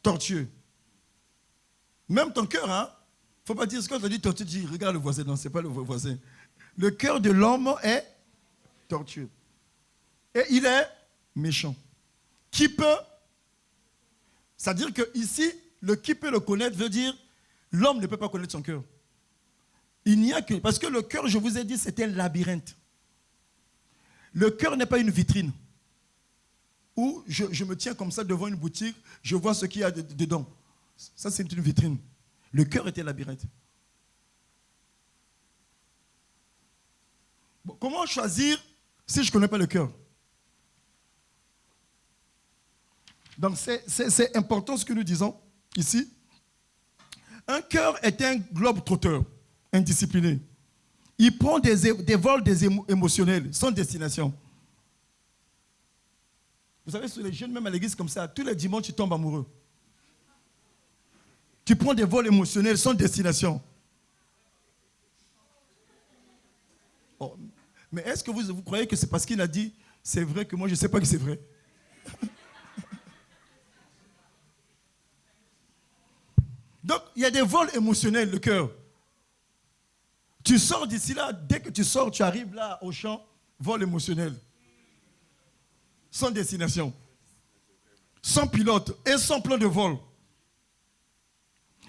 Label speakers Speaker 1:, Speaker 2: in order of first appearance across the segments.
Speaker 1: tortueux. Même ton cœur, hein. Faut pas dire ce qu'on te dit tortueux, tu dis regarde le voisin. Non, c'est pas le voisin. Le cœur de l'homme est tortueux. Et il est méchant. Qui peut? C'est-à-dire que ici, le qui peut le connaître veut dire l'homme ne peut pas connaître son cœur. Il n'y a que... Parce que le cœur, je vous ai dit, c'est un labyrinthe. Le cœur n'est pas une vitrine où je me tiens comme ça devant une boutique, je vois ce qu'il y a dedans. Ça, c'est une vitrine. Le cœur est un labyrinthe. Bon, comment choisir si je ne connais pas le cœur? Donc, c'est important ce que nous disons ici. Un cœur est un globe trotteur, indiscipliné. Il prend des vols émotionnels sans destination. Vous savez, sur les jeunes, même à l'église comme ça, tous les dimanches, tu tombes amoureux. Tu prends des vols émotionnels sans destination. Oh, mais est-ce que vous croyez que c'est parce qu'il a dit c'est vrai que moi je ne sais pas que c'est vrai? Donc, il y a des vols émotionnels, le cœur. Tu sors d'ici là, dès que tu sors, tu arrives là au champ, vol émotionnel. Sans destination. Sans pilote et sans plan de vol.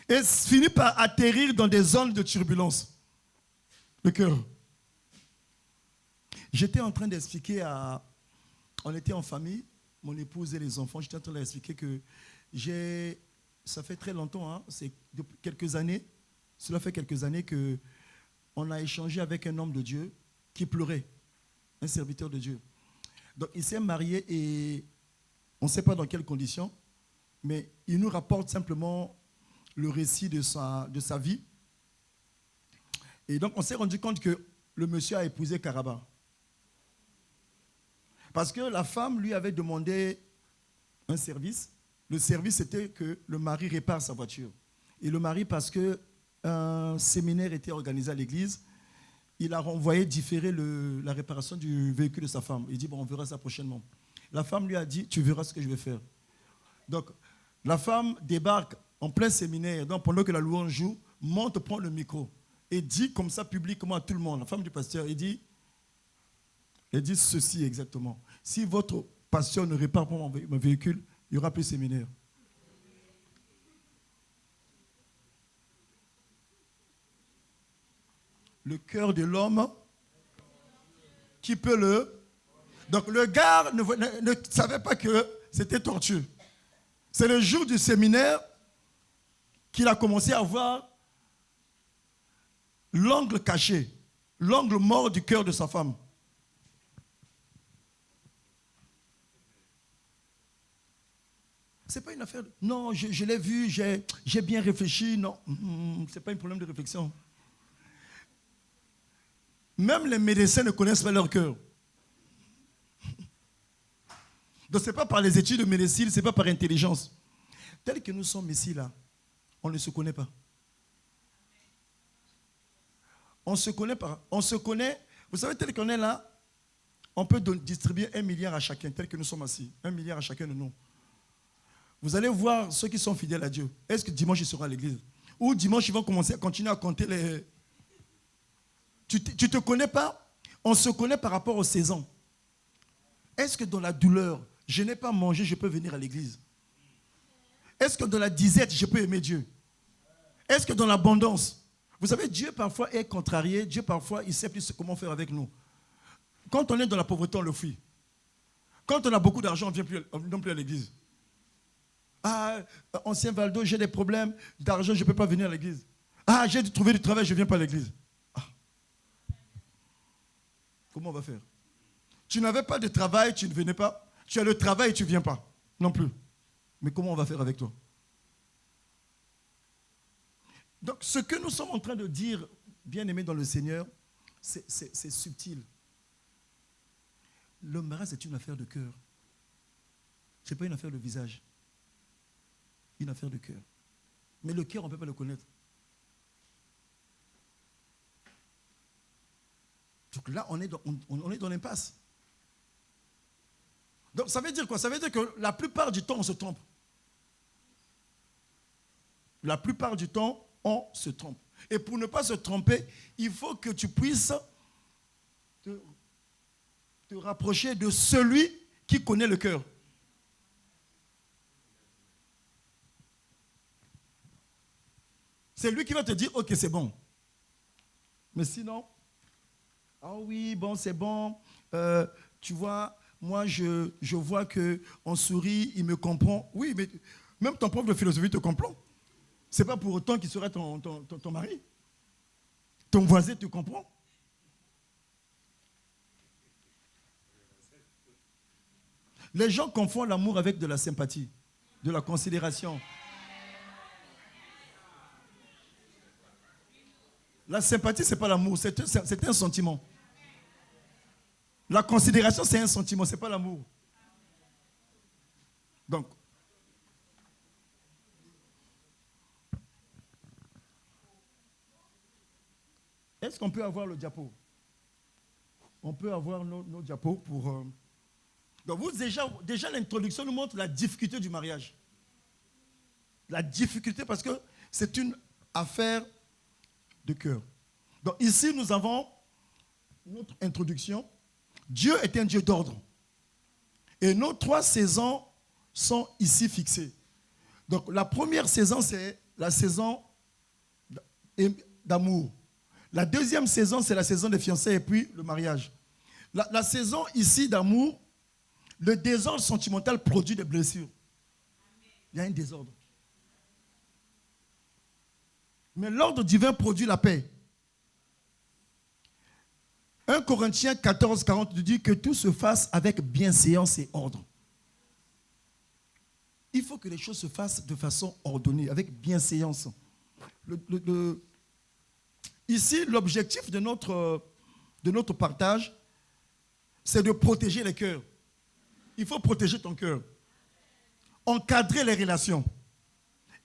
Speaker 1: Et finit par atterrir dans des zones de turbulence. Le cœur. J'étais en train d'expliquer à... On était en famille, mon épouse et les enfants, j'étais en train d'expliquer que ça fait très longtemps, hein, c'est depuis quelques années, cela fait quelques années qu'on a échangé avec un homme de Dieu qui pleurait, un serviteur de Dieu. Donc il s'est marié et on ne sait pas dans quelles conditions, mais il nous rapporte simplement le récit de sa vie. Et donc on s'est rendu compte que le monsieur a épousé Karaba. Parce que la femme lui avait demandé un service. Le service, c'était que le mari répare sa voiture. Et le mari, parce qu'un séminaire était organisé à l'église, il a renvoyé différer la réparation du véhicule de sa femme. Il dit, bon, on verra ça prochainement. La femme lui a dit, tu verras ce que je vais faire. Donc, la femme débarque en plein séminaire, donc pendant que la louange joue, monte, prend le micro et dit comme ça publiquement à tout le monde, la femme du pasteur, il dit ceci exactement. Si votre pasteur ne répare pas mon véhicule, il n'y aura plus de séminaire. Le cœur de l'homme, qui peut le... Donc le gars ne savait pas que c'était tortueux. C'est le jour du séminaire qu'il a commencé à voir l'angle caché, l'angle mort du cœur de sa femme. Ce n'est pas une affaire... Non, je l'ai vu, j'ai bien réfléchi. Non, ce n'est pas un problème de réflexion. Même les médecins ne connaissent pas leur cœur. Donc ce n'est pas par les études de médecine, ce n'est pas par intelligence. Tel que nous sommes ici, là, on ne se connaît pas. On se connaît pas. On se connaît. Vous savez, tel qu'on est là, on peut distribuer 1 milliard à chacun, tel que nous sommes assis. 1 milliard à chacun de nous. Vous allez voir ceux qui sont fidèles à Dieu. Est-ce que dimanche, ils seront à l'église? Ou dimanche, ils vont continuer à compter les... Tu ne te connais pas? On se connaît par rapport aux saisons. Est-ce que dans la douleur, je n'ai pas mangé, je peux venir à l'église? Est-ce que dans la disette, je peux aimer Dieu? Est-ce que dans l'abondance? Vous savez, Dieu parfois est contrarié. Dieu parfois, il ne sait plus comment faire avec nous. Quand on est dans la pauvreté, on le fuit. Quand on a beaucoup d'argent, on ne vient plus à l'église. Ah, ancien Valdo, j'ai des problèmes d'argent, je ne peux pas venir à l'église. Ah, j'ai trouvé du travail, je ne viens pas à l'église. Ah. Comment on va faire? Tu n'avais pas de travail, tu ne venais pas. Tu as le travail et tu ne viens pas. Non plus. Mais comment on va faire avec toi? Donc, ce que nous sommes en train de dire, bien-aimés dans le Seigneur, c'est subtil. Le mariage, c'est une affaire de cœur. Ce n'est pas une affaire de visage. Une affaire de cœur. Mais le cœur, on ne peut pas le connaître. Donc là, on est dans l'impasse. Donc ça veut dire quoi? Ça veut dire que la plupart du temps, on se trompe. la plupart du temps, on se trompe. Et pour ne pas se tromper, il faut que tu puisses te rapprocher de celui qui connaît le cœur. C'est lui qui va te dire, ok, c'est bon. Mais sinon, ah oui, bon, c'est bon. Tu vois, moi, je vois qu'on sourit, il me comprend. Oui, mais même ton prof de philosophie te comprend. Ce n'est pas pour autant qu'il serait ton mari. Ton voisin te comprend. Les gens confondent l'amour avec de la sympathie, de la considération. La sympathie, ce n'est pas l'amour, c'est un sentiment. La considération, c'est un sentiment, ce n'est pas l'amour. Donc, est-ce qu'on peut avoir le diapo? On peut avoir nos diapos pour... Donc, vous, déjà l'introduction nous montre la difficulté du mariage. La difficulté parce que c'est une affaire de cœur. Donc, ici, nous avons notre introduction. Dieu est un Dieu d'ordre. Et nos 3 saisons sont ici fixées. Donc, la première saison, c'est la saison d'amour. La deuxième saison, c'est la saison des fiançailles et puis le mariage. La saison ici d'amour, le désordre sentimental produit des blessures. Il y a un désordre. Mais l'ordre divin produit la paix. 1 Corinthiens 14, 40 dit que tout se fasse avec bienséance et ordre. Il faut que les choses se fassent de façon ordonnée, avec bienséance. Ici, l'objectif de notre partage, c'est de protéger les cœurs. Il faut protéger ton cœur. Encadrer les relations.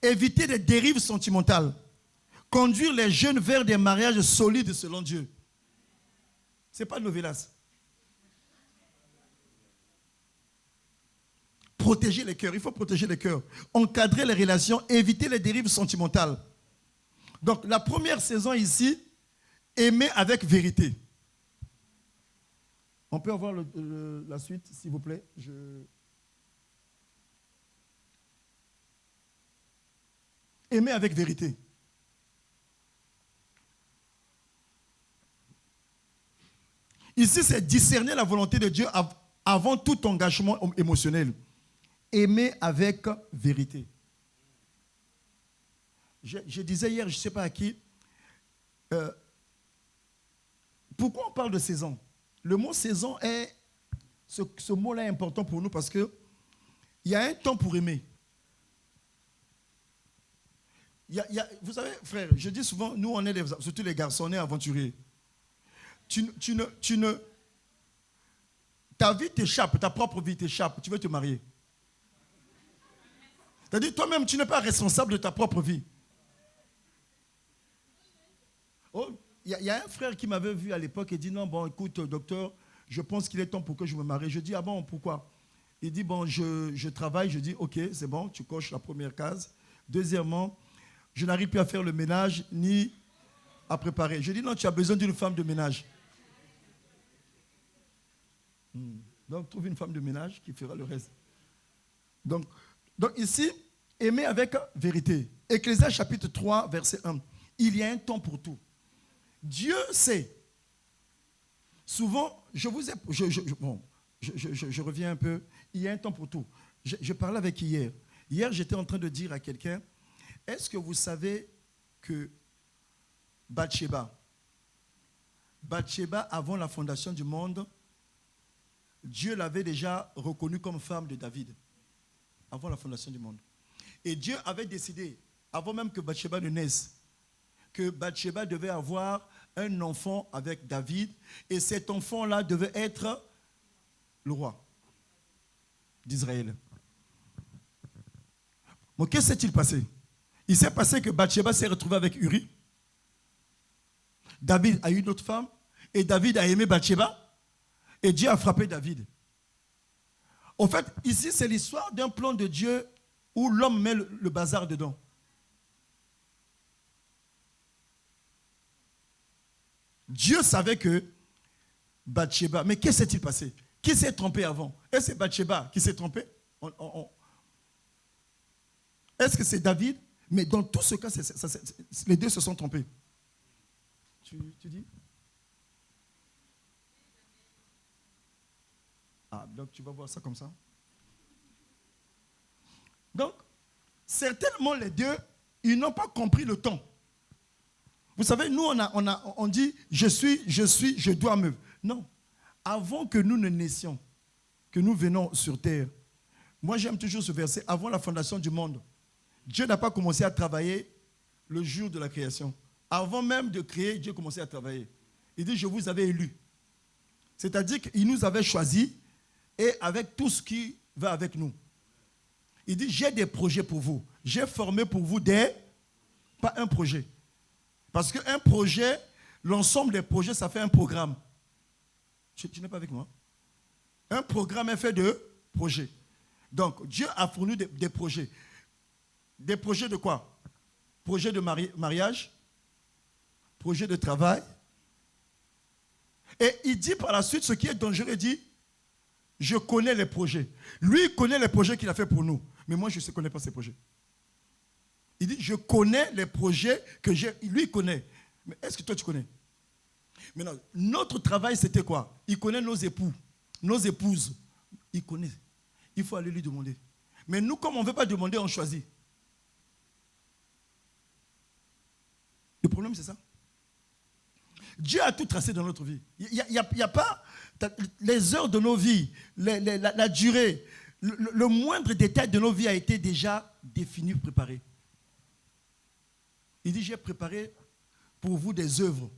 Speaker 1: Éviter les dérives sentimentales. Conduire les jeunes vers des mariages solides selon Dieu. Ce n'est pas novelas. Protéger les cœurs. Il faut protéger les cœurs. Encadrer les relations. Éviter les dérives sentimentales. Donc, la première saison ici, aimer avec vérité. On peut avoir la suite, s'il vous plaît. Aimer avec vérité. Ici, c'est discerner la volonté de Dieu avant tout engagement émotionnel. Aimer avec vérité. Je disais hier, je ne sais pas à qui, pourquoi on parle de saison? Le mot saison est, ce mot-là est important pour nous parce qu'il y a un temps pour aimer. Vous savez, frère, je dis souvent, nous on est, surtout les garçons, on est aventuriers. Ta vie t'échappe, ta propre vie t'échappe, tu veux te marier. C'est-à-dire, toi-même, tu n'es pas responsable de ta propre vie. Oh, il y a un frère qui m'avait vu à l'époque et dit, non, bon, écoute, docteur, je pense qu'il est temps pour que je me marie. Je dis, ah bon, pourquoi? Il dit, bon, je travaille. Je dis, ok, c'est bon, tu coches la première case. Deuxièmement, je n'arrive plus à faire le ménage ni à préparer. Je dis, non, tu as besoin d'une femme de ménage. Donc, trouve une femme de ménage qui fera le reste. Donc ici, aimer avec vérité. Ecclésiaste chapitre 3, verset 1. Il y a un temps pour tout. Dieu sait. Souvent, je reviens un peu. Il y a un temps pour tout. Je parlais avec hier. Hier, j'étais en train de dire à quelqu'un, est-ce que vous savez que Bathsheba, avant la fondation du monde, Dieu l'avait déjà reconnue comme femme de David, avant la fondation du monde. Et Dieu avait décidé, avant même que Bathsheba ne naisse, que Bathsheba devait avoir un enfant avec David, et cet enfant-là devait être le roi d'Israël. Bon, qu'est-ce qui s'est-il passé? Il s'est passé que Bathsheba s'est retrouvée avec Uri. David a eu une autre femme, et David a aimé Bathsheba, et Dieu a frappé David. En fait, ici, c'est l'histoire d'un plan de Dieu où l'homme met le bazar dedans. Dieu savait que Bathsheba, mais qu'est-ce qui s'est passé? Qui s'est trompé avant? Est-ce que c'est Bathsheba qui s'est trompé? Est-ce que c'est David? Mais dans tout ce cas, les deux se sont trompés. Tu dis? Ah, donc tu vas voir ça comme ça. Donc, certainement les deux, ils n'ont pas compris le temps. Vous savez, nous, on dit, je dois me... Non. Avant que nous ne naissions, que nous venons sur terre, moi j'aime toujours ce verset, avant la fondation du monde, Dieu n'a pas commencé à travailler le jour de la création. Avant même de créer, Dieu commençait à travailler. Il dit, je vous avais élus. C'est-à-dire qu'il nous avait choisis et avec tout ce qui va avec nous. Il dit, j'ai des projets pour vous. J'ai formé pour vous pas un projet. Parce qu'un projet, l'ensemble des projets, ça fait un programme. Tu n'es pas avec moi? Un programme est fait de projets. Donc, Dieu a fourni des projets. Des projets de quoi? Projet de mariage, projet de travail. Et il dit par la suite, ce qui est dangereux, il dit, je connais les projets. Lui, il connaît les projets qu'il a fait pour nous. Mais moi, je ne connais pas ces projets. Il dit, je connais les projets que j'ai. Lui, il connaît. Mais est-ce que toi, tu connais? Maintenant, notre travail, c'était quoi? Il connaît nos époux, nos épouses. Il connaît. Il faut aller lui demander. Mais nous, comme on ne veut pas demander, on choisit. Le problème, c'est ça. Dieu a tout tracé dans notre vie. Il n'y a pas les heures de nos vies, la durée, le moindre détail de nos vies a été déjà défini, préparé. Il dit, j'ai préparé pour vous des œuvres.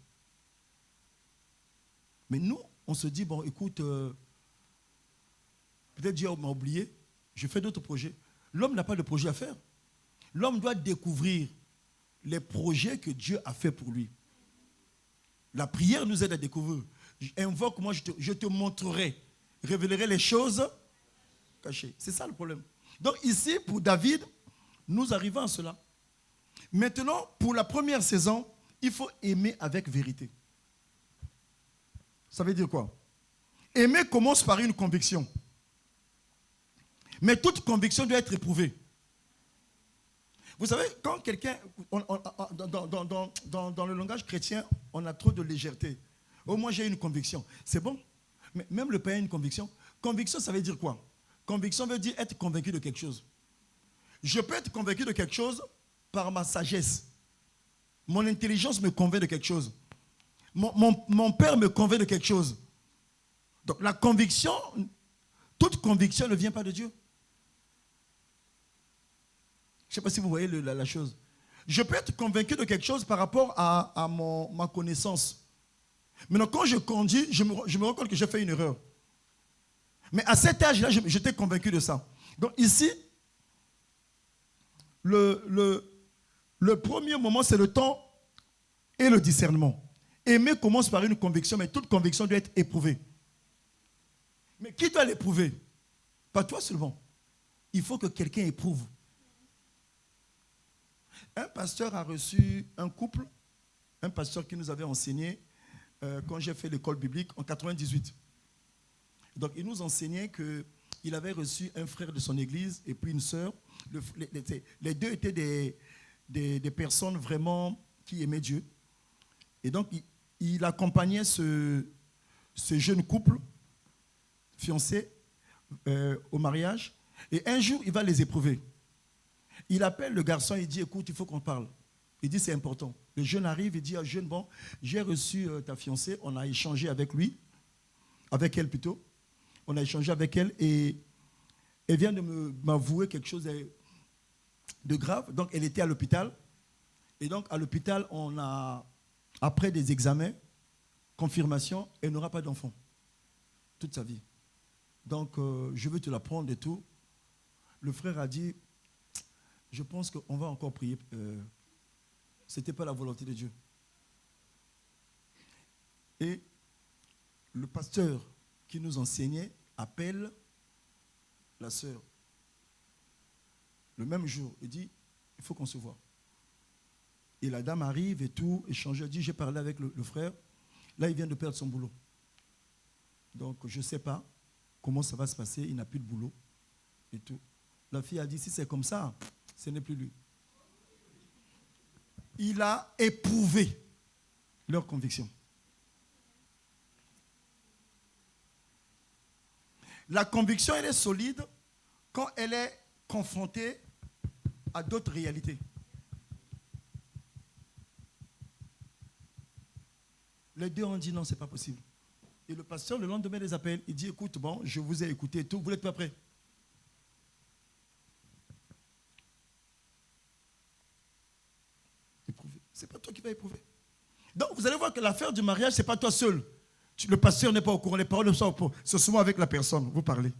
Speaker 1: Mais nous, on se dit, bon, écoute, peut-être Dieu m'a oublié, je fais d'autres projets. L'homme n'a pas de projet à faire. L'homme doit découvrir les projets que Dieu a fait pour lui. La prière nous aide à découvrir. Invoque, moi, je te montrerai, révélerai les choses cachées. C'est ça le problème. Donc ici, pour David, nous arrivons à cela. Maintenant, pour la première saison, il faut aimer avec vérité. Ça veut dire quoi? Aimer commence par une conviction. Mais toute conviction doit être éprouvée. Vous savez, quand quelqu'un, dans le langage chrétien, on a trop de légèreté. Oh, moi j'ai une conviction. C'est bon. Mais même le païen a une conviction. Conviction, ça veut dire quoi? Conviction veut dire être convaincu de quelque chose. Je peux être convaincu de quelque chose par ma sagesse. Mon intelligence me convainc de quelque chose. Mon père me convainc de quelque chose. Donc la conviction, toute conviction ne vient pas de Dieu. Je ne sais pas si vous voyez la chose. Je peux être convaincu de quelque chose par rapport à ma connaissance. Maintenant, quand je conduis, je me rends compte que j'ai fait une erreur. Mais à cet âge-là, j'étais convaincu de ça. Donc ici, le premier moment, c'est le temps et le discernement. Aimer commence par une conviction, mais toute conviction doit être éprouvée. Mais qui doit l'éprouver? Pas toi seulement. Il faut que quelqu'un éprouve. Un pasteur a reçu un couple, un pasteur qui nous avait enseigné quand j'ai fait l'école biblique en 98. Donc il nous enseignait qu'il avait reçu un frère de son église et puis une sœur. Les deux étaient des personnes vraiment qui aimaient Dieu. Et donc il accompagnait ce jeune couple fiancé au mariage. Et un jour, il va les éprouver. Il appelle le garçon, il dit, écoute, il faut qu'on parle. Il dit, c'est important. Le jeune arrive, il dit, ah, jeune, bon, j'ai reçu ta fiancée, on a échangé avec elle plutôt. On a échangé avec elle et elle vient de m'avouer quelque chose de grave. Donc, elle était à l'hôpital. Et donc, à l'hôpital, après des examens, confirmation, elle n'aura pas d'enfant toute sa vie. Donc, je veux te la prendre et tout. Le frère a dit, je pense qu'on va encore prier. Ce n'était pas la volonté de Dieu. Et le pasteur qui nous enseignait appelle la sœur. Le même jour, il dit, il faut qu'on se voie. Et la dame arrive et tout, échange, elle dit, j'ai parlé avec le frère. Là, il vient de perdre son boulot. Donc, je ne sais pas comment ça va se passer. Il n'a plus de boulot et tout. La fille a dit, si c'est comme ça, ce n'est plus lui. Il a éprouvé leur conviction. La conviction, elle est solide quand elle est confrontée à d'autres réalités. Les deux ont dit non, ce n'est pas possible. Et le pasteur, le lendemain des appels, il dit, écoute, bon, je vous ai écouté et tout, vous n'êtes pas prêts. Éprouver. Ce n'est pas toi qui vas éprouver. Donc, vous allez voir que l'affaire du mariage, ce n'est pas toi seul. Le pasteur n'est pas au courant, les paroles ne sont pas au courant. C'est souvent avec la personne, vous parlez.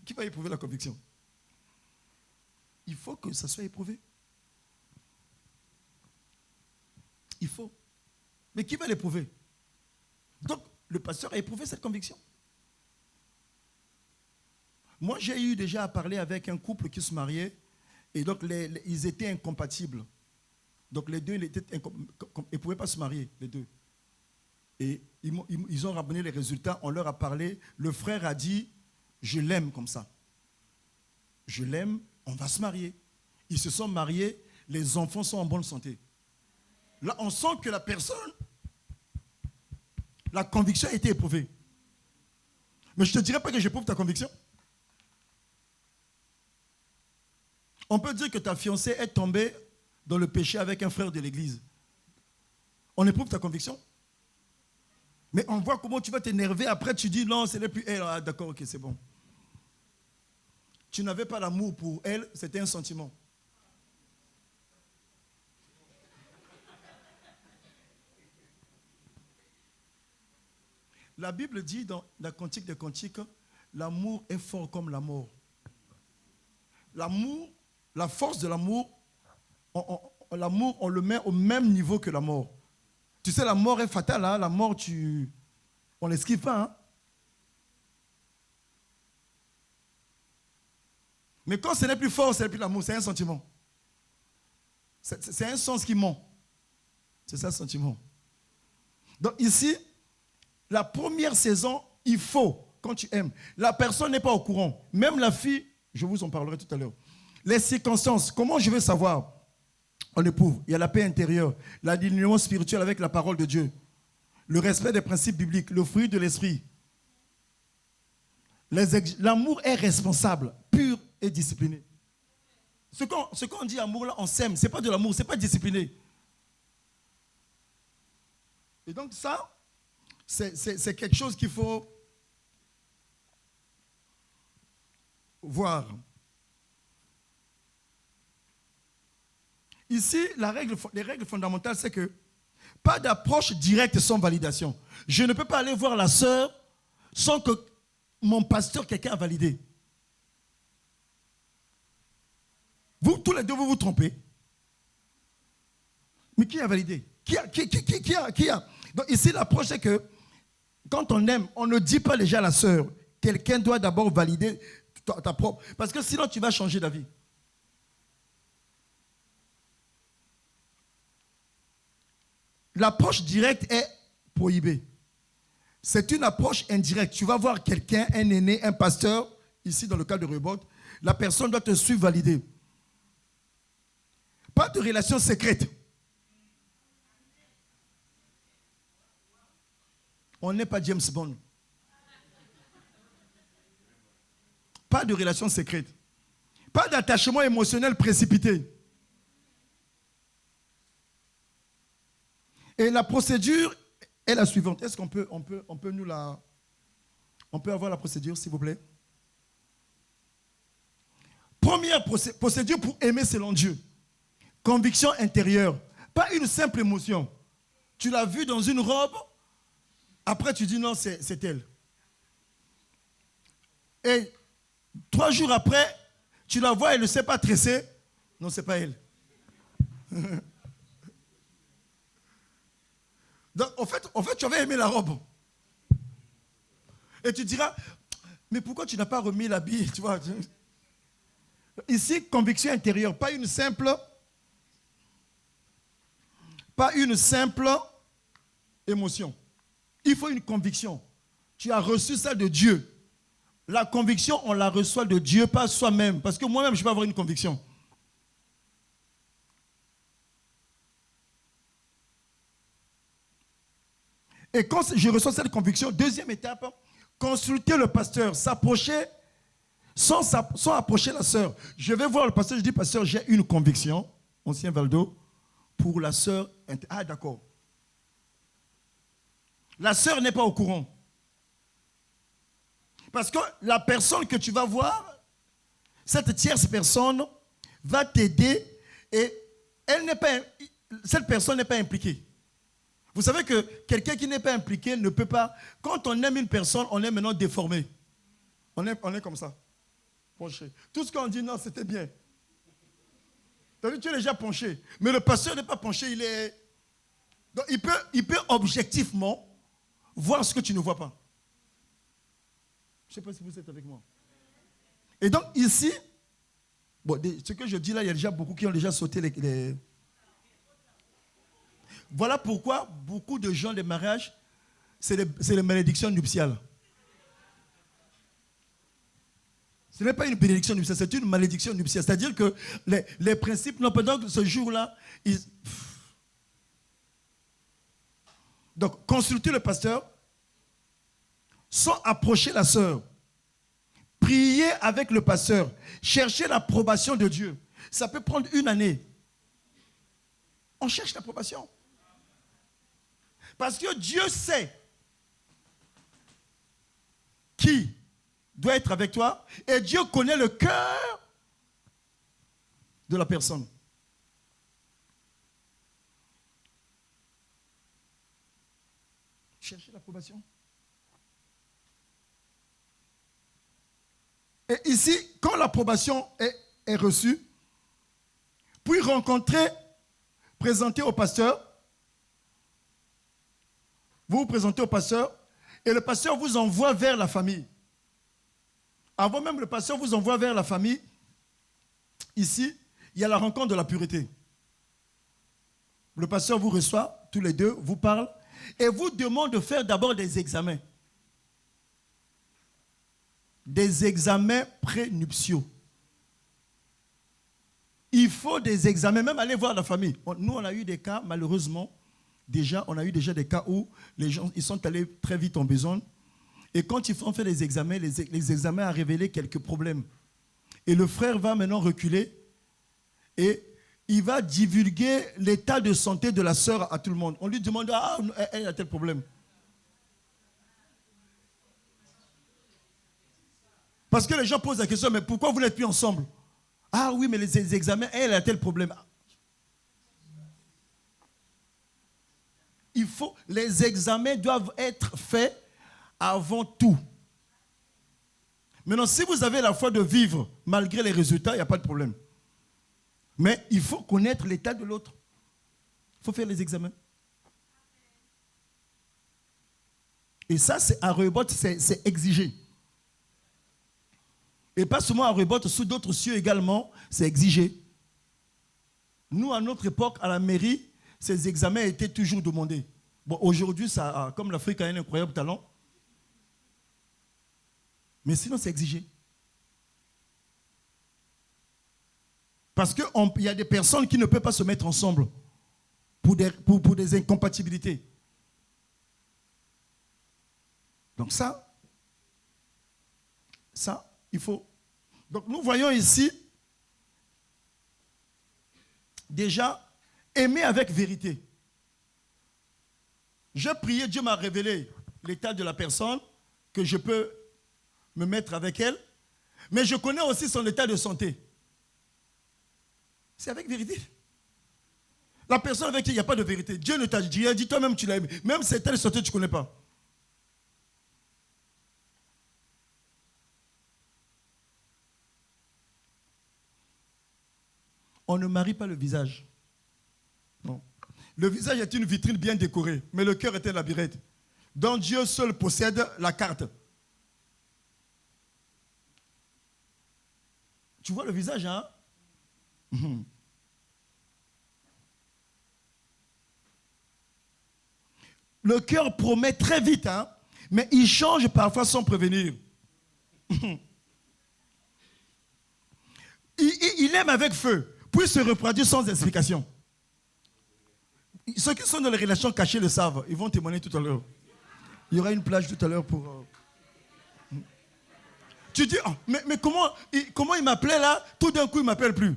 Speaker 1: Qui va éprouver la conviction? Il faut que ça soit éprouvé. Il faut. Mais qui va l'éprouver? Donc, le pasteur a éprouvé cette conviction. Moi, j'ai eu déjà à parler avec un couple qui se mariait et donc ils étaient incompatibles. Donc les deux, ils ne pouvaient pas se marier, les deux. Et ils ont ramené les résultats, on leur a parlé. Le frère a dit, je l'aime comme ça. Je l'aime, on va se marier. Ils se sont mariés, les enfants sont en bonne santé. Là, on sent que la personne, la conviction a été éprouvée. Mais je ne te dirais pas que j'éprouve ta conviction. On peut dire que ta fiancée est tombée dans le péché avec un frère de l'église. On éprouve ta conviction. Mais on voit comment tu vas t'énerver. Après, tu dis non, ce n'est plus elle. Ah, d'accord, ok, c'est bon. Tu n'avais pas l'amour pour elle, c'était un sentiment. La Bible dit dans la Cantique des Cantiques, l'amour est fort comme la mort. L'amour, la force de l'amour, l'amour, on le met au même niveau que la mort. Tu sais, la mort est fatale, hein? La mort, on ne l'esquive pas. Hein? Mais quand ce n'est plus fort, ce n'est plus l'amour, c'est un sentiment. C'est un sens qui ment. C'est ça le sentiment. Donc ici, la première saison, il faut, quand tu aimes, la personne n'est pas au courant. Même la fille, je vous en parlerai tout à l'heure. Les circonstances, comment je vais savoir? On éprouve. Il y a la paix intérieure, l'alignement spirituel avec la parole de Dieu, le respect des principes bibliques, le fruit de l'esprit. L'amour est responsable, pur et discipliné. Ce qu'on dit amour là, on s'aime. Ce n'est pas de l'amour, ce n'est pas discipliné. Et donc ça, c'est quelque chose qu'il faut voir. Ici, les règles fondamentales, c'est que pas d'approche directe sans validation. Je ne peux pas aller voir la sœur sans que mon pasteur, quelqu'un a validé. Vous, tous les deux, vous vous trompez. Mais qui a validé? Qui a? Donc ici, l'approche, c'est que quand on aime, on ne dit pas déjà à la sœur. Quelqu'un doit d'abord valider ta propre. Parce que sinon, tu vas changer d'avis. L'approche directe est prohibée. C'est une approche indirecte. Tu vas voir quelqu'un, un aîné, un pasteur, ici dans le cas de Rehoboth, la personne doit te suivre valider. Pas de relation secrète. On n'est pas James Bond. Pas de relation secrète. Pas d'attachement émotionnel précipité. Et la procédure est la suivante. Est-ce qu'on peut avoir la procédure, s'il vous plaît? Première procédure pour aimer selon Dieu. Conviction intérieure. Pas une simple émotion. Tu l'as vue dans une robe, après tu dis non, c'est elle. Et 3 jours après, tu la vois, elle ne sait pas tresser. Non, ce n'est pas elle. Donc, en fait, tu avais aimé la robe. Et tu diras, mais pourquoi tu n'as pas remis l'habit, tu vois? Ici, conviction intérieure, pas une simple pas une simple émotion. Il faut une conviction. Tu as reçu ça de Dieu. La conviction, on la reçoit de Dieu, pas soi-même. Parce que moi-même, je peux avoir une conviction. Et quand je reçois cette conviction, deuxième étape, consulter le pasteur, s'approcher sans approcher la sœur. Je vais voir le pasteur, je dis, pasteur, j'ai une conviction, ancien Valdo, pour la sœur. Ah, d'accord. La sœur n'est pas au courant. Parce que la personne que tu vas voir, cette tierce personne va t'aider et cette personne n'est pas impliquée. Vous savez que quelqu'un qui n'est pas impliqué ne peut pas... Quand on aime une personne, on est maintenant déformé. On est comme ça, penché. Tout ce qu'on dit, non, c'était bien. Tu as vu, tu es déjà penché. Mais le pasteur n'est pas penché, il est... Donc, il peut objectivement voir ce que tu ne vois pas. Je ne sais pas si vous êtes avec moi. Et donc, ici, bon, ce que je dis là, il y a déjà beaucoup qui ont déjà sauté les... Voilà pourquoi beaucoup de gens de mariage, c'est les malédictions nuptiales. Ce n'est pas une bénédiction nuptiale, c'est une malédiction nuptiale. C'est-à-dire que les principes, non, pendant ce jour-là, donc, consulter le pasteur, sans approcher la sœur, prier avec le pasteur, chercher l'approbation de Dieu. Ça peut prendre une année. On cherche l'approbation. Parce que Dieu sait qui doit être avec toi et Dieu connaît le cœur de la personne. Cherchez l'approbation. Et ici, quand l'approbation est reçue, puis présenter au pasteur, vous vous présentez au pasteur et le pasteur vous envoie vers la famille. Avant même le pasteur vous envoie vers la famille, ici, il y a la rencontre de la pureté. Le pasteur vous reçoit, tous les deux, vous parle et vous demande de faire d'abord des examens. Des examens prénuptiaux. Il faut des examens, même aller voir la famille. Nous, on a eu des cas, malheureusement, on a eu déjà des cas où les gens ils sont allés très vite en besogne. Et quand ils font faire les examens, les examens ont révélé quelques problèmes. Et le frère va maintenant reculer et il va divulguer l'état de santé de la sœur à tout le monde. On lui demande, ah, elle a tel problème. Parce que les gens posent la question, mais pourquoi vous n'êtes plus ensemble? Ah oui, mais les examens, elle a tel problème. Les examens doivent être faits avant tout. Maintenant, si vous avez la foi de vivre malgré les résultats, il n'y a pas de problème. Mais il faut connaître l'état de l'autre. Il faut faire les examens. Et ça, c'est à rebot, c'est exigé. Et pas seulement à rebot, sous d'autres cieux également, c'est exigé. Nous, à notre époque, à la mairie, ces examens étaient toujours demandés. Bon, aujourd'hui, comme l'Afrique a un incroyable talent, mais sinon, c'est exigé. Parce qu'il y a des personnes qui ne peuvent pas se mettre ensemble pour des incompatibilités. Donc ça, il faut. Donc nous voyons ici, déjà, aimer avec vérité. Je priais, Dieu m'a révélé l'état de la personne, que je peux me mettre avec elle, mais je connais aussi son état de santé. C'est avec vérité. La personne avec qui il n'y a pas de vérité, Dieu ne t'a dit, dit toi-même tu l'as aimé. Même cet état de santé, tu ne connais pas. On ne marie pas le visage. Non. Le visage est une vitrine bien décorée, mais le cœur est un labyrinthe, dont Dieu seul possède la carte. Tu vois le visage, hein? Le cœur promet très vite, hein, mais il change parfois sans prévenir. Il aime avec feu, puis se reproduit sans explication. Ceux qui sont dans les relations cachées le savent. Ils vont témoigner tout à l'heure. Il y aura une plage tout à l'heure pour... Tu dis, oh, mais comment il m'appelait là? Tout d'un coup, il ne m'appelle plus.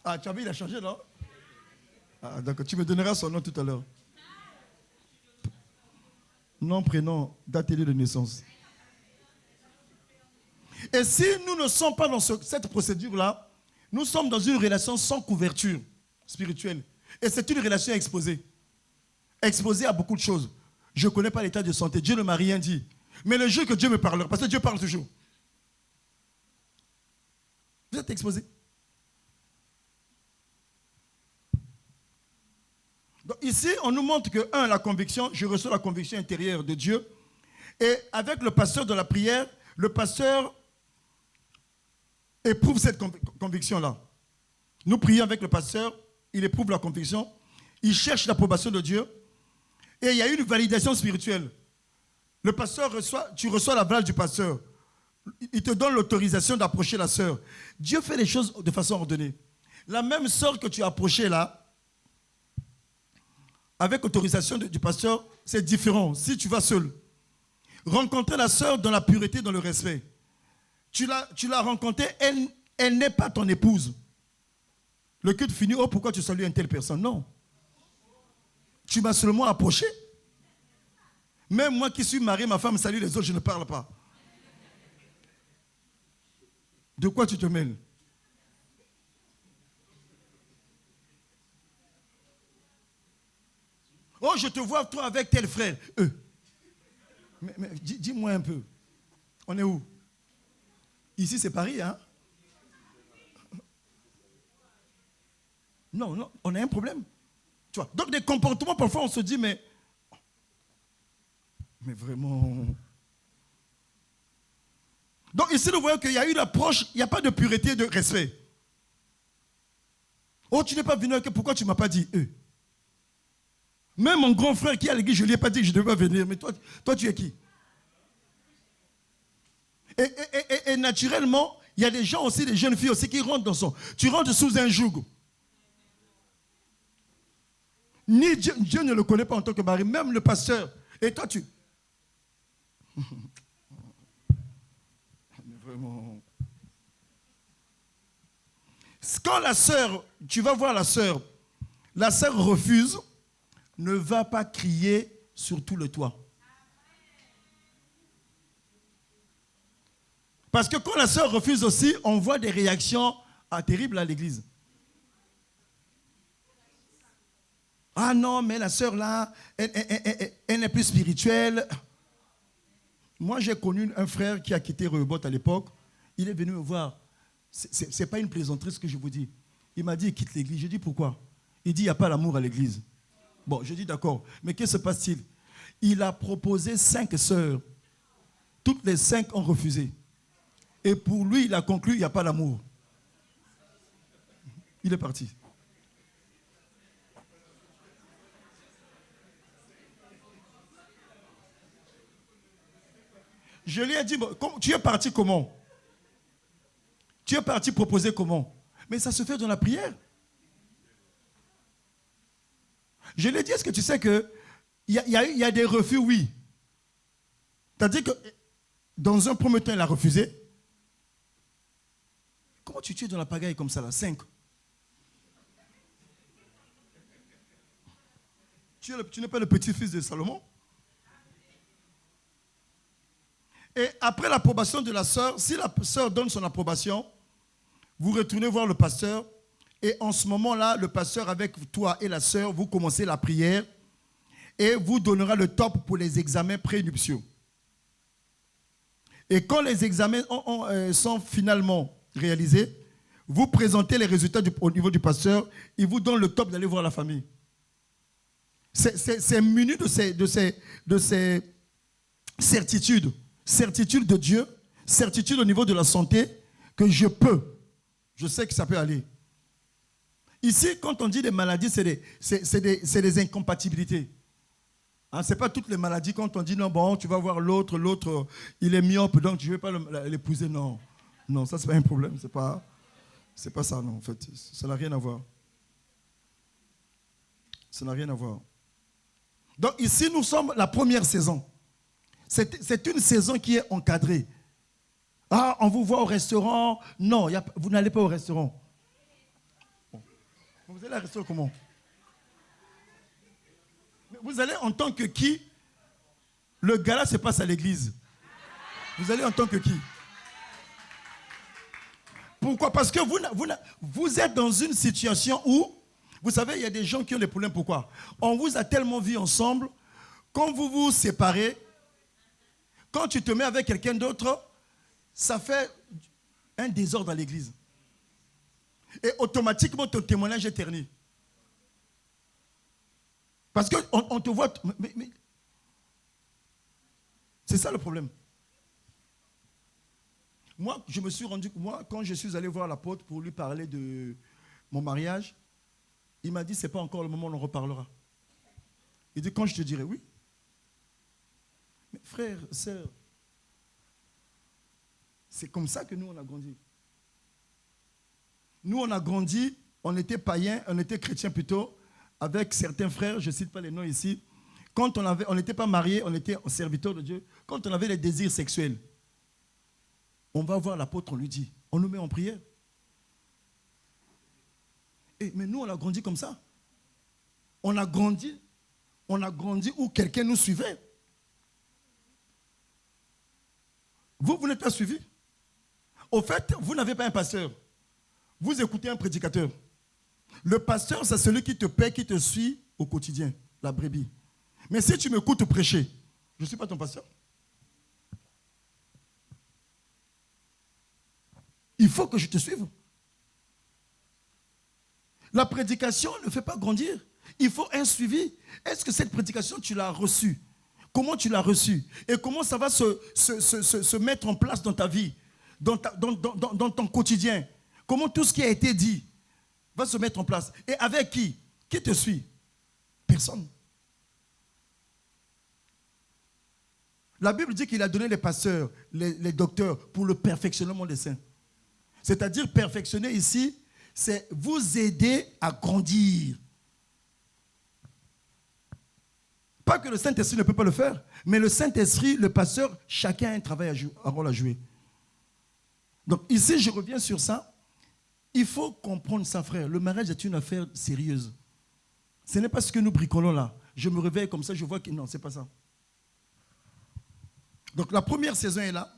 Speaker 1: Ah, tu as vu, il a changé, non? Ah, d'accord. Tu me donneras son nom tout à l'heure. Nom, prénom, date et lieu de naissance. Et si nous ne sommes pas dans cette procédure-là, nous sommes dans une relation sans couverture spirituelle. Et c'est une relation exposée. Exposée à beaucoup de choses. Je ne connais pas l'état de santé. Dieu ne m'a rien dit. Mais le jour que Dieu me parlera, parce que Dieu parle toujours. Vous êtes exposé. Donc ici, on nous montre que, la conviction, je reçois la conviction intérieure de Dieu. Et avec le pasteur de la prière, le pasteur éprouve cette conviction-là. Nous prions avec le pasteur, il éprouve la conviction, il cherche l'approbation de Dieu, et il y a une validation spirituelle. Le pasteur tu reçois la valeur du pasteur. Il te donne l'autorisation d'approcher la sœur. Dieu fait les choses de façon ordonnée. La même sœur que tu as approchée là, avec autorisation du pasteur, c'est différent. Si tu vas seul, rencontrer la sœur dans la pureté, dans le respect. Tu l'as rencontrée, elle n'est pas ton épouse. Le culte finit, oh, pourquoi tu salues une telle personne? Non. Tu m'as seulement approché. Même moi qui suis marié, ma femme salue les autres, je ne parle pas. De quoi tu te mêles? Oh, je te vois toi avec tel frère. Mais dis-moi un peu. On est où? Ici, c'est Paris, hein? Non, on a un problème. Tu vois? Donc, des comportements, parfois, on se dit, mais vraiment... Donc, ici, nous voyons qu'il y a une approche, il n'y a pas de pureté, de respect. Oh, tu n'es pas venu, pourquoi tu ne m'as pas dit eux? Même mon grand frère qui est à l'église, je ne lui ai pas dit que je devais venir. Mais toi tu es qui? Et naturellement, il y a des gens aussi, des jeunes filles aussi qui rentrent dans son... Tu rentres sous un joug. Ni Dieu ne le connaît pas en tant que mari, même le pasteur. Et toi tu... Mais vraiment... Quand la sœur, tu vas voir la sœur refuse, ne va pas crier sur tout le toit. Parce que quand la sœur refuse aussi, on voit des réactions terribles à l'église. Ah non, mais la sœur là, elle est plus spirituelle. Moi, j'ai connu un frère qui a quitté Rehoboth à l'époque. Il est venu me voir. Ce n'est pas une plaisanterie ce que je vous dis. Il m'a dit, quitte l'église. J'ai dit, pourquoi? Il dit, il n'y a pas l'amour à l'église. Bon, je dis d'accord. Mais que se passe-t-il? Il a proposé 5 sœurs. Toutes les 5 ont refusé. Et pour lui, il a conclu, il n'y a pas l'amour. Il est parti. Je lui ai dit, tu es parti comment? Tu es parti proposer comment? Mais ça se fait dans la prière. Je lui ai dit, est-ce que tu sais qu'il y a des refus, oui. C'est-à-dire que dans un premier temps, il a refusé. Comment tu es dans la pagaille comme ça, là? 5. Tu n'es pas le petit-fils de Salomon? Et après l'approbation de la sœur, si la sœur donne son approbation, vous retournez voir le pasteur. Et en ce moment-là, le pasteur avec toi et la sœur, vous commencez la prière et vous donnera le top pour les examens prénuptiaux. Et quand les examens sont finalement réalisés, vous présentez les résultats au niveau du pasteur, il vous donne le top d'aller voir la famille. C'est muni de ces certitudes. Certitude de Dieu, certitude au niveau de la santé, que je sais que ça peut aller. Ici, quand on dit des maladies, c'est des incompatibilités. Hein, ce n'est pas toutes les maladies quand on dit non, bon, tu vas voir l'autre, il est myope, donc tu ne veux pas l'épouser. Non, non, ça, ce n'est pas un problème. C'est pas ça, non, en fait. Ça n'a rien à voir. Ça n'a rien à voir. Donc ici, nous sommes la première saison. C'est une saison qui est encadrée. Ah, on vous voit au restaurant. Non, vous n'allez pas au restaurant. Bon. Vous allez au restaurant comment? Vous allez en tant que qui? Le gala se passe à l'église. Vous allez en tant que qui? Pourquoi? Parce que vous êtes dans une situation où, vous savez, il y a des gens qui ont des problèmes. Pourquoi? On vous a tellement vu ensemble, quand vous vous séparez, quand tu te mets avec quelqu'un d'autre, ça fait un désordre à l'église. Et automatiquement, ton témoignage est terni. Parce qu'on te voit... Mais c'est ça le problème. Moi, je me suis rendu... Moi, quand je suis allé voir l'apôtre pour lui parler de mon mariage, il m'a dit, ce n'est pas encore le moment où on en reparlera. Il dit, quand je te dirai oui. Mais frère, sœur, c'est comme ça que nous, on a grandi. Nous, on a grandi, on était païens, on était chrétiens plutôt, avec certains frères, je ne cite pas les noms ici. Quand on n'était pas mariés, on était serviteurs de Dieu. Quand on avait les désirs sexuels, on va voir l'apôtre, on lui dit, on nous met en prière. Mais nous, on a grandi comme ça. On a grandi où quelqu'un nous suivait. Vous n'êtes pas suivi. Au fait, vous n'avez pas un pasteur. Vous écoutez un prédicateur. Le pasteur, c'est celui qui te paie, qui te suit au quotidien, la brebis. Mais si tu m'écoutes prêcher, je ne suis pas ton pasteur. Il faut que je te suive. La prédication ne fait pas grandir. Il faut un suivi. Est-ce que cette prédication, tu l'as reçue? Comment tu l'as reçue? Et comment ça va se mettre en place dans ta vie, dans ton quotidien? Comment tout ce qui a été dit va se mettre en place? Et avec qui? Qui te suit? Personne. La Bible dit qu'il a donné les pasteurs, les docteurs pour le perfectionnement des saints. C'est-à-dire perfectionner ici, c'est vous aider à grandir. Pas que le Saint-Esprit ne peut pas le faire, mais le Saint-Esprit, le pasteur, chacun a un travail, un rôle à jouer. Donc ici, je reviens sur ça. Il faut comprendre ça, frère. Le mariage est une affaire sérieuse. Ce n'est pas ce que nous bricolons là. Je me réveille comme ça, je vois que non, ce n'est pas ça. Donc la première saison est là.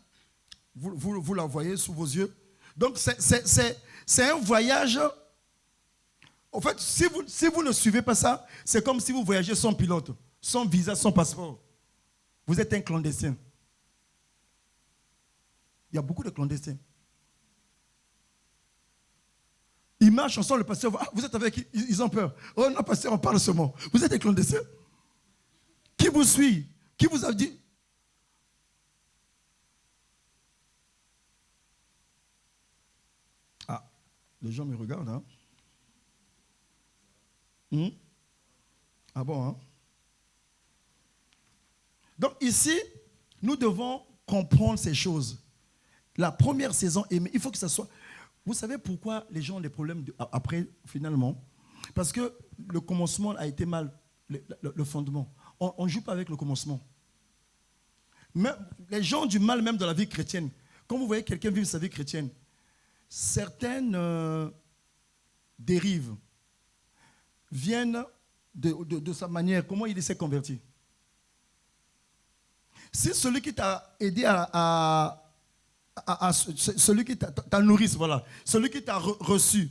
Speaker 1: Vous la voyez sous vos yeux. Donc c'est un voyage. En fait, si vous ne suivez pas ça, c'est comme si vous voyagez sans pilote, sans visa, sans passeport. Vous êtes un clandestin. Il y a beaucoup de clandestins. Ils marchent ensemble, le pasteur va, vous êtes avec qui? Ils ont peur. Oh non, pasteur, on parle seulement. Vous êtes des clandestins. Qui vous suit? Qui vous a dit? Ah, les gens me regardent, hein? Ah bon, hein? Donc ici, nous devons comprendre ces choses. La première saison, il faut que ça soit... Vous savez pourquoi les gens ont des problèmes après, finalement? Parce que le commencement a été mal, le fondement. On ne joue pas avec le commencement. Mais les gens ont du mal même dans la vie chrétienne. Quand vous voyez quelqu'un vivre sa vie chrétienne, certaines dérives viennent de sa manière, comment il s'est converti. Si celui qui t'a aidé celui qui t'a nourri, voilà, celui qui t'a reçu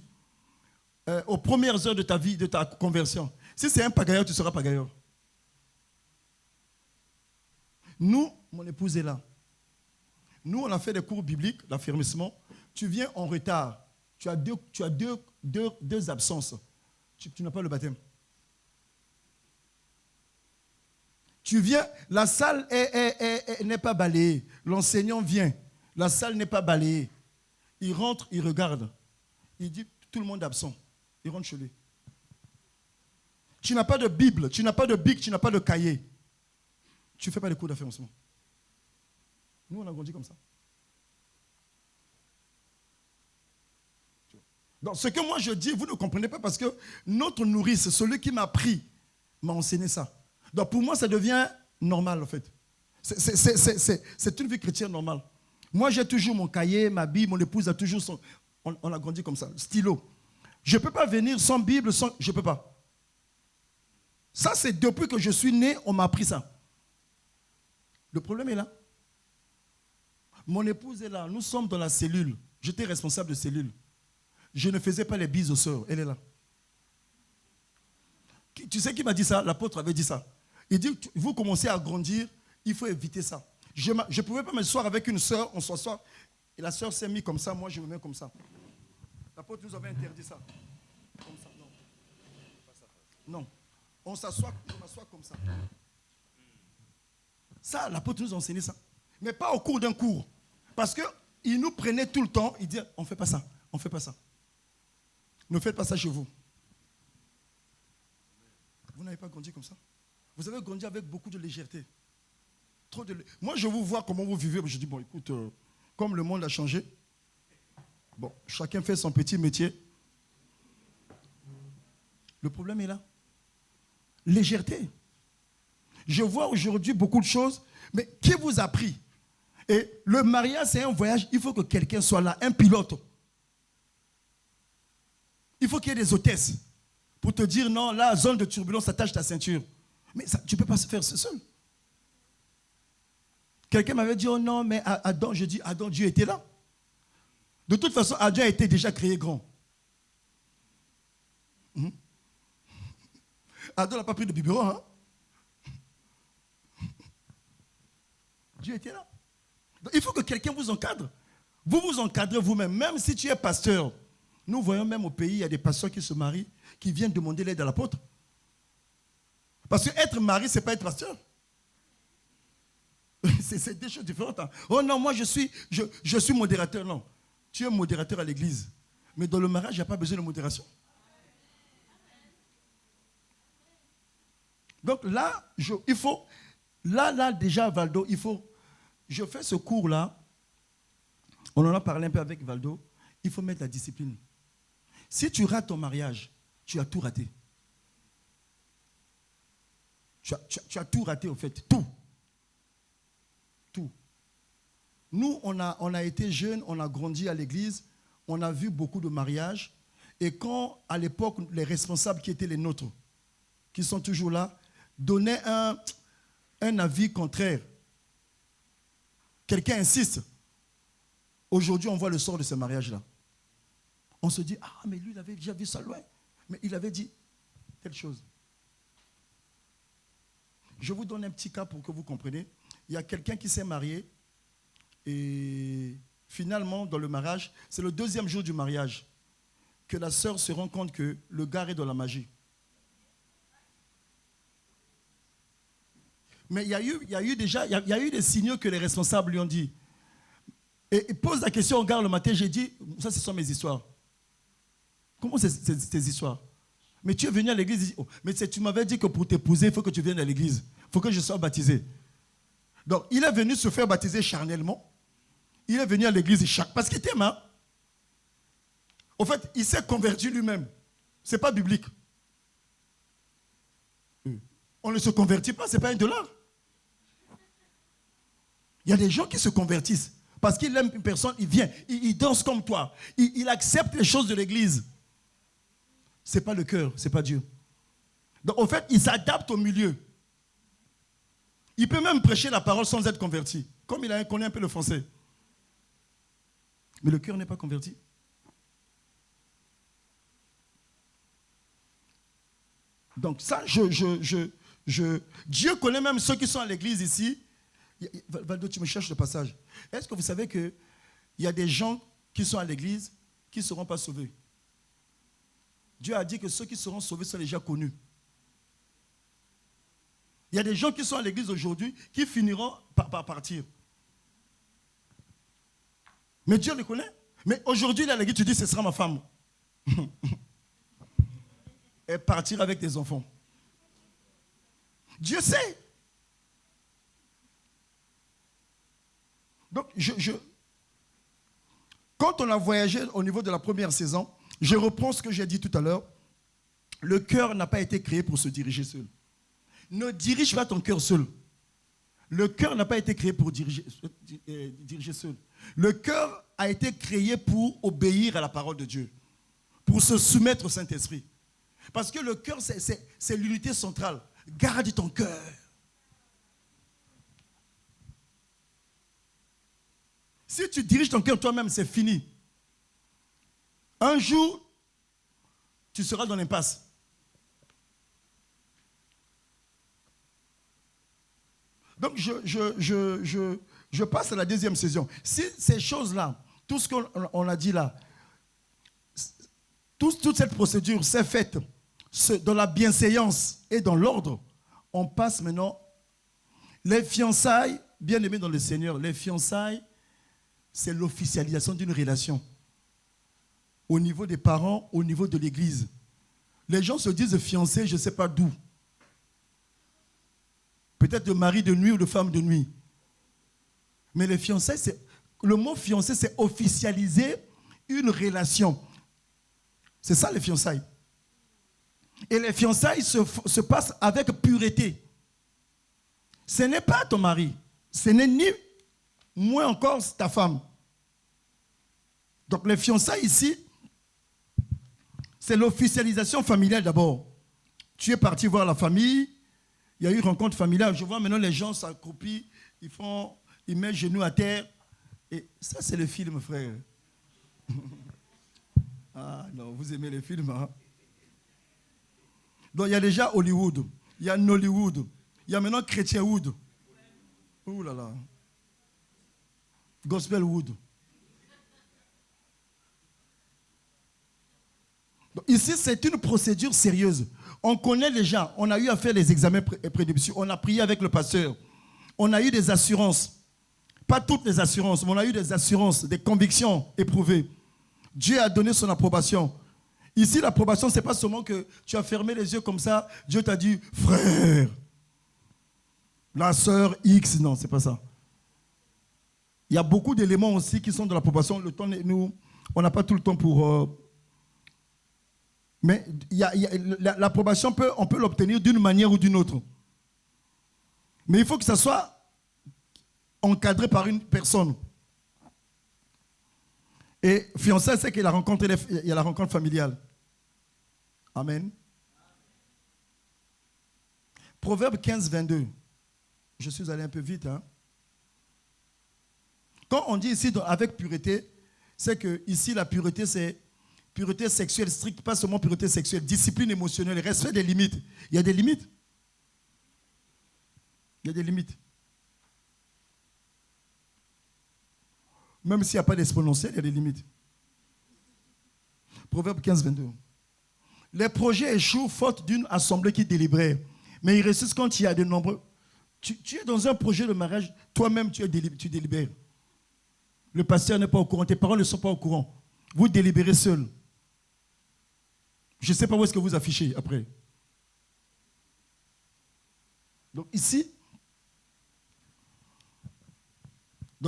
Speaker 1: aux premières heures de ta vie, de ta conversion, si c'est un pagailleur, tu seras pagailleur. Nous, mon épouse est là. Nous, on a fait des cours bibliques, l'affermissement. Tu viens en retard. Tu as deux absences. Tu n'as pas le baptême. Tu viens, la salle n'est pas balayée. L'enseignant vient. La salle n'est pas balayée. Il rentre, il regarde. Il dit, tout le monde est absent. Il rentre chez lui. Tu n'as pas de Bible, tu n'as pas de bic, tu n'as pas de cahier. Tu ne fais pas les cours d'affaires en ce moment. Nous, on a grandi comme ça. Donc, ce que moi je dis, vous ne comprenez pas parce que notre nourrice, celui qui m'a pris, m'a enseigné ça. Donc, pour moi, ça devient normal, en fait. C'est une vie chrétienne normale. Moi, j'ai toujours mon cahier, ma Bible, mon épouse a toujours son... On a grandi comme ça, stylo. Je ne peux pas venir sans Bible, sans... Je ne peux pas. Ça, c'est depuis que je suis né, on m'a appris ça. Le problème est là. Mon épouse est là. Nous sommes dans la cellule. J'étais responsable de cellule. Je ne faisais pas les bises aux sœurs. Elle est là. Tu sais qui m'a dit ça? L'apôtre avait dit ça. Il dit, vous commencez à grandir, il faut éviter ça. Je ne pouvais pas m'asseoir avec une sœur, on s'assoit, et la sœur s'est mise comme ça, moi je me mets comme ça. L'apôtre nous avait interdit ça. Comme ça, non. Non. On m'assoit comme ça. Ça, l'apôtre nous a enseigné ça. Mais pas au cours d'un cours. Parce qu'il nous prenait tout le temps, il disait, on ne fait pas ça, on ne fait pas ça. Ne faites pas ça chez vous. Vous n'avez pas grandi comme ça. Vous avez grandi avec beaucoup de légèreté. Moi, je vous vois comment vous vivez. Je dis, bon, écoute, comme le monde a changé, bon, chacun fait son petit métier. Le problème est là. Légèreté. Je vois aujourd'hui beaucoup de choses, mais qui vous a pris? Et le mariage, c'est un voyage, il faut que quelqu'un soit là, un pilote. Il faut qu'il y ait des hôtesses pour te dire, non, là, zone de turbulence, attache ta ceinture. Mais ça, tu ne peux pas se faire seul. Quelqu'un m'avait dit, oh non, mais Adam, je dis, Adam, Dieu était là. De toute façon, Adam était déjà créé grand. Adam n'a pas pris de biberon, hein? Dieu était là. Donc, il faut que quelqu'un vous encadre. Vous vous encadrez vous-même, même si tu es pasteur. Nous voyons même au pays, il y a des pasteurs qui se marient, qui viennent demander l'aide à l'apôtre. Parce que être mari, ce n'est pas être pasteur. C'est des choses différentes. Hein. Oh non, moi je suis modérateur. Non, tu es modérateur à l'église. Mais dans le mariage, il n'y a pas besoin de modération. Donc là, il faut, là déjà, Valdo, je fais ce cours-là, on en a parlé un peu avec Valdo, il faut mettre la discipline. Si tu rates ton mariage, tu as tout raté. Tu as tout raté, en fait, tout. Tout. Nous, on a été jeunes, on a grandi à l'église, on a vu beaucoup de mariages, et quand, à l'époque, les responsables qui étaient les nôtres, qui sont toujours là, donnaient un avis contraire, quelqu'un insiste, aujourd'hui, on voit le sort de ce mariage-là. On se dit, ah, mais lui, il avait déjà vu ça loin. Mais il avait dit telle chose. Je vous donne un petit cas pour que vous compreniez. Il y a quelqu'un qui s'est marié et finalement, dans le mariage, c'est le deuxième jour du mariage que la sœur se rend compte que le gars est dans la magie. Mais il y a eu des signaux que les responsables lui ont dit. Et il pose la question au gars le matin, j'ai dit, ça ce sont mes histoires. Comment c'est tes histoires? Mais tu es venu à l'église, il dit, oh, mais tu m'avais dit que pour t'épouser, il faut que tu viennes à l'église. Il faut que je sois baptisé. Donc, il est venu se faire baptiser charnellement. Il est venu à l'église parce qu'il t'aime. Hein? En fait, il s'est converti lui-même. Ce n'est pas biblique. On ne se convertit pas, ce n'est pas $1. Il y a des gens qui se convertissent parce qu'il aime une personne, il vient, il danse comme toi. Il accepte les choses de l'église. Ce n'est pas le cœur, ce n'est pas Dieu. Donc, en fait, il s'adapte au milieu. Il peut même prêcher la parole sans être converti, comme il connaît un peu le français. Mais le cœur n'est pas converti. Donc ça, Dieu connaît même ceux qui sont à l'église ici. Valdo, tu me cherches le passage. Est-ce que vous savez qu'il y a des gens qui sont à l'église qui ne seront pas sauvés? Dieu a dit que ceux qui seront sauvés sont déjà connus. Il y a des gens qui sont à l'église aujourd'hui qui finiront par partir. Mais Dieu les connaît. Mais aujourd'hui, il est à l'église, tu dis, ce sera ma femme. et partir avec tes enfants. Dieu sait. Donc, quand on a voyagé au niveau de la première saison, je reprends ce que j'ai dit tout à l'heure. Le cœur n'a pas été créé pour se diriger seul. Ne dirige pas ton cœur seul. Le cœur n'a pas été créé pour diriger seul. Le cœur a été créé pour obéir à la parole de Dieu, pour se soumettre au Saint-Esprit. Parce que le cœur, c'est l'unité centrale. Garde ton cœur. Si tu diriges ton cœur toi-même, c'est fini. Un jour, tu seras dans l'impasse. Donc, je passe à la deuxième saison. Si ces choses-là, tout ce qu'on a dit là, toute cette procédure s'est faite dans la bienséance et dans l'ordre, on passe maintenant. Les fiançailles, bien aimés dans le Seigneur, les fiançailles, c'est l'officialisation d'une relation. Au niveau des parents, au niveau de l'église. Les gens se disent fiancés, je ne sais pas d'où. Peut-être de mari de nuit ou de femme de nuit. Mais les fiançailles, le mot fiancé, c'est officialiser une relation. C'est ça les fiançailles. Et les fiançailles se passent avec pureté. Ce n'est pas ton mari. Ce n'est ni moins encore ta femme. Donc les fiançailles ici, c'est l'officialisation familiale d'abord. Tu es parti voir la famille, il y a eu rencontre familiale. Je vois maintenant les gens s'accroupissent, ils mettent genoux à terre. Et ça, c'est le film, frère. Ah non, vous aimez les films, hein? Donc il y a déjà Hollywood, il y a Nollywood, il y a maintenant Chrétienwood. Ouh là là. Gospelwood. Donc, ici, c'est une procédure sérieuse. On connaît les gens, on a eu à faire les examens prénuptiaux, on a prié avec le pasteur, on a eu des assurances. Pas toutes les assurances, mais on a eu des assurances, des convictions éprouvées. Dieu a donné son approbation. Ici, l'approbation, ce n'est pas seulement que tu as fermé les yeux comme ça, Dieu t'a dit, frère, la sœur X, non, ce n'est pas ça. Il y a beaucoup d'éléments aussi qui sont de l'approbation. Le temps, nous, on n'a pas tout le temps pour... Mais l'approbation, on peut l'obtenir d'une manière ou d'une autre. Mais il faut que ça soit encadré par une personne. Et fiançailles, c'est qu'il y a la rencontre familiale. Amen. Proverbe 15, 22. Je suis allé un peu vite. Hein. Quand on dit ici avec pureté, c'est que ici la pureté, c'est pureté sexuelle stricte, pas seulement pureté sexuelle, discipline émotionnelle, respect des limites. Il y a des limites. Il y a des limites. Même s'il n'y a pas d'exponentiel, il y a des limites. Proverbe 15, 22. Les projets échouent faute d'une assemblée qui délibère. Mais ils réussissent quand il y a de nombreux. Tu es dans un projet de mariage, toi-même tu délibères. Le pasteur n'est pas au courant, tes parents ne sont pas au courant. Vous délibérez seul. Je ne sais pas où est-ce que vous affichez après. Donc ici,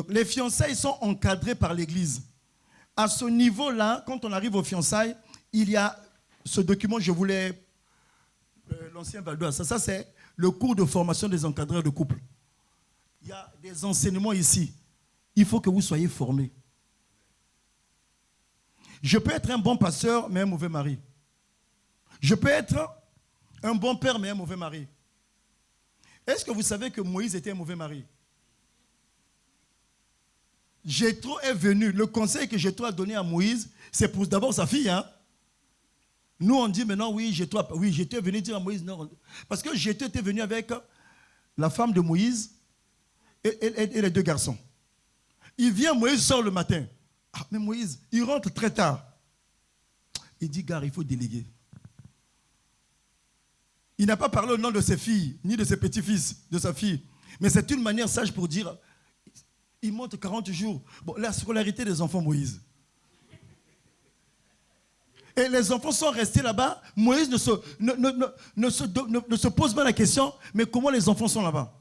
Speaker 1: les fiançailles sont encadrées par l'Église. À ce niveau-là, quand on arrive aux fiançailles, il y a ce document, je voulais... l'ancien Val-d'Oise, ça c'est le cours de formation des encadreurs de couple. Il y a des enseignements ici. Il faut que vous soyez formés. Je peux être un bon pasteur, mais un mauvais mari. Je peux être un bon père, mais un mauvais mari. Est-ce que vous savez que Moïse était un mauvais mari? Jéthro est venu. Le conseil que Jéthro a donné à Moïse, c'est pour d'abord sa fille. Hein? Nous, on dit maintenant, oui, Jéthro est venu dire à Moïse, non. Parce que Jéthro était venu avec la femme de Moïse et les deux garçons. Il vient, Moïse sort le matin. Ah, mais Moïse, il rentre très tard. Il dit, gars, il faut déléguer. Il n'a pas parlé au nom de ses filles, ni de ses petits-fils, de sa fille. Mais c'est une manière sage pour dire, il monte 40 jours. Bon, la scolarité des enfants Moïse. Et les enfants sont restés là-bas. Moïse ne se pose pas la question, mais comment les enfants sont là-bas?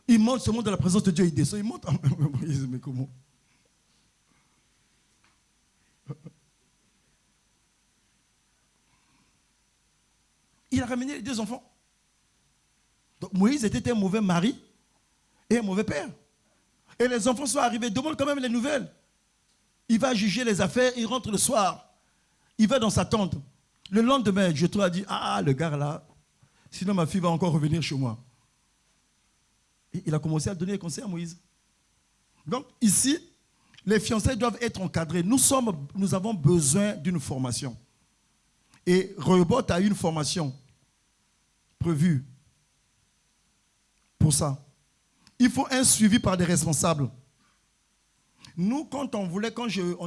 Speaker 1: Ils montent, se montent dans la présence de Dieu, ils descendent, ils montent. Moïse, mais comment? Il a ramené les 2 enfants. Donc Moïse était un mauvais mari et un mauvais père. Et les enfants sont arrivés, demandent quand même les nouvelles. Il va juger les affaires, il rentre le soir. Il va dans sa tente. Le lendemain, Jétro a dit, ah, le gars là, sinon ma fille va encore revenir chez moi. Et il a commencé à donner des conseils à Moïse. Donc ici, les fiançailles doivent être encadrés. Nous avons besoin d'une formation. Et Rehoboth a une formation prévue pour ça. Il faut un suivi par des responsables. Nous, quand on voulait,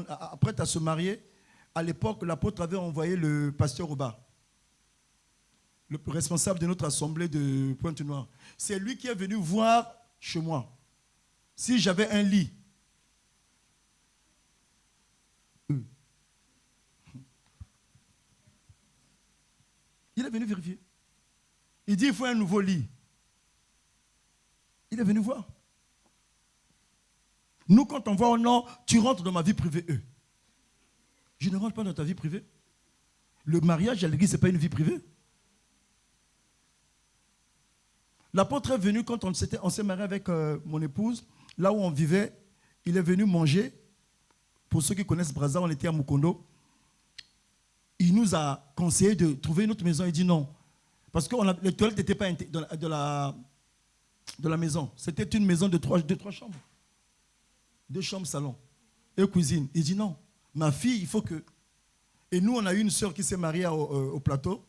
Speaker 1: apprête à se marier, à l'époque, l'apôtre avait envoyé le pasteur Oba, le responsable de notre assemblée de Pointe-Noire. C'est lui qui est venu voir chez moi si j'avais un lit. Il est venu vérifier. Il dit, il faut un nouveau lit. Il est venu voir. Nous, quand on voit, oh non, tu rentres dans ma vie privée, Je ne rentre pas dans ta vie privée. Le mariage à l'église, ce n'est pas une vie privée. L'apôtre est venu quand on s'est marié avec mon épouse, là où on vivait, il est venu manger. Pour ceux qui connaissent Brazza, on était à Mukondo. Il nous a conseillé de trouver une autre maison. Il dit non. Parce que les toilettes n'étaient pas de la maison. C'était une maison de 3 chambres. 2 chambres, salon et cuisine. Il dit non. Ma fille, il faut que... Et nous, on a eu une sœur qui s'est mariée au plateau.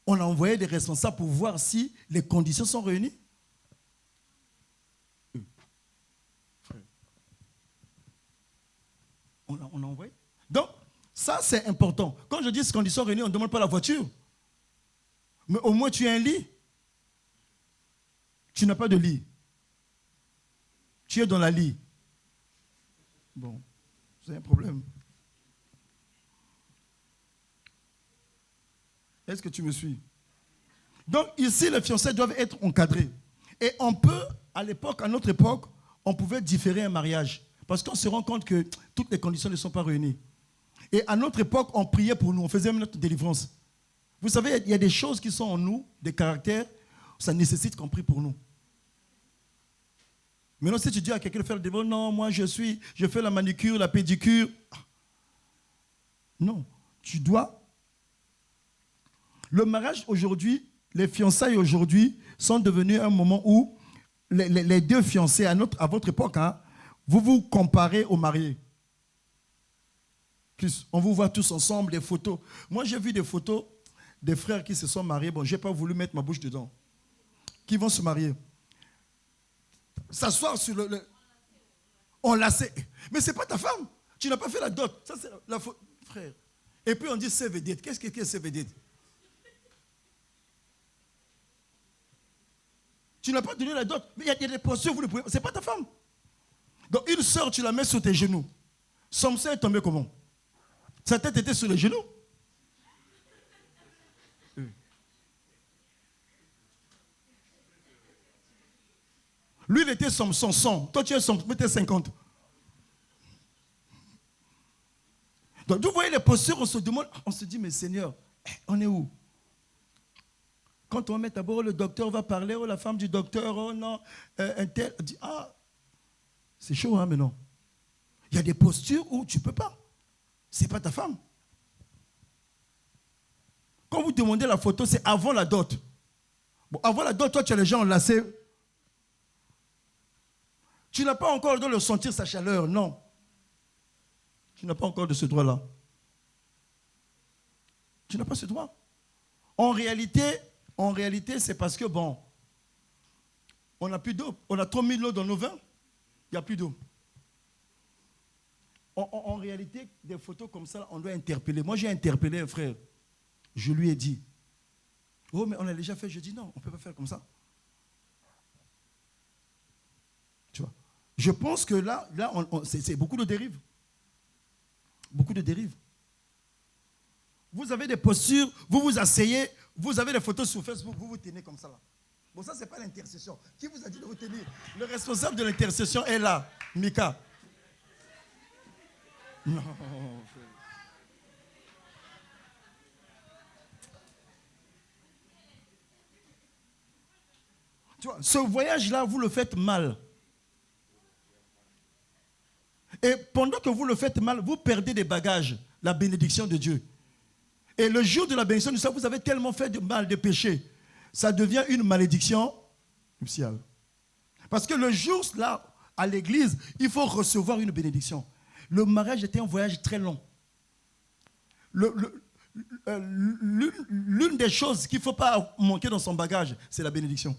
Speaker 1: On a envoyé des responsables pour voir si les conditions sont réunies. On a envoyé. Donc, ça, c'est important. Quand je dis ces conditions réunies, on ne demande pas la voiture. Mais au moins, tu as un lit. Tu n'as pas de lit. Tu es dans la lit. Bon, c'est un problème. Est-ce que tu me suis? Donc ici, les fiançailles doivent être encadrées. Et on peut, à notre époque, on pouvait différer un mariage. Parce qu'on se rend compte que toutes les conditions ne sont pas réunies. Et à notre époque, on priait pour nous, on faisait notre délivrance. Vous savez, il y a des choses qui sont en nous, des caractères, ça nécessite qu'on prie pour nous. Maintenant, si tu dis à quelqu'un de faire le délivrance, non, moi je fais la manicure, la pédicure. Non, tu dois. Le mariage aujourd'hui, les fiançailles aujourd'hui sont devenus un moment où les 2 fiancés, à votre époque, vous vous comparez aux mariés. Plus, on vous voit tous ensemble, des photos. Moi, j'ai vu des photos des frères qui se sont mariés. Bon, je n'ai pas voulu mettre ma bouche dedans. Qui vont se marier. S'asseoir sur on l'a sait. Mais ce n'est pas ta femme. Tu n'as pas fait la dot. Ça, c'est la faute. Frère. Et puis on dit CVD. Qu'est-ce que c'est CVD? Tu n'as pas donné la dot. Mais il y a des postures, vous ne pouvez pas. Ce n'est pas ta femme. Donc une sœur, tu la mets sur tes genoux. Samson est tombé comment? Sa tête était sur les genoux. Lui, il était Samson 100. Toi, tu es Samson, tu es 50. Donc, vous voyez les postures, on se demande, on se dit, mais Seigneur, on est où? Quand on met d'abord, le docteur va parler, oh, la femme du docteur, oh non, un tel, on dit, ah, c'est chaud, hein, mais non. Il y a des postures où tu ne peux pas. Ce n'est pas ta femme. Quand vous demandez la photo, c'est avant la dot. Bon, avant la dot, toi, tu as les gens enlacés. Tu n'as pas encore le droit de sentir sa chaleur, non. Tu n'as pas encore de ce droit-là. Tu n'as pas ce droit. En réalité, c'est parce que, bon, on n'a plus d'eau. On a trop mis de l'eau dans nos vins. Il n'y a plus d'eau. En réalité, des photos comme ça, on doit interpeller. Moi, j'ai interpellé un frère. Je lui ai dit, oh, mais on a déjà fait. Je dis, non, on ne peut pas faire comme ça. Tu vois. Je pense que là c'est beaucoup de dérives. Beaucoup de dérives. Vous avez des postures, vous vous asseyez, vous avez des photos sur Facebook, vous vous tenez comme ça là. Bon, ça, ce n'est pas l'intercession. Qui vous a dit de vous tenir? Le responsable de l'intercession est là, Mika. Non. Tu vois, ce voyage-là, vous le faites mal. Et pendant que vous le faites mal, vous perdez des bagages, la bénédiction de Dieu. Et le jour de la bénédiction du Seigneur, vous avez tellement fait de mal, de péché, ça devient une malédiction nuptiale. Parce que le jour là, à l'église, il faut recevoir une bénédiction. Le mariage était un voyage très long. L'une des choses qu'il ne faut pas manquer dans son bagage, c'est la bénédiction.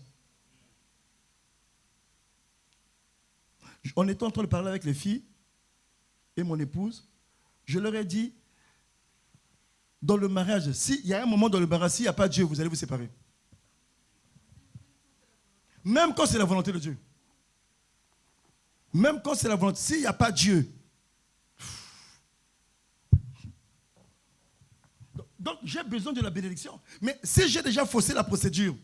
Speaker 1: On était en train de parler avec les filles et mon épouse. Je leur ai dit, dans le mariage, s'il y a un moment dans le mariage, s'il n'y a pas Dieu, vous allez vous séparer. Même quand c'est la volonté de Dieu. Même quand c'est la volonté, s'il n'y a pas Dieu. Donc j'ai besoin de la bénédiction. Mais si j'ai déjà faussé la procédure,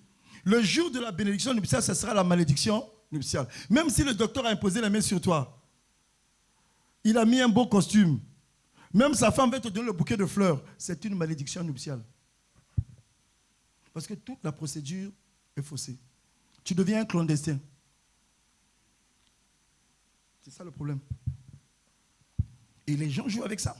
Speaker 1: le jour de la bénédiction nuptiale, ce sera la malédiction nuptiale. Même si le docteur a imposé la main sur toi, il a mis un beau costume, même sa femme va te donner le bouquet de fleurs, c'est une malédiction nuptiale. Parce que toute la procédure est faussée. Tu deviens un clandestin. C'est ça le problème. Et les gens jouent avec ça.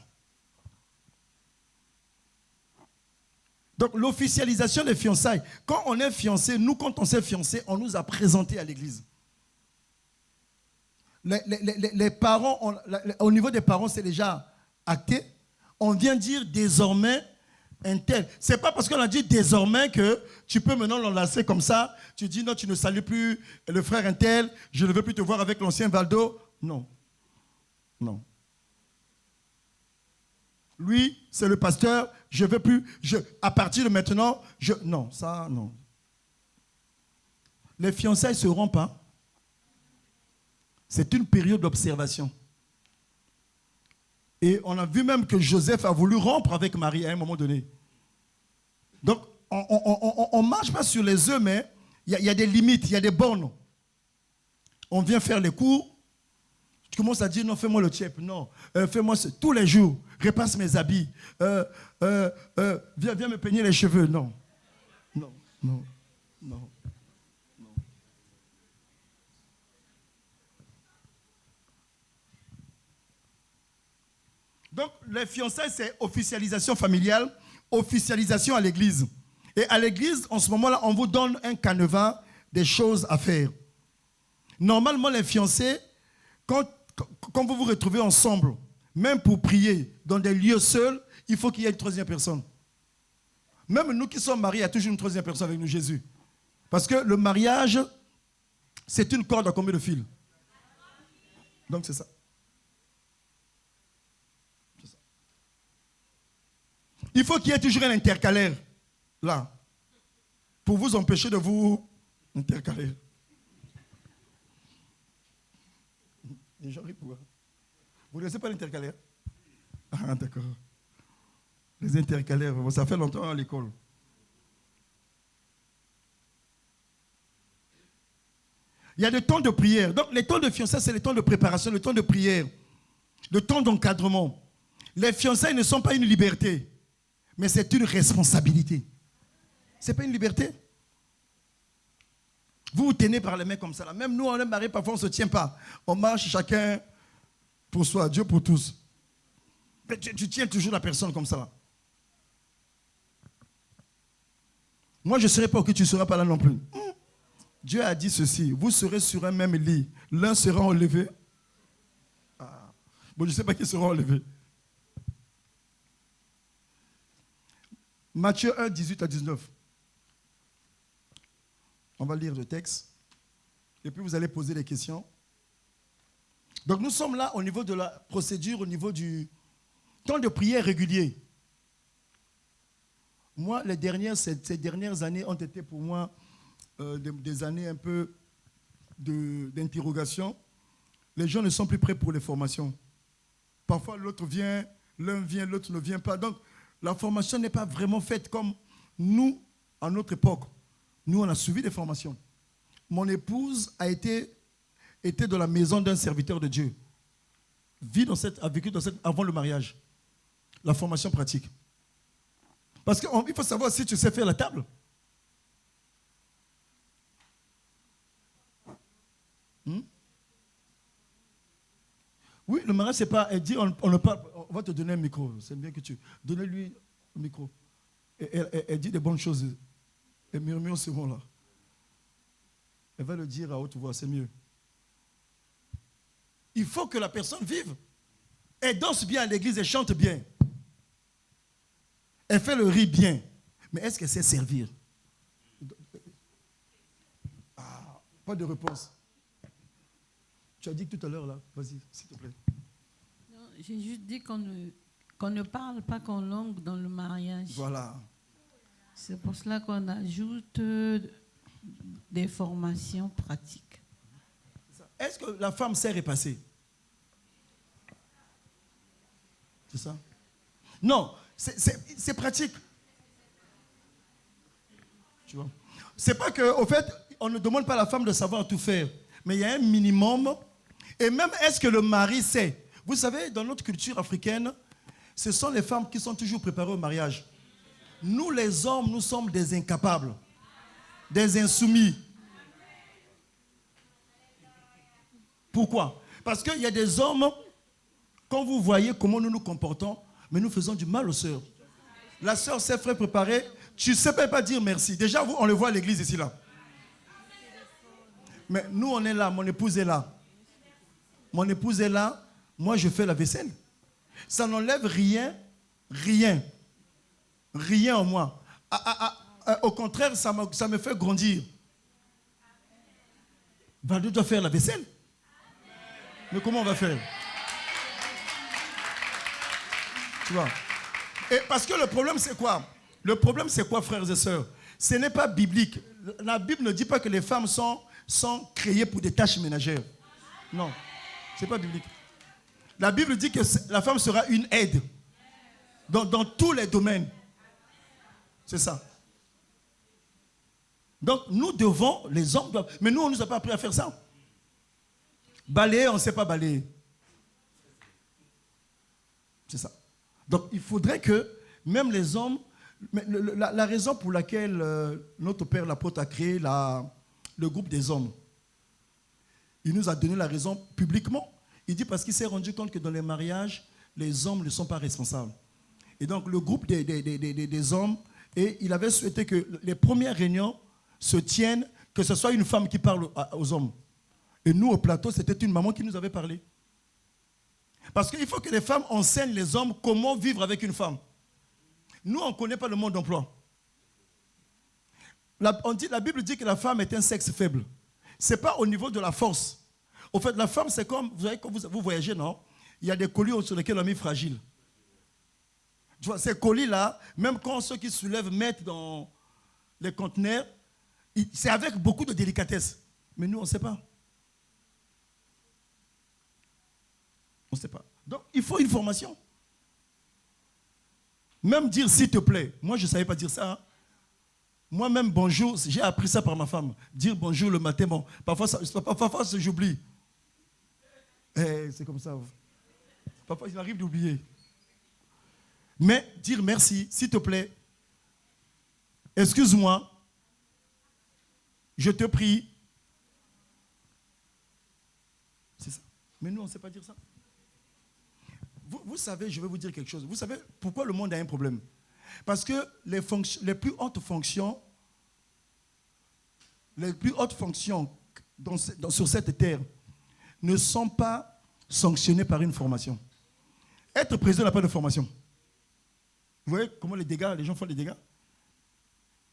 Speaker 1: Donc l'officialisation des fiançailles. Quand on est fiancé, nous quand on s'est fiancé, on nous a présenté à l'église. Les parents, au niveau des parents, c'est déjà acté. On vient dire désormais un tel. Ce n'est pas parce qu'on a dit désormais que tu peux maintenant l'enlacer comme ça. Tu dis non, tu ne salues plus le frère un tel. Je ne veux plus te voir avec l'ancien Valdo. Non. Non. Lui, c'est le pasteur. Je ne veux plus. À partir de maintenant, non, ça, non. Les fiançailles se rompent, hein. C'est une période d'observation. Et on a vu même que Joseph a voulu rompre avec Marie à un moment donné. Donc, on ne marche pas sur les œufs, mais il y a des limites, il y a des bornes. On vient faire les cours. Tu commences à dire, non, fais-moi le tchèp. Non, fais-moi tous les jours. Repasse mes habits. Viens me peigner les cheveux. Non. Non, non, non. Donc, les fiançailles, c'est officialisation familiale, officialisation à l'église. Et à l'église, en ce moment-là, on vous donne un canevas des choses à faire. Normalement, les fiancés, quand vous vous retrouvez ensemble, même pour prier dans des lieux seuls, il faut qu'il y ait une troisième personne. Même nous qui sommes mariés, il y a toujours une troisième personne avec nous, Jésus. Parce que le mariage, c'est une corde à combien de fils? Donc, c'est ça. Il faut qu'il y ait toujours un intercalaire, là, pour vous empêcher de vous intercaler. Les gens rient pourquoi? Vous ne laissez pas l'intercalaire? Ah, d'accord. Les intercalaires, ça fait longtemps à l'école. Il y a des temps de prière. Donc, les temps de fiançailles, c'est les temps de préparation, le temps de prière, le temps d'encadrement. Les fiançailles ne sont pas une liberté. Mais c'est une responsabilité. Ce n'est pas une liberté. Vous vous tenez par les mains comme ça. Là. Même nous, on est mariés, parfois on ne se tient pas. On marche chacun pour soi, Dieu pour tous. Mais tu tiens toujours la personne comme ça. Là. Moi, je ne serai pas où que tu ne seras pas là non plus. Dieu a dit ceci. Vous serez sur un même lit. L'un sera enlevé. Ah. Bon, je ne sais pas qui sera enlevé. Matthieu 1, 18 à 19. On va lire le texte. Et puis vous allez poser des questions. Donc nous sommes là au niveau de la procédure, au niveau du temps de prière régulier. Moi, ces dernières années ont été pour moi des années un peu d'interrogation. Les gens ne sont plus prêts pour les formations. Parfois l'autre vient, l'un vient, l'autre ne vient pas. Donc, La formation n'est pas vraiment faite comme nous, à notre époque. Nous, on a suivi des formations. Mon épouse était dans la maison d'un serviteur de Dieu. A vécu dans cette avant le mariage. La formation pratique. Parce qu'il faut savoir si tu sais faire la table. Oui, le mariage, c'est pas. Elle dit, on ne parle, on va te donner un micro. C'est bien que tu. Donnez-lui le micro. Elle dit des bonnes choses. Elle murmure ce mot-là. Elle va le dire à haute voix, c'est mieux. Il faut que la personne vive. Elle danse bien à l'église, elle chante bien. Elle fait le riz bien. Mais est-ce qu'elle sait servir? Ah, pas de réponse. Tu as dit que tout à l'heure, là, vas-y, s'il te plaît.
Speaker 2: Non, j'ai juste dit qu'on ne parle pas qu'en langue dans le mariage.
Speaker 1: Voilà.
Speaker 2: C'est pour cela qu'on ajoute des formations pratiques.
Speaker 1: Est-ce que la femme sait repasser? C'est ça? Non, c'est pratique. Tu vois? C'est pas que, au fait, on ne demande pas à la femme de savoir tout faire, mais il y a un minimum. Et même, est-ce que le mari sait? Vous savez, dans notre culture africaine, ce sont les femmes qui sont toujours préparées au mariage. Nous, les hommes, nous sommes des incapables, des insoumis. Pourquoi? Parce qu'il y a des hommes, quand vous voyez comment nous nous comportons, mais nous faisons du mal aux sœurs. La sœur s'est fait préparer, tu ne sais pas dire merci. Déjà, on le voit à l'église ici, là. Mais nous, on est là, mon épouse est là. Mon épouse est là, moi, je fais la vaisselle. Ça n'enlève rien, rien. Rien en moi. Au contraire, ça me fait grandir. Valdo doit faire la vaisselle. Mais comment on va faire? Tu vois? Et parce que le problème, c'est quoi? Le problème, c'est quoi, frères et sœurs? Ce n'est pas biblique. La Bible ne dit pas que les femmes sont créées pour des tâches ménagères. Non, ce n'est pas biblique. La Bible dit que la femme sera une aide dans tous les domaines. C'est ça. Donc, nous devons, les hommes doivent... Mais nous, on ne nous a pas appris à faire ça. Balayer, on ne sait pas balayer. C'est ça. Donc, il faudrait que même les hommes... Mais la raison pour laquelle notre père, l'apôtre, a créé le groupe des hommes, il nous a donné la raison publiquement. Il dit parce qu'il s'est rendu compte que dans les mariages, les hommes ne sont pas responsables. Et donc, le groupe des hommes... Et il avait souhaité que les premières réunions se tiennent, que ce soit une femme qui parle aux hommes. Et nous, au plateau, c'était une maman qui nous avait parlé. Parce qu'il faut que les femmes enseignent les hommes comment vivre avec une femme. Nous, on ne connaît pas le monde d'emploi. La Bible dit que la femme est un sexe faible. Ce n'est pas au niveau de la force. Au fait, la femme, c'est comme, vous savez, quand vous voyagez, non? Il y a des colis sur lesquels on a mis fragile. Tu vois, ces colis-là, même quand ceux qui soulèvent mettent dans les conteneurs, c'est avec beaucoup de délicatesse. Mais nous, on ne sait pas. On ne sait pas. Donc, il faut une formation. Même dire s'il te plaît. Moi, je ne savais pas dire ça. Hein. Moi-même, bonjour, j'ai appris ça par ma femme. Dire bonjour le matin, bon, parfois j'oublie. C'est comme ça. Parfois, il arrive d'oublier. Mais dire merci, s'il te plaît, excuse-moi, je te prie. C'est ça. Mais nous, on ne sait pas dire ça. Vous savez, je vais vous dire quelque chose. Vous savez pourquoi le monde a un problème? Parce que les plus hautes fonctions sur cette terre ne sont pas sanctionnées par une formation. Être président n'a pas de formation. Vous voyez comment les gens font des dégâts?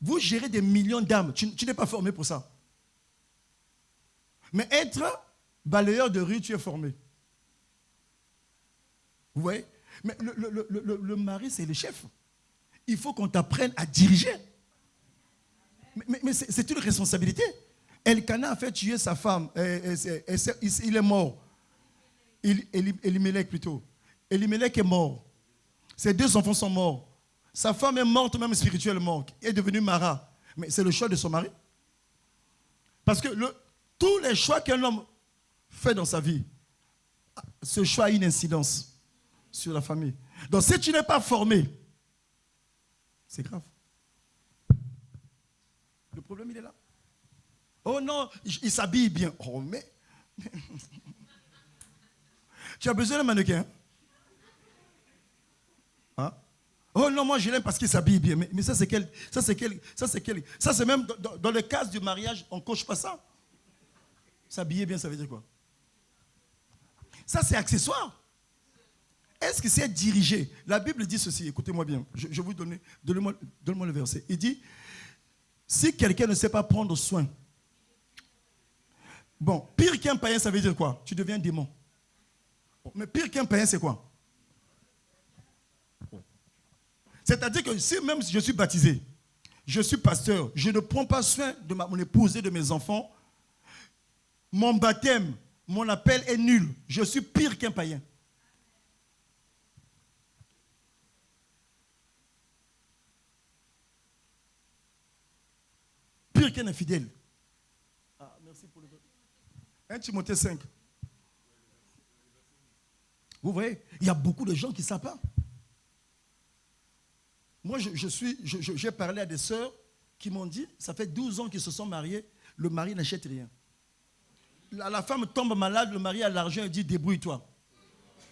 Speaker 1: Vous gérez des millions d'âmes. Tu n'es pas formé pour ça. Mais être balayeur de rue, tu es formé. Vous voyez? Mais le mari, c'est le chef. Il faut qu'on t'apprenne à diriger. Mais c'est une responsabilité. Elkana a fait tuer sa femme. Il est mort. Elimelech plutôt. Elimelech est mort. Ses deux enfants sont morts. Sa femme est morte même spirituellement, est devenue Mara. Mais c'est le choix de son mari. Parce que tous les choix qu'un homme fait dans sa vie, ce choix a une incidence sur la famille. Donc si tu n'es pas formé, c'est grave. Le problème, il est là. Oh non, il s'habille bien. Oh mais... Tu as besoin d'un mannequin. Hein? Oh non, moi je l'aime parce qu'il s'habille bien. Mais ça c'est ça c'est même dans le cas du mariage, on ne coche pas ça. S'habiller bien, ça veut dire quoi? Ça c'est accessoire. Est-ce que c'est dirigé? La Bible dit ceci, écoutez-moi bien. Je vais vous donner, donnez-moi le verset. Il dit, si quelqu'un ne sait pas prendre soin, bon, pire qu'un païen, ça veut dire quoi? Tu deviens démon. Mais pire qu'un païen, c'est quoi? C'est-à-dire que si même si je suis baptisé, je suis pasteur, je ne prends pas soin de mon épouse et de mes enfants, mon baptême, mon appel est nul. Je suis pire qu'un païen. Pire qu'un infidèle. Ah, merci pour le 1 Timothée 5. Vous voyez, il y a beaucoup de gens qui ne savent pas. Moi, j'ai parlé à des sœurs qui m'ont dit, ça fait 12 ans qu'ils se sont mariés, le mari n'achète rien. La femme tombe malade, le mari a l'argent et dit, débrouille-toi.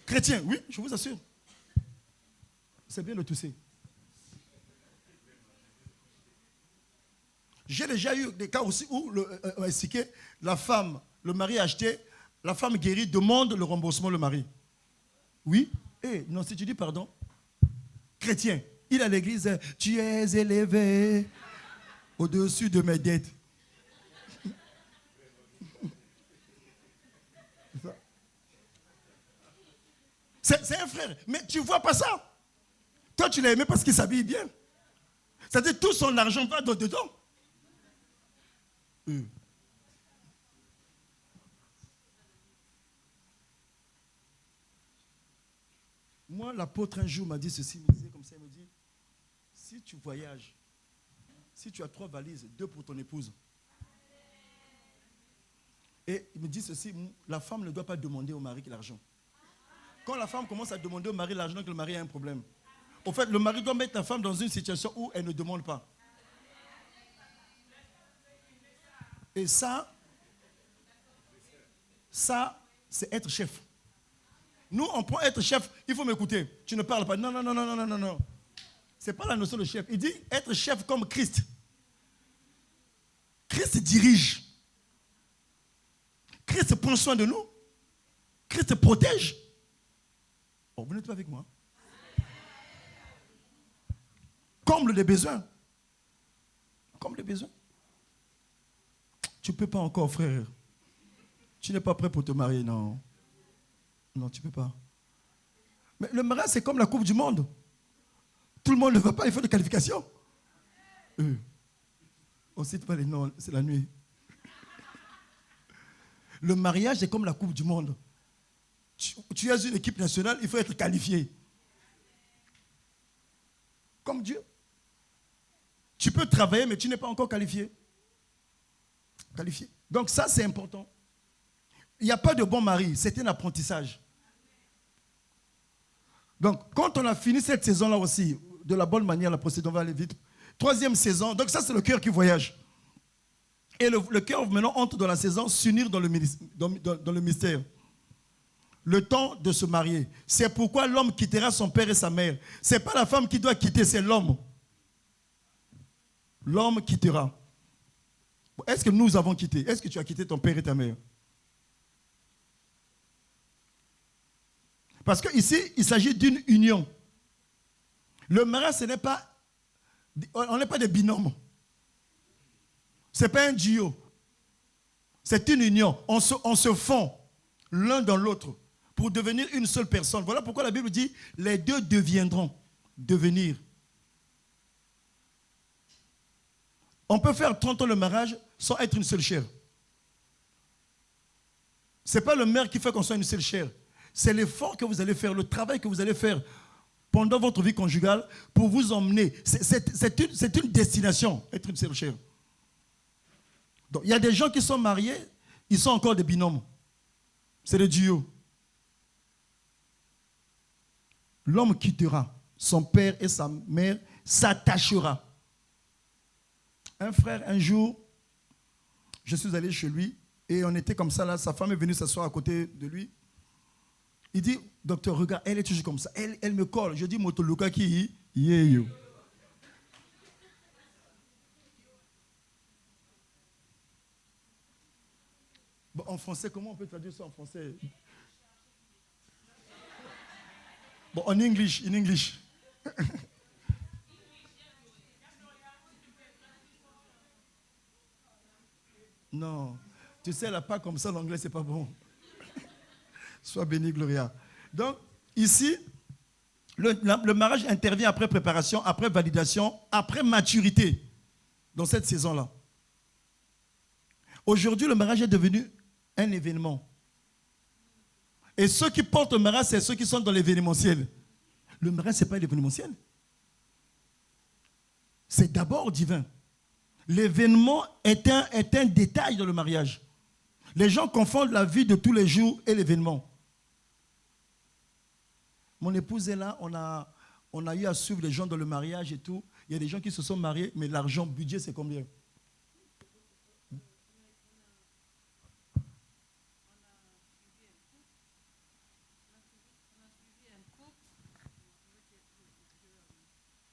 Speaker 1: Chrétien, oui, je vous assure. C'est bien de tousser. J'ai déjà eu des cas aussi où la femme, le mari a acheté, la femme guérie demande le remboursement, le mari. Oui, non, si tu dis pardon, chrétien, il est à l'église, tu es élevé au-dessus de mes dettes. C'est un frère, mais tu ne vois pas ça. Toi, tu l'as aimé parce qu'il s'habille bien. C'est-à-dire tout son argent va dedans. Moi, l'apôtre un jour m'a dit ceci, il me disait comme ça, il me dit, si tu voyages, si tu as 3 valises, 2 pour ton épouse, et il me dit ceci, la femme ne doit pas demander au mari l'argent. Quand la femme commence à demander au mari l'argent, que le mari a un problème. Au fait, le mari doit mettre la femme dans une situation où elle ne demande pas. Et ça, c'est être chef. Nous, on prend être chef, il faut m'écouter. Tu ne parles pas. Non, non, non, non, non, non, non. Ce n'est pas la notion de chef. Il dit être chef comme Christ. Christ dirige. Christ prend soin de nous. Christ protège. Oh, vous n'êtes pas avec moi? Comble les besoins. Comble les besoins. Tu ne peux pas encore, frère. Tu n'es pas prêt pour te marier, non. Non, tu ne peux pas. Mais le mariage, c'est comme la Coupe du Monde. Tout le monde ne veut pas, il faut des qualifications. On ne cite pas les noms, c'est la nuit. Le mariage est comme la Coupe du Monde. Tu es une équipe nationale, il faut être qualifié. Comme Dieu. Tu peux travailler, mais tu n'es pas encore qualifié. Qualifié. Donc ça, c'est important. Il n'y a pas de bon mari, c'est un apprentissage. Donc, quand on a fini cette saison-là aussi, de la bonne manière, la procédure, on va aller vite. 3e saison, donc ça, c'est le cœur qui voyage. Et le cœur, maintenant, entre dans la saison, s'unir dans le mystère. Le temps de se marier. C'est pourquoi l'homme quittera son père et sa mère. Ce n'est pas la femme qui doit quitter, c'est l'homme. L'homme quittera. Est-ce que nous avons quitté? Est-ce que tu as quitté ton père et ta mère? Parce qu'ici, il s'agit d'une union. Le mariage, on n'est pas des binômes. Ce n'est pas un duo. C'est une union. On se fond l'un dans l'autre pour devenir une seule personne. Voilà pourquoi la Bible dit, les deux deviendront. Devenir. On peut faire 30 ans le mariage sans être une seule chair. Ce n'est pas le maire qui fait qu'on soit une seule chair. C'est l'effort que vous allez faire, le travail que vous allez faire pendant votre vie conjugale pour vous emmener. C'est une destination, être une célibataire. Donc, il y a des gens qui sont mariés, ils sont encore des binômes. C'est le duo. L'homme quittera son père et sa mère, s'attachera. Un frère, un jour, je suis allé chez lui et on était comme ça là, sa femme est venue s'asseoir à côté de lui. Il dit, docteur, regarde, elle est toujours comme ça. Elle me colle. Je dis, Motoluka qui yo. Bon, en français, comment on peut traduire ça en français? Bon, en English, in English. Non, tu sais, là, pas comme ça, l'anglais, c'est pas bon. Sois béni, Gloria. Donc, ici, le mariage intervient après préparation, après validation, après maturité, dans cette saison-là. Aujourd'hui, le mariage est devenu un événement. Et ceux qui portent le mariage, c'est ceux qui sont dans l'événementiel. Le mariage, ce n'est pas l'événementiel. C'est d'abord divin. L'événement est un détail dans le mariage. Les gens confondent la vie de tous les jours et l'événement. Mon épouse est là, on a eu à suivre les gens dans le mariage et tout. Il y a des gens qui se sont mariés, mais l'argent, budget, c'est combien?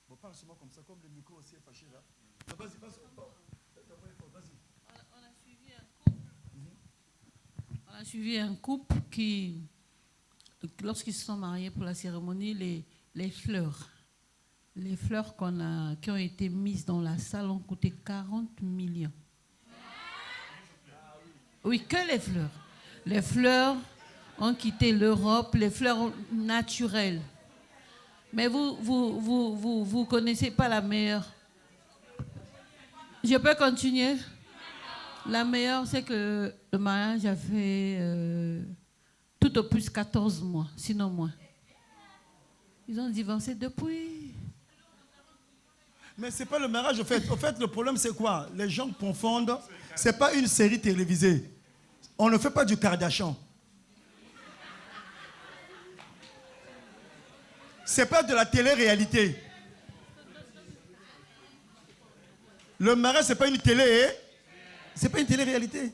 Speaker 1: Bon, parle-moi comme ça, comme le micro aussi est fâché là. Vas-y, vas-y.
Speaker 2: On a suivi un couple qui, lorsqu'ils se sont mariés pour la cérémonie, les fleurs qui ont été mises dans la salle ont coûté 40 millions. Oui, que les fleurs. Les fleurs ont quitté l'Europe, les fleurs naturelles. Mais vous connaissez pas la meilleure. Je peux continuer? La meilleure, c'est que le mariage a fait tout au plus 14 mois, sinon moins. Ils ont divorcé depuis.
Speaker 1: Mais ce n'est pas le mariage, au fait. Au fait, le problème, c'est quoi? Les gens confondent. Ce n'est pas une série télévisée. On ne fait pas du Kardashian. Ce n'est pas de la télé-réalité. Le mariage, ce n'est pas une télé. Ce n'est pas une télé-réalité.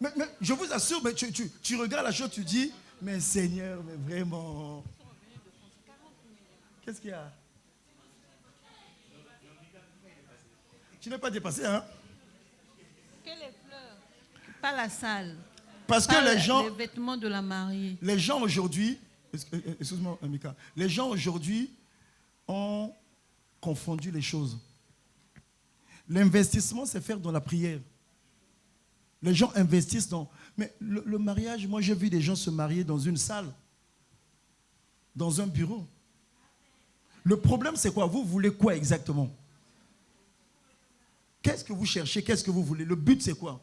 Speaker 1: Mais je vous assure, mais tu regardes la chose, tu dis, mais Seigneur, mais vraiment. Qu'est-ce qu'il y a? Tu n'es pas dépassé, hein?
Speaker 2: Que les fleurs, pas la salle.
Speaker 1: Parce que les gens.
Speaker 2: Les vêtements de la mariée.
Speaker 1: Les gens aujourd'hui, excuse-moi, Mika, les gens aujourd'hui ont confondu les choses. L'investissement, c'est faire dans la prière. Les gens investissent dans... Mais le mariage, moi j'ai vu des gens se marier dans une salle, dans un bureau. Le problème, c'est quoi? Vous voulez quoi exactement? Qu'est-ce que vous cherchez? Qu'est-ce que vous voulez? Le but, c'est quoi?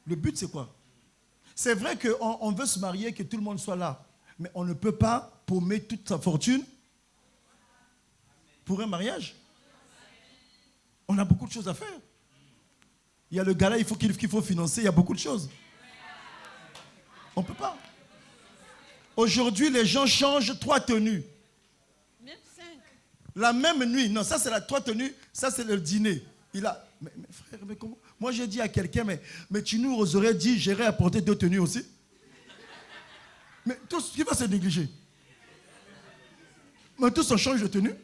Speaker 1: Le but, c'est quoi? C'est vrai qu'on veut se marier, que tout le monde soit là. Mais on ne peut pas paumer toute sa fortune pour un mariage. On a beaucoup de choses à faire. Il y a le gala, qu'il faut financer, il y a beaucoup de choses. On ne peut pas. Aujourd'hui, les gens changent 3 tenues.
Speaker 2: Même 5.
Speaker 1: La même nuit. Non, ça c'est la 3 tenues, ça c'est le dîner. Mais frère, mais comment? Moi j'ai dit à quelqu'un, mais tu nous aurais dit, j'irais apporter 2 tenues aussi. Mais tous, qui va se négliger? Mais tous on change de tenue.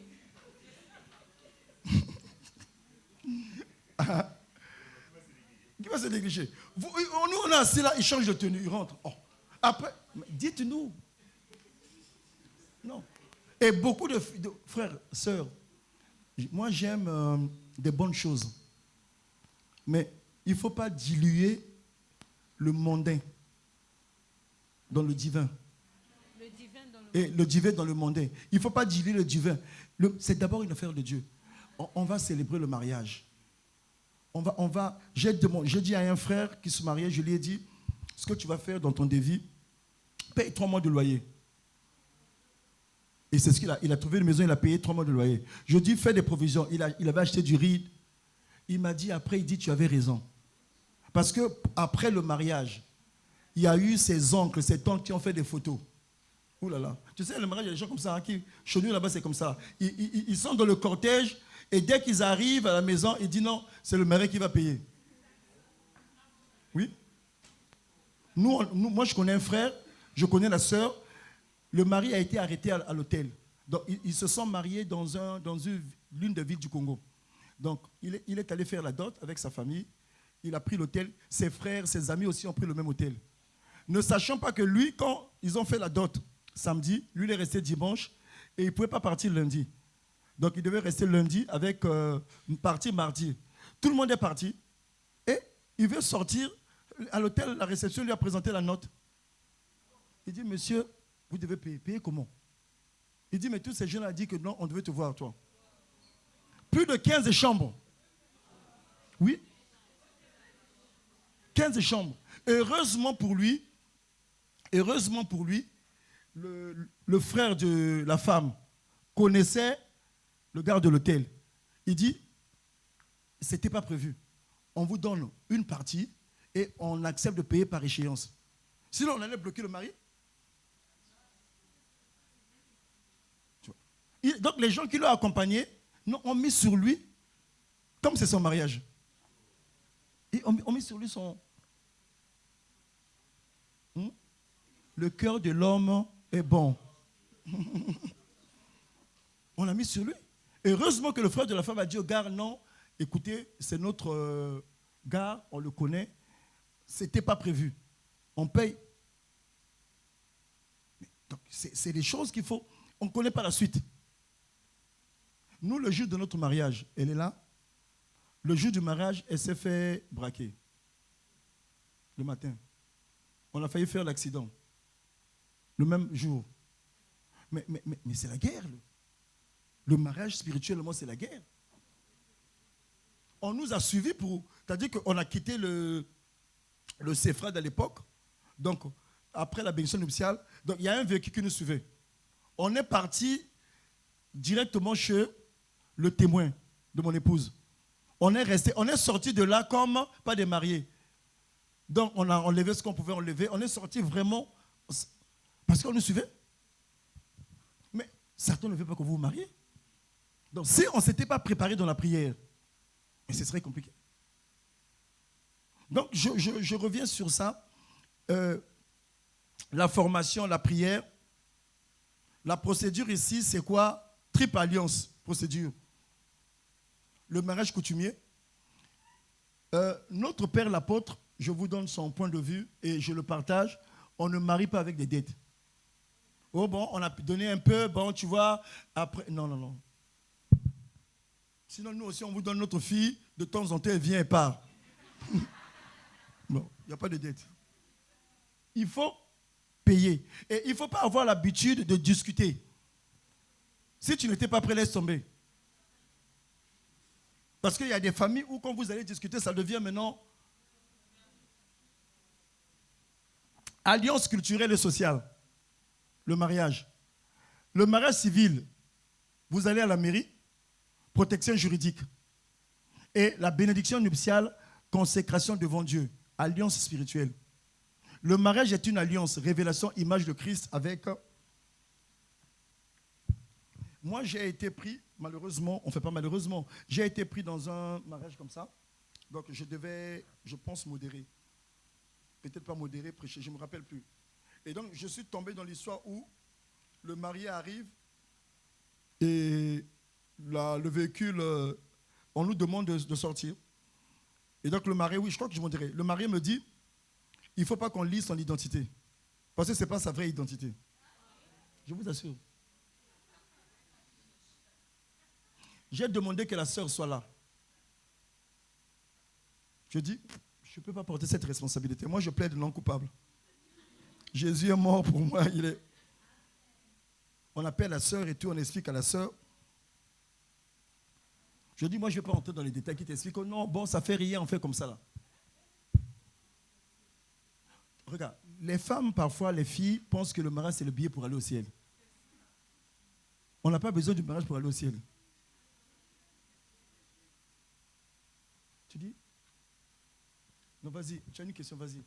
Speaker 1: Qui va se négliger? Nous on est assis là, ils changent de tenue, ils rentrent. Oh. Après, dites-nous. Non. Et beaucoup de frères, sœurs, moi j'aime des bonnes choses. Mais il ne faut pas diluer le mondain dans le divin. Et le divin dans le mondain. Il ne faut pas diluer le divin. C'est d'abord une affaire de Dieu. On va célébrer le mariage. J'ai dit à un frère qui se mariait, je lui ai dit, ce que tu vas faire dans ton devis, paye 3 mois de loyer. Et c'est ce qu'il a. Il a trouvé une maison, il a payé 3 mois de loyer. Je dis, fais des provisions. Il avait acheté du riz. Il m'a dit, après, il dit, tu avais raison. Parce que après le mariage, il y a eu ses oncles, ses tantes qui ont fait des photos. Ouh là là. Tu sais, le mariage, il y a des gens comme ça, hein, chez nous là-bas, c'est comme ça. Ils sont dans le cortège et dès qu'ils arrivent à la maison, ils disent non, c'est le mari qui va payer. Oui. Moi, je connais un frère, je connais la sœur. Le mari a été arrêté à l'hôtel. Donc, ils se sont mariés dans l'une des villes du Congo. Donc, il est allé faire la dot avec sa famille. Il a pris l'hôtel. Ses frères, ses amis aussi ont pris le même hôtel. Ne sachant pas que lui, quand ils ont fait la dot samedi, lui, il est resté dimanche et il ne pouvait pas partir lundi. Donc, il devait rester lundi avec une partie mardi. Tout le monde est parti et il veut sortir. À l'hôtel, la réception lui a présenté la note. Il dit, monsieur, vous devez payer. Payer comment? Il dit, mais tous ces jeunes ont dit que non, on devait te voir, toi. Plus de 15 chambres. Oui. 15 chambres. Heureusement pour lui, le frère de la femme connaissait le garde de l'hôtel. Il dit, ce n'était pas prévu. On vous donne une partie et on accepte de payer par échéance. Sinon, on allait bloquer le mari. Donc, les gens qui l'ont accompagné ont mis sur lui, comme c'est son mariage, et on mis sur lui son... Le cœur de l'homme est bon. On l'a mis sur lui. Heureusement que le frère de la femme a dit au gars, non, écoutez, c'est notre gars, on le connaît, c'était pas prévu. On paye. Donc, c'est des choses qu'il faut, on ne connaît pas la suite. Nous, le jour de notre mariage, elle est là. Le jour du mariage, elle s'est fait braquer. Le matin. On a failli faire l'accident. Le même jour. Mais c'est la guerre. Le mariage, spirituellement, c'est la guerre. On nous a suivis pour... C'est-à-dire qu'on a quitté le CFRAD à l'époque. Donc, après la bénédiction nuptiale, donc il y a un véhicule qui nous suivait. On est parti directement chez le témoin de mon épouse. On est sorti de là comme pas des mariés. Donc, on a enlevé ce qu'on pouvait enlever. On est sorti vraiment parce qu'on nous suivait. Mais certains ne veulent pas que vous vous mariez. Donc, si on ne s'était pas préparé dans la prière, ce serait compliqué. Donc, je reviens sur ça. La formation, la prière. La procédure ici, c'est quoi? Triple alliance, procédure. Le mariage coutumier. Notre père l'apôtre, je vous donne son point de vue et je le partage. On ne marie pas avec des dettes. Oh bon, on a donné un peu, bon, tu vois, après... Non. Sinon, nous aussi, on vous donne notre fille, de temps en temps, elle vient et part. Bon, il n'y a pas de dette. Il faut payer. Et il ne faut pas avoir l'habitude de discuter. Si tu n'étais pas prêt, laisse tomber. Parce qu'il y a des familles où quand vous allez discuter, ça devient maintenant alliance culturelle et sociale. Le mariage. Le mariage civil, vous allez à la mairie, protection juridique. Et la bénédiction nuptiale, consécration devant Dieu, alliance spirituelle. Le mariage est une alliance, révélation, image de Christ avec... Moi, j'ai été pris, malheureusement, on ne fait pas malheureusement, j'ai été pris dans un mariage comme ça. Donc, je devais, je pense, modérer. Peut-être pas modérer, prêcher, je ne me rappelle plus. Et donc, je suis tombé dans l'histoire où le marié arrive et le véhicule, on nous demande de sortir. Et donc, le marié, oui, je crois que je modérais. Le marié me dit, il ne faut pas qu'on lise son identité. Parce que ce n'est pas sa vraie identité. Je vous assure. J'ai demandé que la sœur soit là. Je dis, je ne peux pas porter cette responsabilité. Moi, je plaide non coupable. Jésus est mort pour moi. On appelle la sœur et tout, on explique à la sœur. Je dis, moi, je ne vais pas entrer dans les détails qui t'expliquent. Oh non, bon, ça fait rien, on fait comme ça là. Regarde, les femmes, parfois, les filles, pensent que le mariage, c'est le billet pour aller au ciel. On n'a pas besoin du mariage pour aller au ciel. Tu dis? Non, vas-y, tu as une question, vas-y.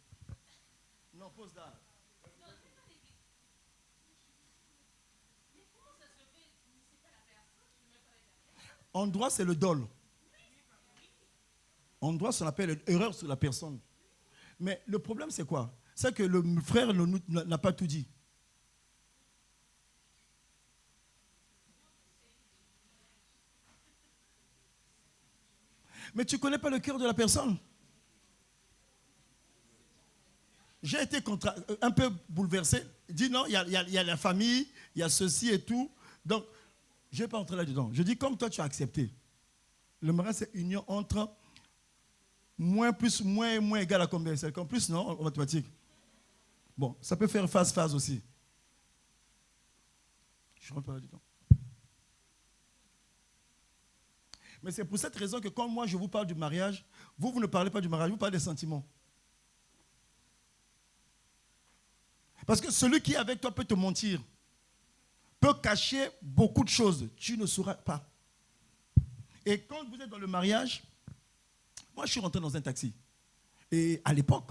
Speaker 1: Non, pose là. En droit, c'est le dol. En droit, ça s'appelle erreur sur la personne. Mais le problème, c'est quoi? C'est que le frère n'a pas tout dit. Mais tu ne connais pas le cœur de la personne. J'ai été un peu bouleversé. Il dit non, il y a la famille, il y a ceci et tout. Donc, je ne vais pas entrer là-dedans. Je dis comme toi, tu as accepté. Le mariage, c'est union entre moins plus, moins et moins égal à combien? C'est comme plus, non, en mathématiques. Bon, ça peut faire phase aussi. Je ne rentre pas là-dedans. Mais c'est pour cette raison que quand moi je vous parle du mariage, vous ne parlez pas du mariage, vous parlez des sentiments. Parce que celui qui est avec toi peut te mentir, peut cacher beaucoup de choses. Tu ne sauras pas. Et quand vous êtes dans le mariage, moi je suis rentré dans un taxi. Et à l'époque,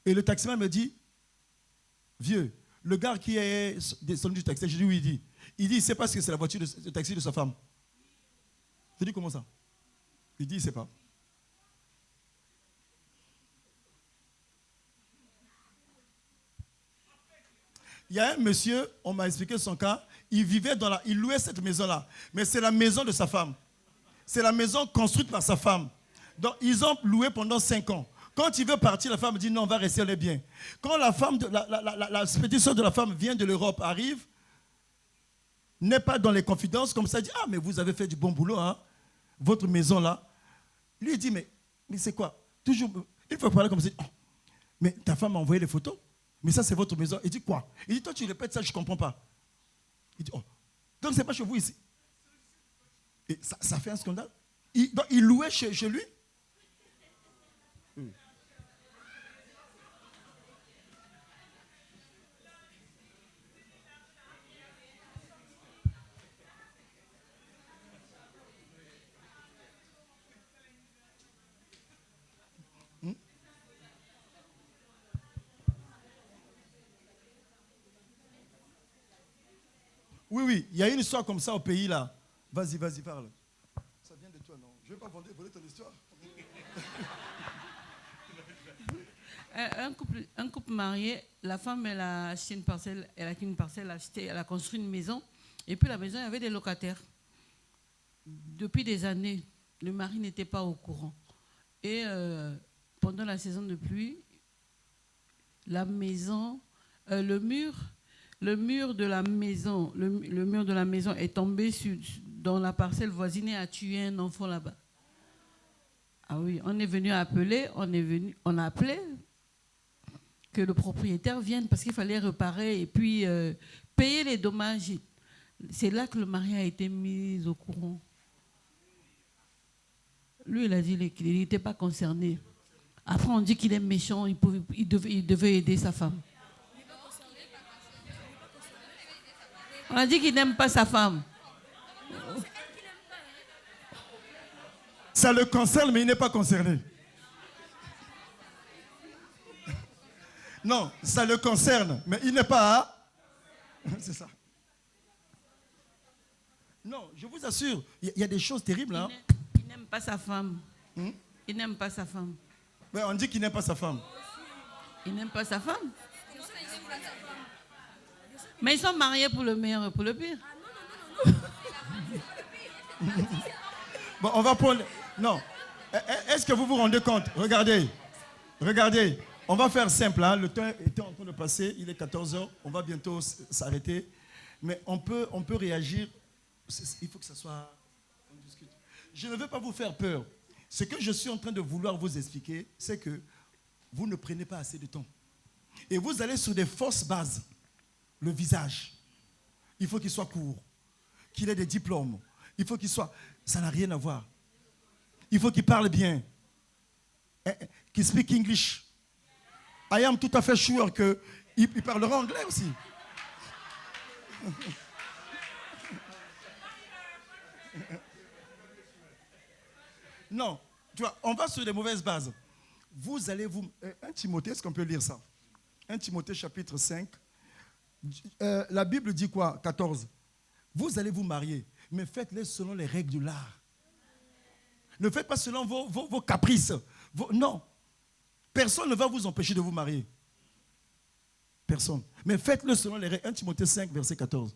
Speaker 1: et le taximan me dit, vieux, le gars qui est descendu du taxi, je dis oui, il dit, il ne sait pas ce que c'est la voiture de taxi de sa femme. Je dis comment ça? Il dit, il ne sait pas. Il y a un monsieur, on m'a expliqué son cas, il louait cette maison-là. Mais c'est la maison de sa femme. C'est la maison construite par sa femme. Donc, ils ont loué pendant 5 ans. Quand il veut partir, la femme dit non, on va rester, on est bien. Quand la petite soeur de la femme vient de l'Europe, arrive, n'est pas dans les confidences, comme ça, il dit, ah, mais vous avez fait du bon boulot, hein, votre maison là. Lui, il dit, mais c'est quoi? Toujours, il faut parler comme ça. Oh, mais ta femme m'a envoyé les photos. Mais ça, c'est votre maison. Il dit quoi? Il dit, toi, tu répètes ça, je ne comprends pas. Il dit, oh, donc ce n'est pas chez vous ici. Et ça fait un scandale. Donc, il louait chez lui. Oui, il y a une histoire comme ça au pays là. Vas-y, parle. Ça vient de toi, non? Je ne vais pas voler ton histoire.
Speaker 2: Un couple marié, la femme, elle a acheté une parcelle, elle a construit une maison. Et puis la maison, il y avait des locataires. Depuis des années, le mari n'était pas au courant. Et pendant la saison de pluie, la maison, le mur de la maison, le mur de la maison est tombé dans la parcelle voisine et a tué un enfant là-bas. Ah oui, on est venu appeler, on a appelé que le propriétaire vienne parce qu'il fallait réparer et puis payer les dommages. C'est là que le mari a été mis au courant. Lui, il a dit qu'il n'était pas concerné. Après, on dit qu'il est méchant, il devait aider sa femme. On a dit qu'il n'aime pas sa femme.
Speaker 1: Ça le concerne, mais il n'est pas concerné. Non, ça le concerne, mais il n'est pas... C'est ça. Non, je vous assure, il y a des choses terribles. Hein?
Speaker 2: Il n'aime pas sa femme. Il n'aime pas sa femme.
Speaker 1: Ouais, on dit qu'il n'aime pas sa femme.
Speaker 2: Il n'aime pas sa femme. Mais ils sont mariés pour le meilleur et pour le pire.
Speaker 1: Bon, on va prendre... Non. Est-ce que vous vous rendez compte? Regardez. On va faire simple. Hein? Le temps était en train de passer. Il est 14h. On va bientôt s'arrêter. Mais on peut réagir. Il faut que ça soit... On discute. Je ne veux pas vous faire peur. Ce que je suis en train de vouloir vous expliquer, c'est que vous ne prenez pas assez de temps. Et vous allez sur des fausses bases. Le visage. Il faut qu'il soit court. Qu'il ait des diplômes. Il faut qu'il soit... Ça n'a rien à voir. Il faut qu'il parle bien. Qu'il speak English. I am tout à fait sûr qu'il parlera anglais aussi. Non, tu vois, on va sur des mauvaises bases. Vous allez vous... 1 Timothée, est-ce qu'on peut lire ça? 1 Timothée chapitre 5. La Bible dit quoi? 14. Vous allez vous marier, mais faites-le selon les règles de l'art. Ne faites pas selon vos caprices. Non. Personne ne va vous empêcher de vous marier. Personne. Mais faites-le selon les règles. 1 Timothée 5, verset 14.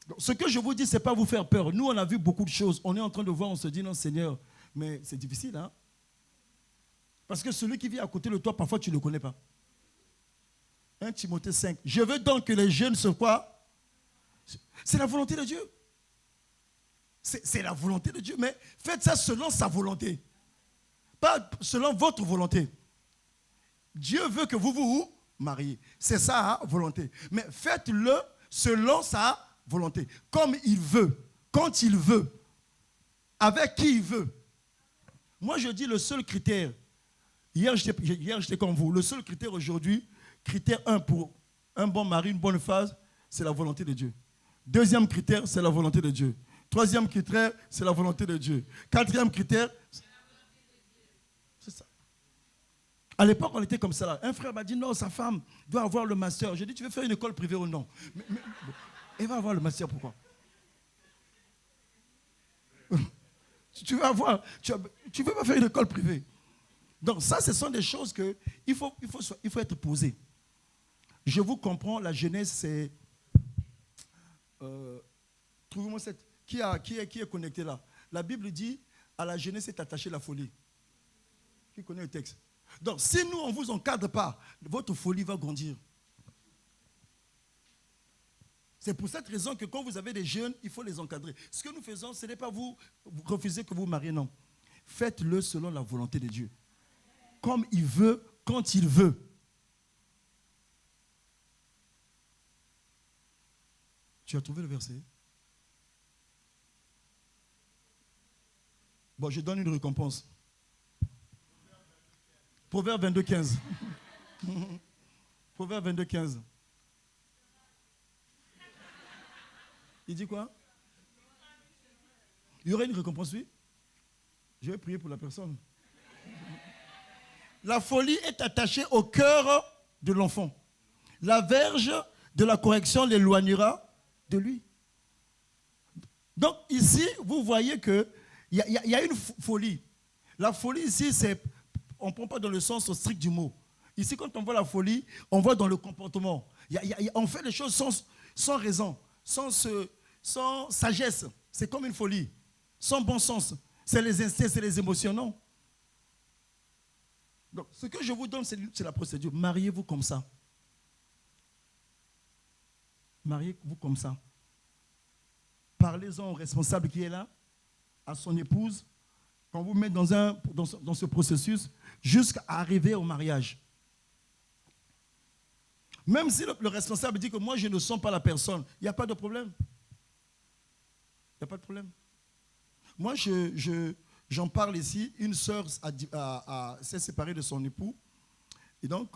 Speaker 1: Donc, ce que je vous dis, ce n'est pas vous faire peur. Nous, on a vu beaucoup de choses. On est en train de voir, on se dit, non, Seigneur, mais c'est difficile, hein? Parce que celui qui vit à côté de toi, parfois, tu ne le connais pas. 1 Timothée 5. Je veux donc que les jeunes se quoi? C'est la volonté de Dieu. C'est la volonté de Dieu. Mais faites ça selon sa volonté. Pas selon votre volonté. Dieu veut que vous mariez. C'est sa volonté. Mais faites-le selon sa volonté. Comme il veut. Quand il veut. Avec qui il veut. Moi, je dis le seul critère. Hier, j'étais comme vous. Le seul critère aujourd'hui, critère 1 pour un bon mari, une bonne phase, c'est la volonté de Dieu. Deuxième critère, c'est la volonté de Dieu. Troisième critère, c'est la volonté de Dieu. Quatrième critère, c'est ça. À l'époque, on était comme ça. Là. Un frère m'a dit, non, sa femme doit avoir le master. J'ai dit, tu veux faire une école privée ou non? Mais, elle va avoir le master, pourquoi? Tu veux pas faire une école privée? Donc ça, ce sont des choses qu'il faut être posé. Je vous comprends, la jeunesse, c'est... Trouvez-moi cette... Qui est connecté là? La Bible dit, à la jeunesse est attachée la folie. Qui connaît le texte? Donc, si nous, on ne vous encadre pas, votre folie va grandir. C'est pour cette raison que quand vous avez des jeunes, il faut les encadrer. Ce que nous faisons, ce n'est pas vous refuser que vous mariez, non. Faites-le selon la volonté de Dieu. Comme il veut, quand il veut. Tu as trouvé le verset? Bon, je donne une récompense. Proverbe 22, 15. Proverbe 22, 15. Il dit quoi? Il y aurait une récompense, oui? Je vais prier pour la personne. La folie est attachée au cœur de l'enfant. La verge de la correction l'éloignera de lui. Donc ici, vous voyez qu'il y a une folie. La folie ici, on ne prend pas dans le sens strict du mot. Ici, quand on voit la folie, on voit dans le comportement. On fait les choses sans raison, sans sagesse. C'est comme une folie. Sans bon sens. C'est les instincts, c'est les émotions, non? Donc, ce que je vous donne, c'est la procédure. Mariez-vous comme ça. Mariez-vous comme ça. Parlez-en au responsable qui est là, à son épouse, quand vous mettez dans ce processus, jusqu'à arriver au mariage. Même si le responsable dit que moi, je ne sens pas la personne, il n'y a pas de problème. Il n'y a pas de problème. Moi, j'en parle ici. Une sœur s'est séparée de son époux. Et donc,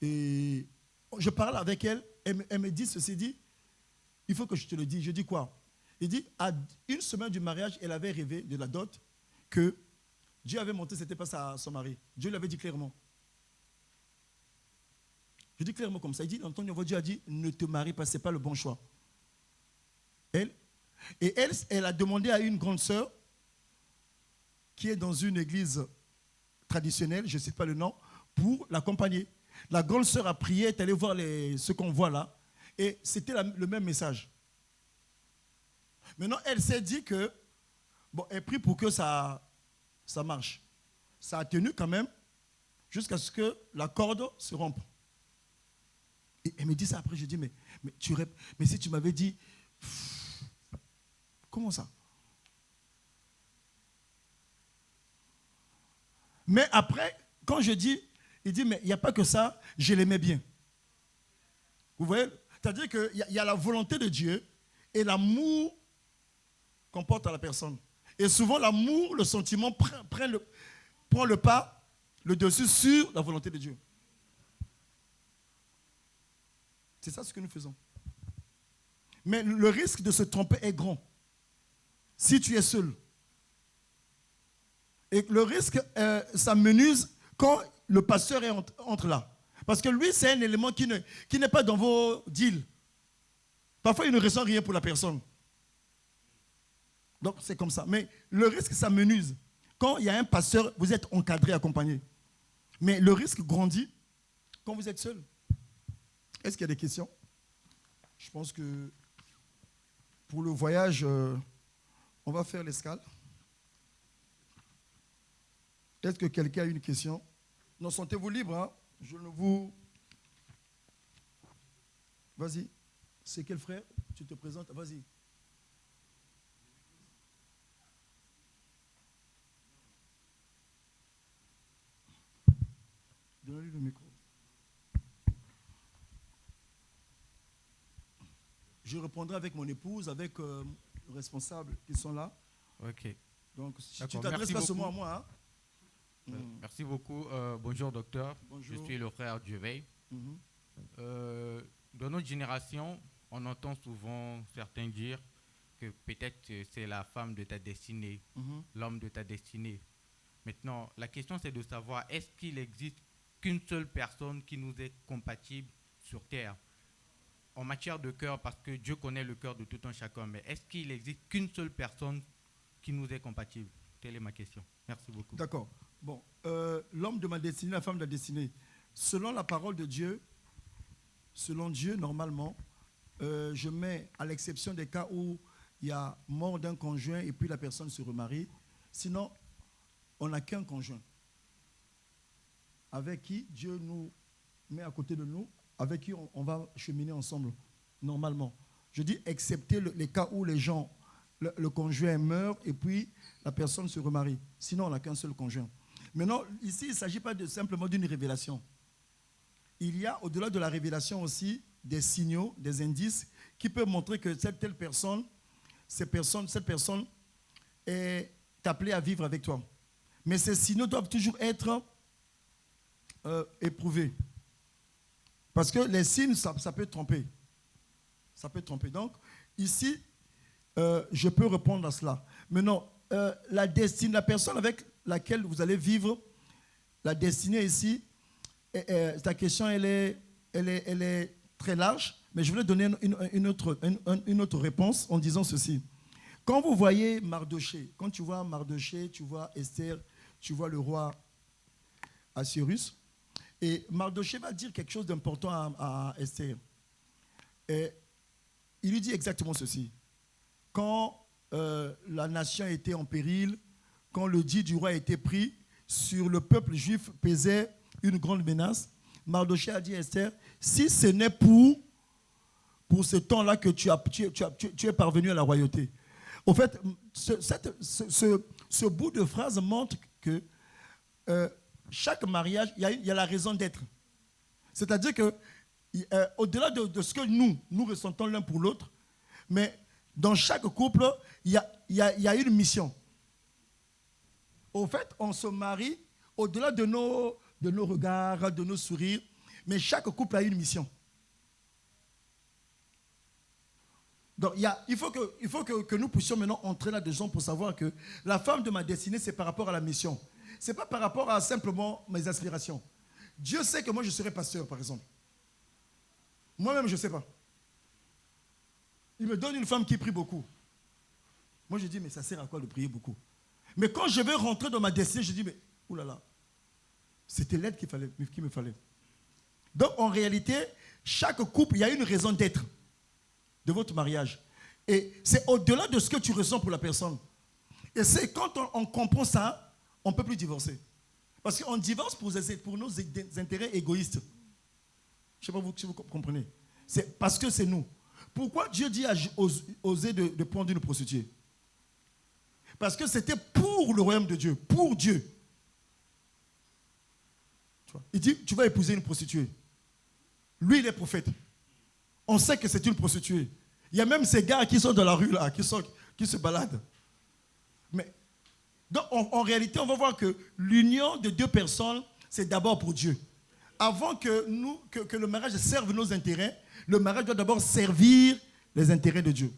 Speaker 1: je parle avec elle. Elle me dit ceci, dit, il faut que je te le dise. Je dis quoi? Il dit, à une semaine du mariage, elle avait rêvé de la dot que Dieu avait montré que ce n'était pas son mari. Dieu lui avait dit clairement. Je dis clairement comme ça. Il dit, Antonio, Dieu a dit, ne te marie pas, ce n'est pas le bon choix. Elle a demandé à une grande sœur qui est dans une église traditionnelle, je ne sais pas le nom, pour l'accompagner. La grande sœur a prié, est allée voir ce qu'on voit là, et c'était le même message. Maintenant, elle s'est dit que, bon, elle prie pour que ça marche. Ça a tenu quand même, jusqu'à ce que la corde se rompe. Et elle me dit ça après, je dis, mais si tu m'avais dit, comment ça? Mais après, quand je dis, il dit, mais il n'y a pas que ça, je l'aimais bien. Vous voyez? C'est-à-dire qu'il y a la volonté de Dieu et l'amour qu'on porte à la personne. Et souvent, l'amour, le sentiment prend le pas le dessus sur la volonté de Dieu. C'est ça ce que nous faisons. Mais le risque de se tromper est grand. Si tu es seul. Et le risque, ça menuse quand le pasteur entre là. Parce que lui, c'est un élément qui n'est pas dans vos deals. Parfois, il ne ressent rien pour la personne. Donc, c'est comme ça. Mais le risque, ça menuse. Quand il y a un pasteur, vous êtes encadré, accompagné. Mais le risque grandit quand vous êtes seul. Est-ce qu'il y a des questions? Je pense que pour le voyage, on va faire l'escale. Est-ce que quelqu'un a une question? Non, sentez-vous libre, hein? Je ne vous... Vas-y. C'est quel frère? Tu te présentes? Vas-y. Donnez-lui le micro. Je répondrai avec mon épouse, avec le responsable qui sont là.
Speaker 3: Ok.
Speaker 1: Donc, si tu t'adresses pas seulement à moi. Hein?
Speaker 3: Merci beaucoup. Bonjour, docteur.
Speaker 1: Bonjour.
Speaker 3: Je suis le frère Dieveil. Dans notre génération, on entend souvent certains dire que peut-être c'est la femme de ta destinée, l'homme de ta destinée. Maintenant, la question c'est de savoir, est-ce qu'il existe qu'une seule personne qui nous est compatible sur terre en matière de cœur, parce que Dieu connaît le cœur de tout un chacun, mais est-ce qu'il existe qu'une seule personne qui nous est compatible? Telle est ma question. Merci beaucoup.
Speaker 1: D'accord. Bon, l'homme de ma destinée, la femme de la destinée, selon la parole de Dieu, selon Dieu, normalement, je mets, à l'exception des cas où il y a mort d'un conjoint et puis la personne se remarie, sinon, on n'a qu'un conjoint avec qui Dieu nous met à côté de nous, avec qui on va cheminer ensemble, normalement. Je dis, excepté les cas où les gens, le conjoint meurt et puis la personne se remarie. Sinon, on n'a qu'un seul conjoint. Maintenant, ici, il ne s'agit pas simplement d'une révélation. Il y a, au-delà de la révélation aussi, des signaux, des indices qui peuvent montrer que cette personne est appelée à vivre avec toi. Mais ces signaux doivent toujours être éprouvés. Parce que les signes, ça peut tromper. Ça peut tromper. Donc, ici, je peux répondre à cela. Maintenant, la personne avec laquelle vous allez vivre, la destinée ici, ta question, elle est très large, mais je voulais donner une autre réponse en disant ceci. Quand vous voyez Mardoché, quand tu vois Mardoché, tu vois Esther, tu vois le roi Assuérus, et Mardoché va dire quelque chose d'important à Esther. Et il lui dit exactement ceci. Quand la nation était en péril, quand le dit du roi a été pris, sur le peuple juif pesait une grande menace, Mardoché a dit à Esther, si ce n'est pour ce temps-là que tu es parvenu à la royauté. Au fait, ce bout de phrase montre que chaque mariage, il y a la raison d'être. C'est-à-dire que, au-delà de ce que nous ressentons l'un pour l'autre, mais dans chaque couple, il y a une mission. Au fait, on se marie au-delà de nos regards, de nos sourires, mais chaque couple a une mission. Donc, il faut que nous puissions maintenant entrer là-dedans pour savoir que la femme de ma destinée, c'est par rapport à la mission. Ce n'est pas par rapport à simplement mes aspirations. Dieu sait que moi, je serai pasteur, par exemple. Moi-même, je ne sais pas. Il me donne une femme qui prie beaucoup. Moi, je dis, mais ça sert à quoi de prier beaucoup? Mais quand je vais rentrer dans ma destinée, je dis, mais oulala, c'était l'aide qu'il me fallait. Donc, en réalité, chaque couple, il y a une raison d'être de votre mariage. Et c'est au-delà de ce que tu ressens pour la personne. Et c'est quand on comprend ça, on ne peut plus divorcer. Parce qu'on divorce pour nos intérêts égoïstes. Je ne sais pas si vous comprenez. C'est parce que c'est nous. Pourquoi Dieu dit à Osée de prendre une prostituée? Parce que c'était pour le royaume de Dieu, pour Dieu. Il dit, tu vas épouser une prostituée. Lui, il est prophète. On sait que c'est une prostituée. Il y a même ces gars qui sont dans la rue, là, qui se baladent. Mais, donc, en réalité, on va voir que l'union de deux personnes c'est d'abord pour Dieu. Avant que le mariage serve nos intérêts, le mariage doit d'abord servir les intérêts de Dieu.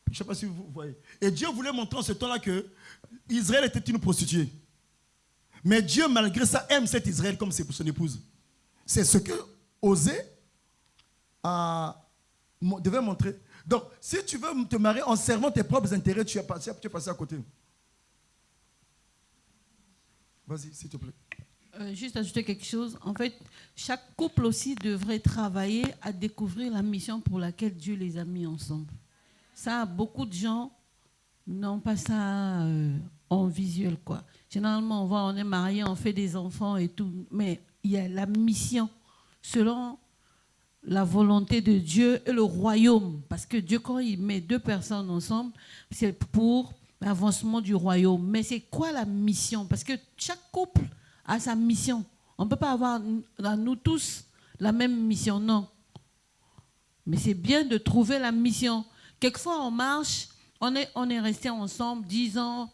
Speaker 1: Je ne sais pas si vous voyez. Et Dieu voulait montrer en ce temps-là que Israël était une prostituée. Mais Dieu, malgré ça, aime cet Israël comme son épouse. C'est ce que Osée devait montrer. Donc, si tu veux te marier en servant tes propres intérêts, tu es passé à côté. Vas-y, s'il te plaît.
Speaker 2: Juste ajouter quelque chose. En fait, chaque couple aussi devrait travailler à découvrir la mission pour laquelle Dieu les a mis ensemble. Ça, beaucoup de gens n'ont pas ça en visuel, quoi. Généralement, on est marié, on fait des enfants et tout, mais il y a la mission selon la volonté de Dieu et le royaume. Parce que Dieu, quand il met deux personnes ensemble, c'est pour l'avancement du royaume. Mais c'est quoi la mission? Parce que chaque couple a sa mission. On ne peut pas avoir, nous tous, la même mission, non. Mais c'est bien de trouver la mission. Quelquefois, on marche, on est resté ensemble 10 ans,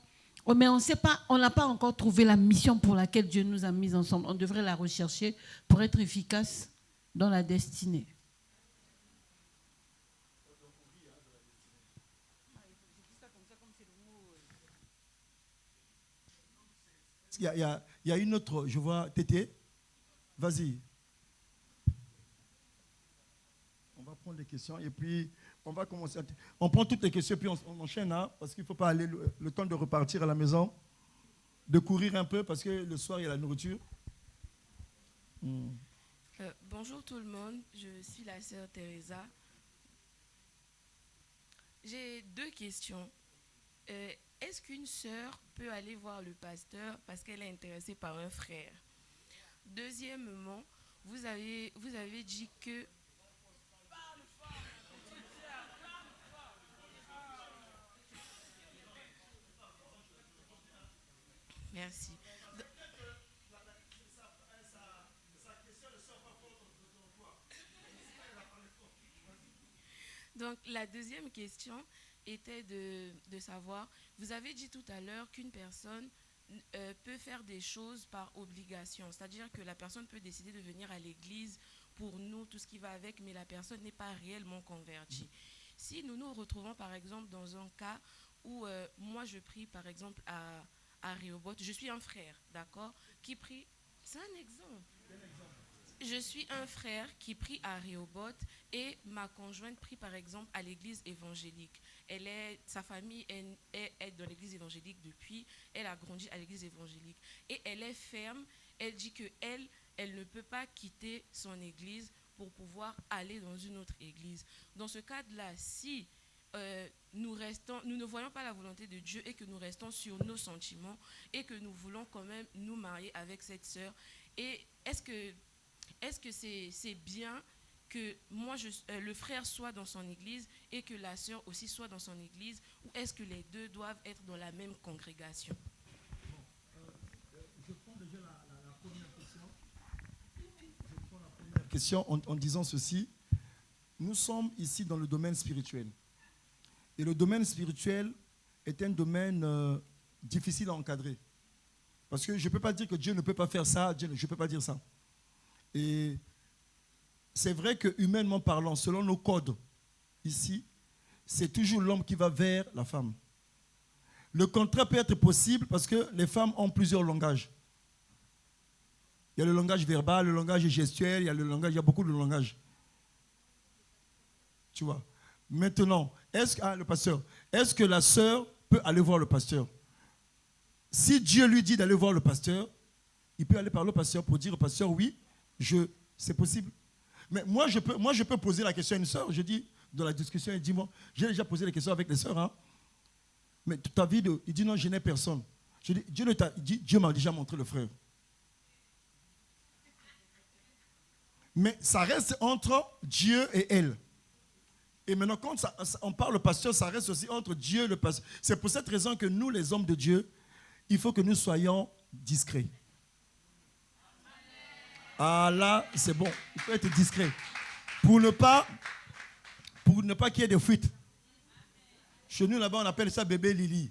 Speaker 2: mais on n'a pas encore trouvé la mission pour laquelle Dieu nous a mis ensemble. On devrait la rechercher pour être efficace dans la destinée.
Speaker 1: Il y a une autre, je vois, Tété. Vas-y. On va prendre les questions et puis on va commencer. On prend toutes les questions et puis on enchaîne, hein, parce qu'il ne faut pas aller le temps de repartir à la maison, de courir un peu parce que le soir il y a la nourriture.
Speaker 4: Bonjour tout le monde, je suis la sœur Teresa. J'ai 2 questions. Est-ce qu'une sœur peut aller voir le pasteur parce qu'elle est intéressée par un frère? Deuxièmement, vous avez dit que... Merci. Donc, la deuxième question était de savoir, vous avez dit tout à l'heure qu'une personne peut faire des choses par obligation, c'est-à-dire que la personne peut décider de venir à l'église pour nous, tout ce qui va avec, mais la personne n'est pas réellement convertie. Si nous nous retrouvons par exemple dans un cas où moi je prie par exemple à Rehoboth, je suis un frère, d'accord, qui prie, c'est un exemple. Je suis un frère qui prie à Rehoboth et ma conjointe prie par exemple à l'église évangélique. Sa famille est dans l'église évangélique depuis, elle a grandi à l'église évangélique. Et elle est ferme, elle dit qu'elle ne peut pas quitter son église pour pouvoir aller dans une autre église. Dans ce cadre-là, si nous ne voyons pas la volonté de Dieu et que nous restons sur nos sentiments et que nous voulons quand même nous marier avec cette sœur, et est-ce que c'est bien que le frère soit dans son église et que la sœur aussi soit dans son église, ou est-ce que les deux doivent être dans la même congrégation?
Speaker 1: Je prends déjà la première question. Je prends la première question en disant ceci. Nous sommes ici dans le domaine spirituel. Et le domaine spirituel est un domaine difficile à encadrer. Parce que je ne peux pas dire que Dieu ne peut pas faire ça, je ne peux pas dire ça. Et c'est vrai que humainement parlant, selon nos codes, ici, c'est toujours l'homme qui va vers la femme. Le contraire peut être possible parce que les femmes ont plusieurs langages. Il y a le langage verbal, le langage gestuel, il y a beaucoup de langages. Tu vois. Maintenant, le pasteur, est-ce que la sœur peut aller voir le pasteur? Si Dieu lui dit d'aller voir le pasteur, il peut aller parler au pasteur pour dire au pasteur, oui, c'est possible. Mais moi, je peux poser la question à une sœur. Je dis, dans la discussion, il dit, moi, j'ai déjà posé la question avec les sœurs. Hein. Mais toute ta vie, il dit, non, je n'ai personne. Je dis, Dieu m'a déjà montré le frère. Mais ça reste entre Dieu et elle. Et maintenant, quand on parle au pasteur, ça reste aussi entre Dieu et le pasteur. C'est pour cette raison que nous, les hommes de Dieu, il faut que nous soyons discrets. Ah là, c'est bon. Il faut être discret. Pour ne pas qu'il y ait des fuites. Chez nous, là-bas, on appelle ça bébé Lily.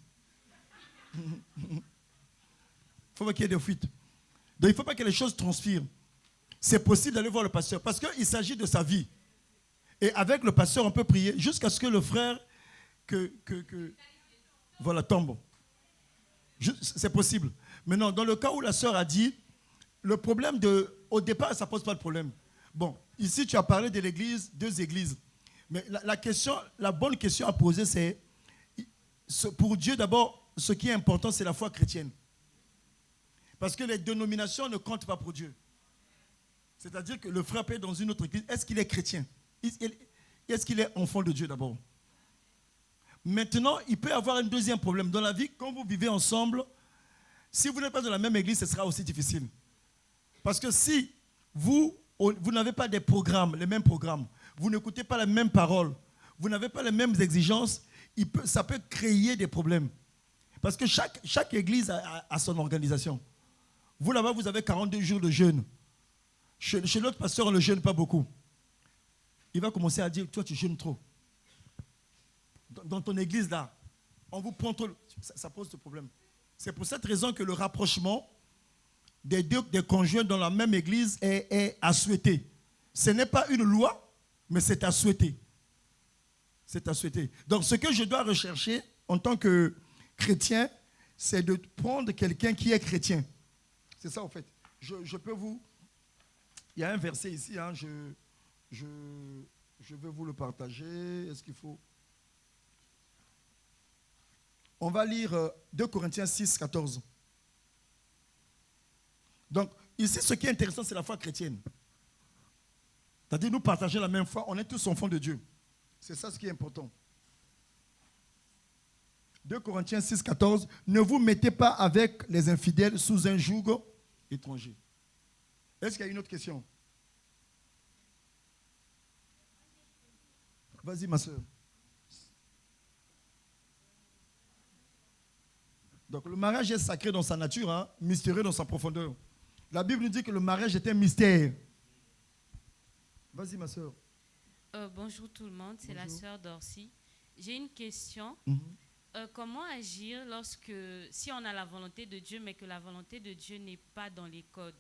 Speaker 1: faut pas qu'il y ait des fuites. Donc il ne faut pas que les choses transpirent. C'est possible d'aller voir le pasteur parce qu'il s'agit de sa vie. Et avec le pasteur, on peut prier jusqu'à ce que le frère voilà, tombe. C'est possible. Maintenant, dans le cas où la sœur a dit, le problème au départ, ça ne pose pas de problème. Bon, ici, tu as parlé de l'église, 2 églises. Mais la bonne question à poser, c'est, pour Dieu, d'abord, ce qui est important, c'est la foi chrétienne. Parce que les dénominations ne comptent pas pour Dieu. C'est-à-dire que le frère peut être dans une autre église. Est-ce qu'il est chrétien? Est-ce qu'il est enfant de Dieu d'abord? Maintenant, il peut y avoir un deuxième problème. Dans la vie, quand vous vivez ensemble, si vous n'êtes pas dans la même église, ce sera aussi difficile. Parce que si vous n'avez pas les mêmes programmes, vous n'écoutez pas les mêmes paroles, vous n'avez pas les mêmes exigences, ça peut créer des problèmes. Parce que chaque église a son organisation. Vous, là-bas, vous avez 42 jours de jeûne. Chez l'autre pasteur, on ne jeûne pas beaucoup. Il va commencer à dire, toi, tu jeûnes trop. Dans ton église, là, on vous prend trop. Ça pose des problèmes. C'est pour cette raison que le rapprochement des conjoints dans la même église est à souhaiter. Ce n'est pas une loi, mais c'est à souhaiter. C'est à souhaiter. Donc, ce que je dois rechercher en tant que chrétien, c'est de prendre quelqu'un qui est chrétien. C'est ça, en fait. Je peux vous... Il y a un verset ici, hein, je vais vous le partager. Est-ce qu'il faut... On va lire 2 Corinthiens 6, 14. Donc, ici, ce qui est intéressant, c'est la foi chrétienne. C'est-à-dire, nous partageons la même foi, on est tous enfants de Dieu. C'est ça ce qui est important. 2 Corinthiens 6, 14. Ne vous mettez pas avec les infidèles sous un joug étranger. Est-ce qu'il y a une autre question? Vas-y, ma soeur. Donc le mariage est sacré dans sa nature, hein, mystérieux dans sa profondeur. La Bible nous dit que le mariage est un mystère. Vas-y, ma soeur.
Speaker 5: Bonjour tout le monde, c'est la sœur Dorcy. J'ai une question. Comment agir si on a la volonté de Dieu, mais que la volonté de Dieu n'est pas dans les codes?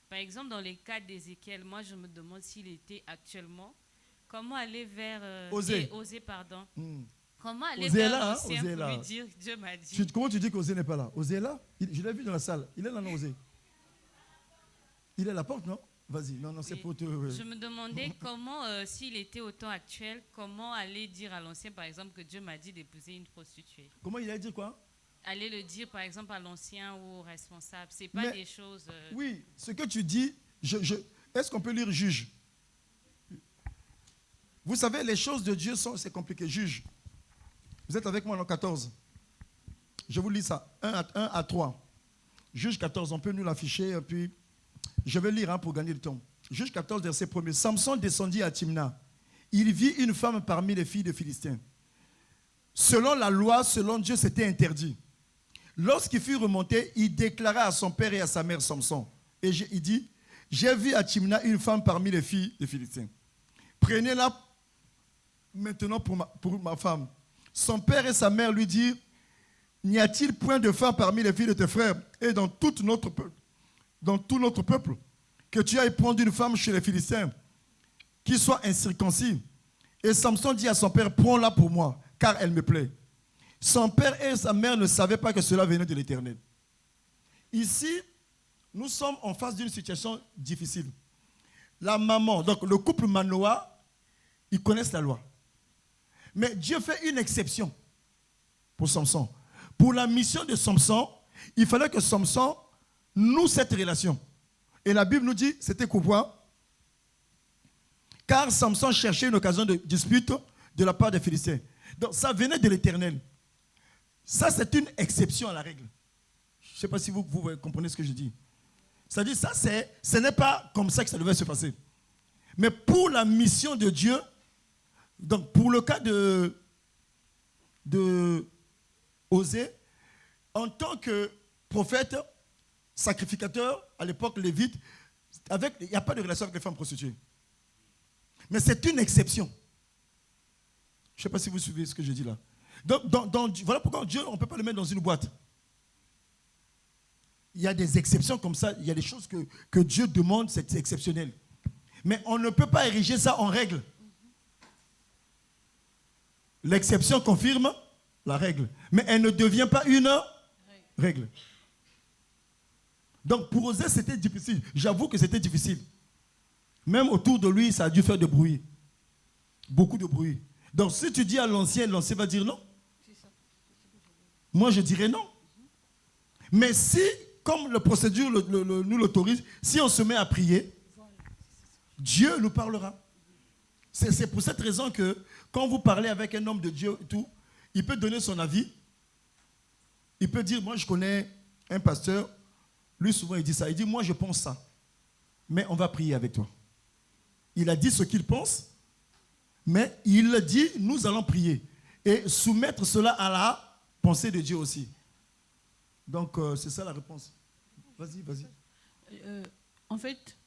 Speaker 5: Par exemple, dans les cas d'Ézéchiel, moi je me demande s'il était actuellement. Comment aller vers... Osée, pardon. Comment aller vers l'ancien pour lui dire, Dieu m'a dit...
Speaker 1: Comment tu dis qu'Osée n'est pas là? Osée est là? Je l'ai vu dans la salle. Il est là, non, Osée? Il est à la porte, non? Vas-y, non, c'est pour te...
Speaker 5: Je me demandais comment, s'il était au temps actuel, comment aller dire à l'ancien, par exemple, que Dieu m'a dit d'épouser une prostituée.
Speaker 1: Comment il a dit quoi?
Speaker 5: Aller le dire, par exemple, à l'ancien ou au responsable. C'est pas des choses...
Speaker 1: Oui, ce que tu dis, est-ce qu'on peut lire juge? Vous savez, les choses de Dieu, c'est compliqué. Juge. Vous êtes avec moi dans 14. Je vous lis ça. 1 à 3. Juge 14, on peut nous l'afficher. Puis je vais lire pour gagner le temps. Juge 14, verset 1er. Samson descendit à Timna. Il vit une femme parmi les filles de Philistins. Selon la loi, selon Dieu, c'était interdit. Lorsqu'il fut remonté, il déclara à son père et à sa mère Samson. Et il dit, j'ai vu à Timna une femme parmi les filles de Philistins. Prenez-la maintenant pour ma femme. Son père et sa mère lui dirent, n'y a-t-il point de femme parmi les filles de tes frères et dans tout notre peuple que tu ailles prendre une femme chez les Philistins qui soit incirconcis? Et Samson dit à son père, prends-la pour moi, car elle me plaît. Son père et sa mère ne savaient pas que cela venait de l'Éternel. Ici, nous sommes en face d'une situation difficile. La maman, donc le couple Manoah, ils connaissent la loi. Mais Dieu fait une exception pour Samson. Pour la mission de Samson, il fallait que Samson noue cette relation. Et la Bible nous dit, c'était quoi? Car Samson cherchait une occasion de dispute de la part des Philistins. Donc ça venait de l'Éternel. Ça, c'est une exception à la règle. Je ne sais pas si vous comprenez ce que je dis. C'est-à-dire, ce n'est pas comme ça que ça devait se passer. Mais pour la mission de Dieu, donc pour le cas de Osée, en tant que prophète, sacrificateur, à l'époque lévite, il n'y a pas de relation avec les femmes prostituées. Mais c'est une exception. Je ne sais pas si vous suivez ce que je dis là. Donc, voilà pourquoi Dieu, on ne peut pas le mettre dans une boîte. il y a des exceptions comme ça, il y a des choses que Dieu demande, c'est exceptionnel. Mais on ne peut pas ériger ça en règle. L'exception confirme la règle, mais elle ne devient pas une règle. Donc pour Osée, c'était difficile. J'avoue que c'était difficile. Même autour de lui, ça a dû faire de bruit. Beaucoup de bruit. Donc si tu dis à l'ancien va dire non. Moi, je dirais non. Mais si, comme la procédure nous l'autorise, si on se met à prier, Dieu nous parlera. C'est pour cette raison que quand vous parlez avec un homme de Dieu, tout, il peut donner son avis. Il peut dire, moi je connais un pasteur, lui souvent il dit ça. Il dit, moi je pense ça, mais on va prier avec toi. Il a dit ce qu'il pense, mais il dit, nous allons prier. Et soumettre cela à la pensée de Dieu aussi. Donc c'est ça la réponse. Vas-y.
Speaker 2: En fait,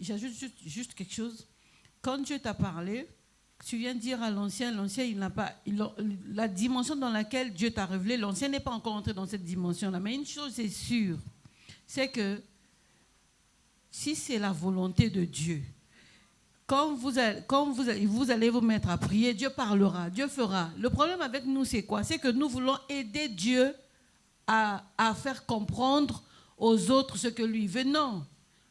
Speaker 2: j'ajoute juste quelque chose. Quand Dieu t'a parlé, tu viens de dire à l'ancien, il n'a pas, la dimension dans laquelle Dieu t'a révélé, l'ancien n'est pas encore entré dans cette dimension-là. Mais une chose est sûre, c'est que si c'est la volonté de Dieu, quand vous allez vous mettre à prier, Dieu parlera, Dieu fera. Le problème avec nous, c'est quoi? C'est que nous voulons aider Dieu à faire comprendre aux autres ce que lui veut. Non.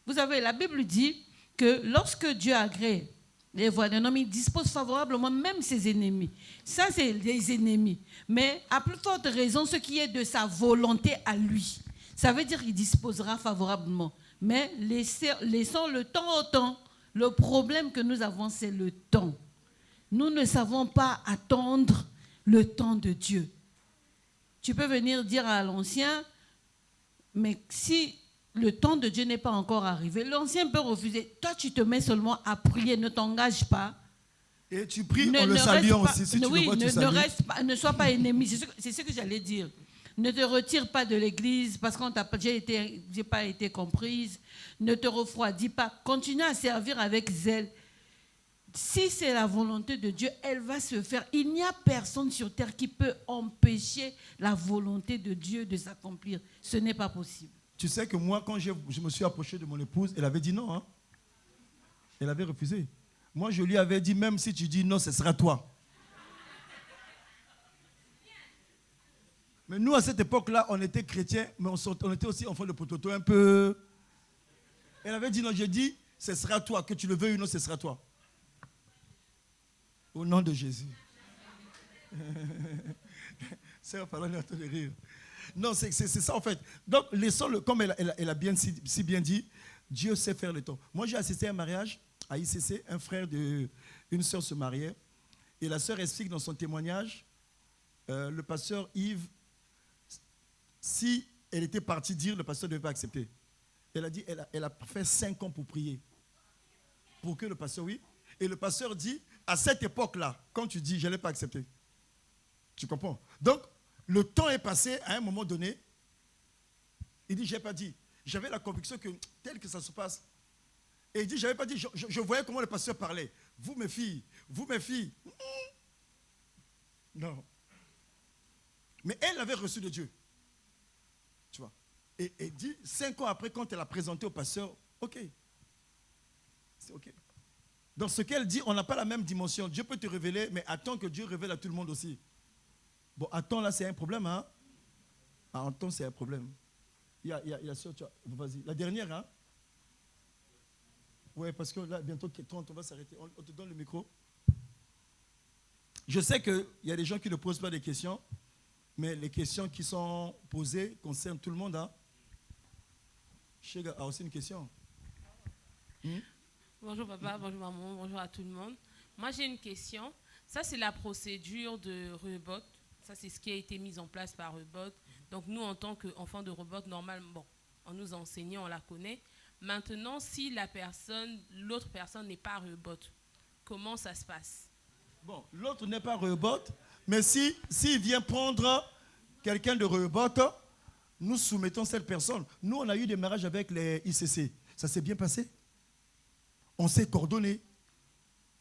Speaker 2: Vous savez, la Bible dit que lorsque Dieu agrée les voies d'un homme, il dispose favorablement même ses ennemis. Ça, c'est les ennemis. Mais à plus forte raison, ce qui est de sa volonté à lui. Ça veut dire qu'il disposera favorablement. Mais laissons le temps au temps. Le problème que nous avons, c'est le temps. Nous ne savons pas attendre le temps de Dieu. Tu peux venir dire à l'ancien, mais si le temps de Dieu n'est pas encore arrivé, l'ancien peut refuser. Toi, tu te mets seulement à prier, ne t'engage pas.
Speaker 1: Et tu pries en le saluant aussi. Si tu
Speaker 2: oui,
Speaker 1: le vois, tu salues.
Speaker 2: Ne sois pas ennemi. C'est ce que j'allais dire. Ne te retire pas de l'église parce que j'ai pas été comprise. Ne te refroidis pas. Continue à servir avec zèle. Si c'est la volonté de Dieu, elle va se faire. Il n'y a personne sur terre qui peut empêcher la volonté de Dieu de s'accomplir. Ce n'est pas possible.
Speaker 1: Tu sais que moi, quand je me suis approché de mon épouse, elle avait dit non. Hein? Elle avait refusé. Moi, je lui avais dit, même si tu dis non, ce sera toi. Mais nous, à cette époque-là, on était chrétiens, mais on était aussi enfants de pototo un peu. Elle avait dit non, j'ai dit, ce sera toi. Que tu le veuilles ou non, ce sera toi. Au nom de Jésus. C'est un parole de rire. Non, c'est ça en fait. Donc, laissons-le, comme elle a si bien dit, Dieu sait faire le temps. Moi, j'ai assisté à un mariage à ICC, un frère une sœur se mariait, et la sœur explique dans son témoignage, le pasteur Yves, si elle était partie dire, le pasteur ne devait pas accepter. Elle a dit, elle a fait 5 ans pour prier. Pour que le pasteur, oui. Et le pasteur dit, à cette époque-là, quand tu dis, je n'allais pas accepter. Tu comprends? Donc, le temps est passé à un moment donné. Il dit, je n'ai pas dit. J'avais la conviction que tel que ça se passe. Et il dit, je n'avais pas dit, je voyais comment le pasteur parlait. Vous mes filles. Non. Mais elle l'avait reçu de Dieu. Tu vois. Et dit, 5 ans après, quand elle a présenté au pasteur, ok. C'est ok. Dans ce qu'elle dit, on n'a pas la même dimension. Dieu peut te révéler, mais attends que Dieu révèle à tout le monde aussi. Bon, attends, là, c'est un problème, hein? Ah, attends, c'est un problème. Il y a ça, tu vois. Vas-y. La dernière, hein? Oui, parce que là, bientôt, 30, on va s'arrêter. On te donne le micro. Je sais qu'il y a des gens qui ne posent pas des questions, mais les questions qui sont posées concernent tout le monde, hein? Chega a aussi une question.
Speaker 4: Bonjour papa, bonjour maman, bonjour à tout le monde. Moi j'ai une question. Ça c'est la procédure de Rehoboth. Ça c'est ce qui a été mis en place par Rehoboth. Donc nous en tant qu'enfants de Rehoboth, normalement, bon, en nous enseignant, on la connaît. Maintenant, si l'autre personne n'est pas Rehoboth, comment ça se passe?
Speaker 1: Bon, l'autre n'est pas Rehoboth, mais s'il vient prendre quelqu'un de Rehoboth, nous soumettons cette personne. Nous, on a eu des mariages avec les ICC. Ça s'est bien passé. On s'est coordonné,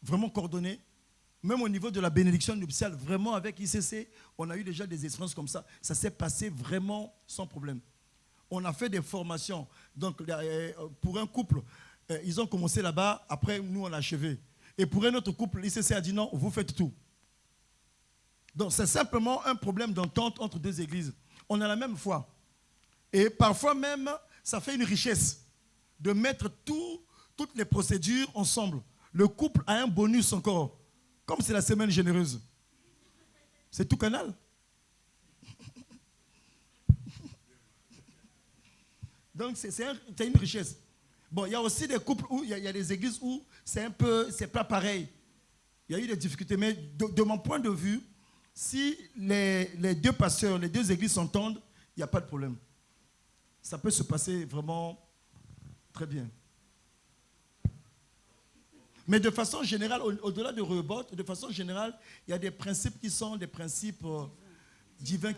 Speaker 1: vraiment coordonné. Même au niveau de la bénédiction nuptiale, vraiment avec ICC, on a eu déjà des expériences comme ça. Ça s'est passé vraiment sans problème. On a fait des formations. Donc, pour un couple, ils ont commencé là-bas. Après, nous, on a achevé. Et pour un autre couple, l'ICC a dit non, vous faites tout. Donc, c'est simplement un problème d'entente entre deux églises. On a la même foi. Et parfois même, ça fait une richesse de mettre toutes les procédures ensemble. Le couple a un bonus encore, comme c'est la semaine généreuse. C'est tout canal. Donc, c'est une richesse. Bon, il y a aussi des couples où il y a des églises où c'est pas pareil. Il y a eu des difficultés. Mais de mon point de vue, si les deux pasteurs, les deux églises s'entendent, il n'y a pas de problème. Ça peut se passer vraiment très bien. Mais de façon générale, au-delà de Rehoboth, de façon générale, il y a des principes qui sont des principes divins,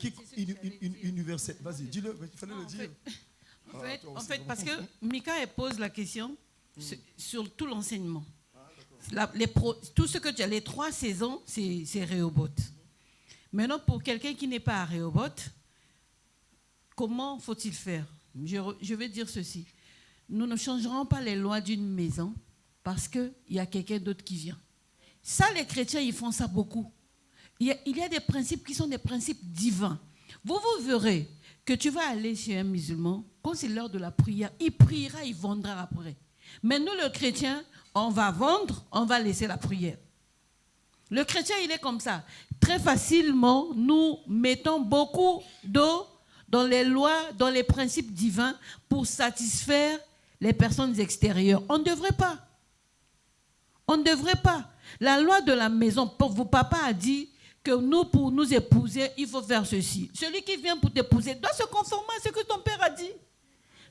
Speaker 1: universels. Vas-y, dis-le, il fallait le dire.
Speaker 2: En fait, parce que Mika pose la question sur tout l'enseignement. Tout ce que tu as, les 3 saisons, c'est Rehoboth. Maintenant, pour quelqu'un qui n'est pas à Rehoboth, comment faut-il faire? Je vais dire ceci. Nous ne changerons pas les lois d'une maison parce qu'il y a quelqu'un d'autre qui vient. Ça, les chrétiens, ils font ça beaucoup. Il y a des principes qui sont des principes divins. Vous verrez que tu vas aller chez un musulman, quand c'est l'heure de la prière, il priera, il vendra après. Mais nous, le chrétien, on va vendre, on va laisser la prière. Le chrétien, il est comme ça. Très facilement, nous mettons beaucoup d'eau dans les lois, dans les principes divins pour satisfaire les personnes extérieures. On ne devrait pas. On ne devrait pas. La loi de la maison, vos papa a dit que nous, pour nous épouser, il faut faire ceci. Celui qui vient pour t'épouser doit se conformer à ce que ton père a dit.